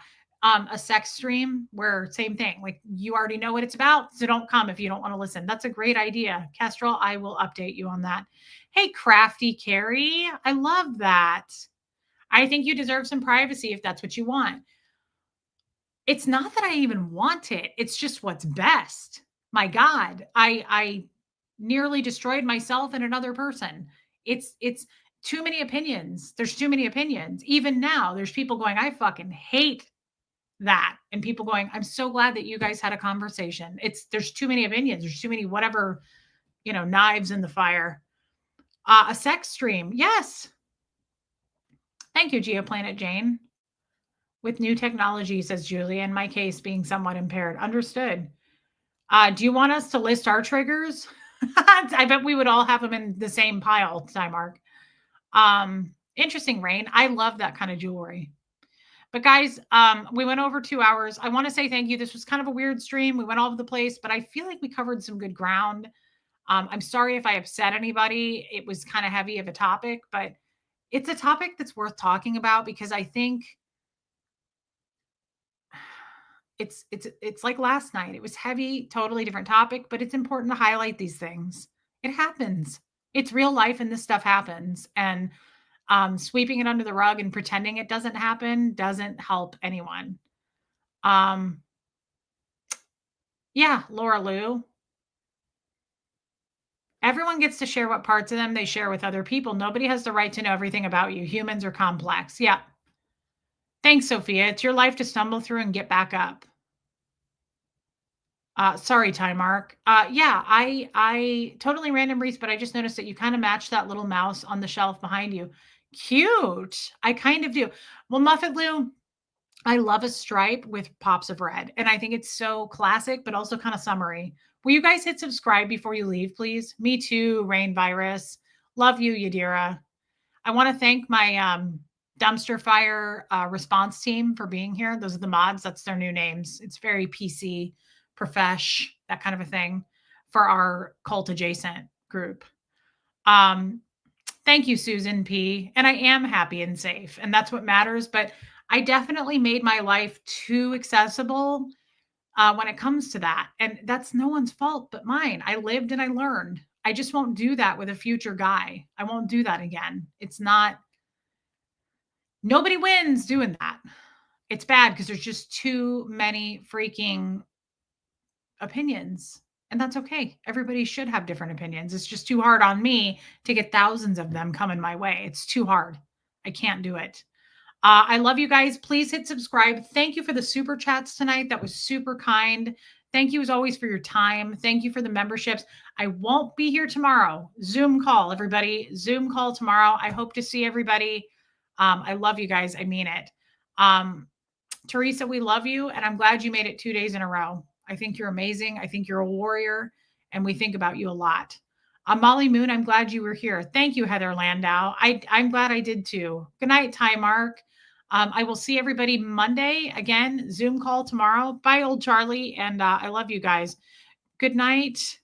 A sex stream where same thing, like you already know what it's about. So don't come if you don't want to listen. That's a great idea. Kestrel, I will update you on that. Hey, Crafty Carrie. I love that. I think you deserve some privacy if that's what you want. It's not that I even want it. It's just what's best. My God, I nearly destroyed myself and another person. It's too many opinions. There's too many opinions. Even now, there's people going, I fucking hate that. And people going, I'm so glad that you guys had a conversation. There's too many opinions. There's too many, whatever, knives in the fire. A sex stream. Yes. Thank you, Geoplanet Jane. With new technology, says Julie, in my case being somewhat impaired. Understood. Do you want us to list our triggers? I bet we would all have them in the same pile, Mark. Interesting, Rain. I love that kind of jewelry. But guys, we went over 2 hours. I want to say thank you. This was kind of a weird stream. We went all over the place, but I feel like we covered some good ground. I'm sorry if I upset anybody. It was kind of heavy of a topic, but it's a topic that's worth talking about because I think it's like last night. It was heavy, totally different topic, but it's important to highlight these things. It happens. It's real life and this stuff happens. And sweeping it under the rug and pretending it doesn't happen doesn't help anyone. Um, yeah, Laura Lou. Everyone gets to share what parts of them they share with other people. Nobody has the right to know everything about you. Humans are complex. Yeah. Thanks, Sophia. It's your life to stumble through and get back up. Sorry, Time Mark. Yeah, I totally random Reese, but I just noticed that you kind of match that little mouse on the shelf behind you. Cute. I kind of do. Well, Muffet Lou, I love a stripe with pops of red, and I think it's so classic, but also kind of summery. Will you guys hit subscribe before you leave, please? Me too, Rain Virus. Love you, Yadira. I want to thank my dumpster fire response team for being here. Those are the mods. That's their new names. It's very PC, profesh, that kind of a thing for our cult adjacent group. Thank you, Susan P. And I am happy and safe, and that's what matters. But I definitely made my life too accessible when it comes to that. And that's no one's fault but mine. I lived and I learned. I just won't do that with a future guy. I won't do that again. It's not, nobody wins doing that. It's bad because there's just too many freaking opinions. And that's okay. Everybody should have different opinions. It's just too hard on me to get thousands of them coming my way. It's too hard. I can't do it. I love you guys. Please hit subscribe. Thank you for the super chats tonight. That was super kind. Thank you as always for your time. Thank you for the memberships. I won't be here tomorrow. Zoom call, everybody. Zoom call tomorrow. I hope to see everybody. I love you guys. I mean it. Teresa, we love you. And I'm glad you made it 2 days in a row. I think you're amazing. I think you're a warrior. And we think about you a lot. Molly Moon, I'm glad you were here. Thank you, Heather Landau. I'm glad I did too. Good night, Ty Mark. I will see everybody Monday. Again, Zoom call tomorrow. Bye, old Charlie. And I love you guys. Good night.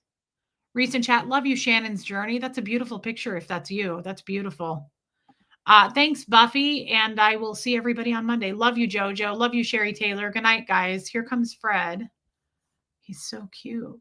Recent chat. Love you, Shannon's Journey. That's a beautiful picture if that's you. That's beautiful. Thanks, Buffy. And I will see everybody on Monday. Love you, JoJo. Love you, Sherry Taylor. Good night, guys. Here comes Fred. He's so cute.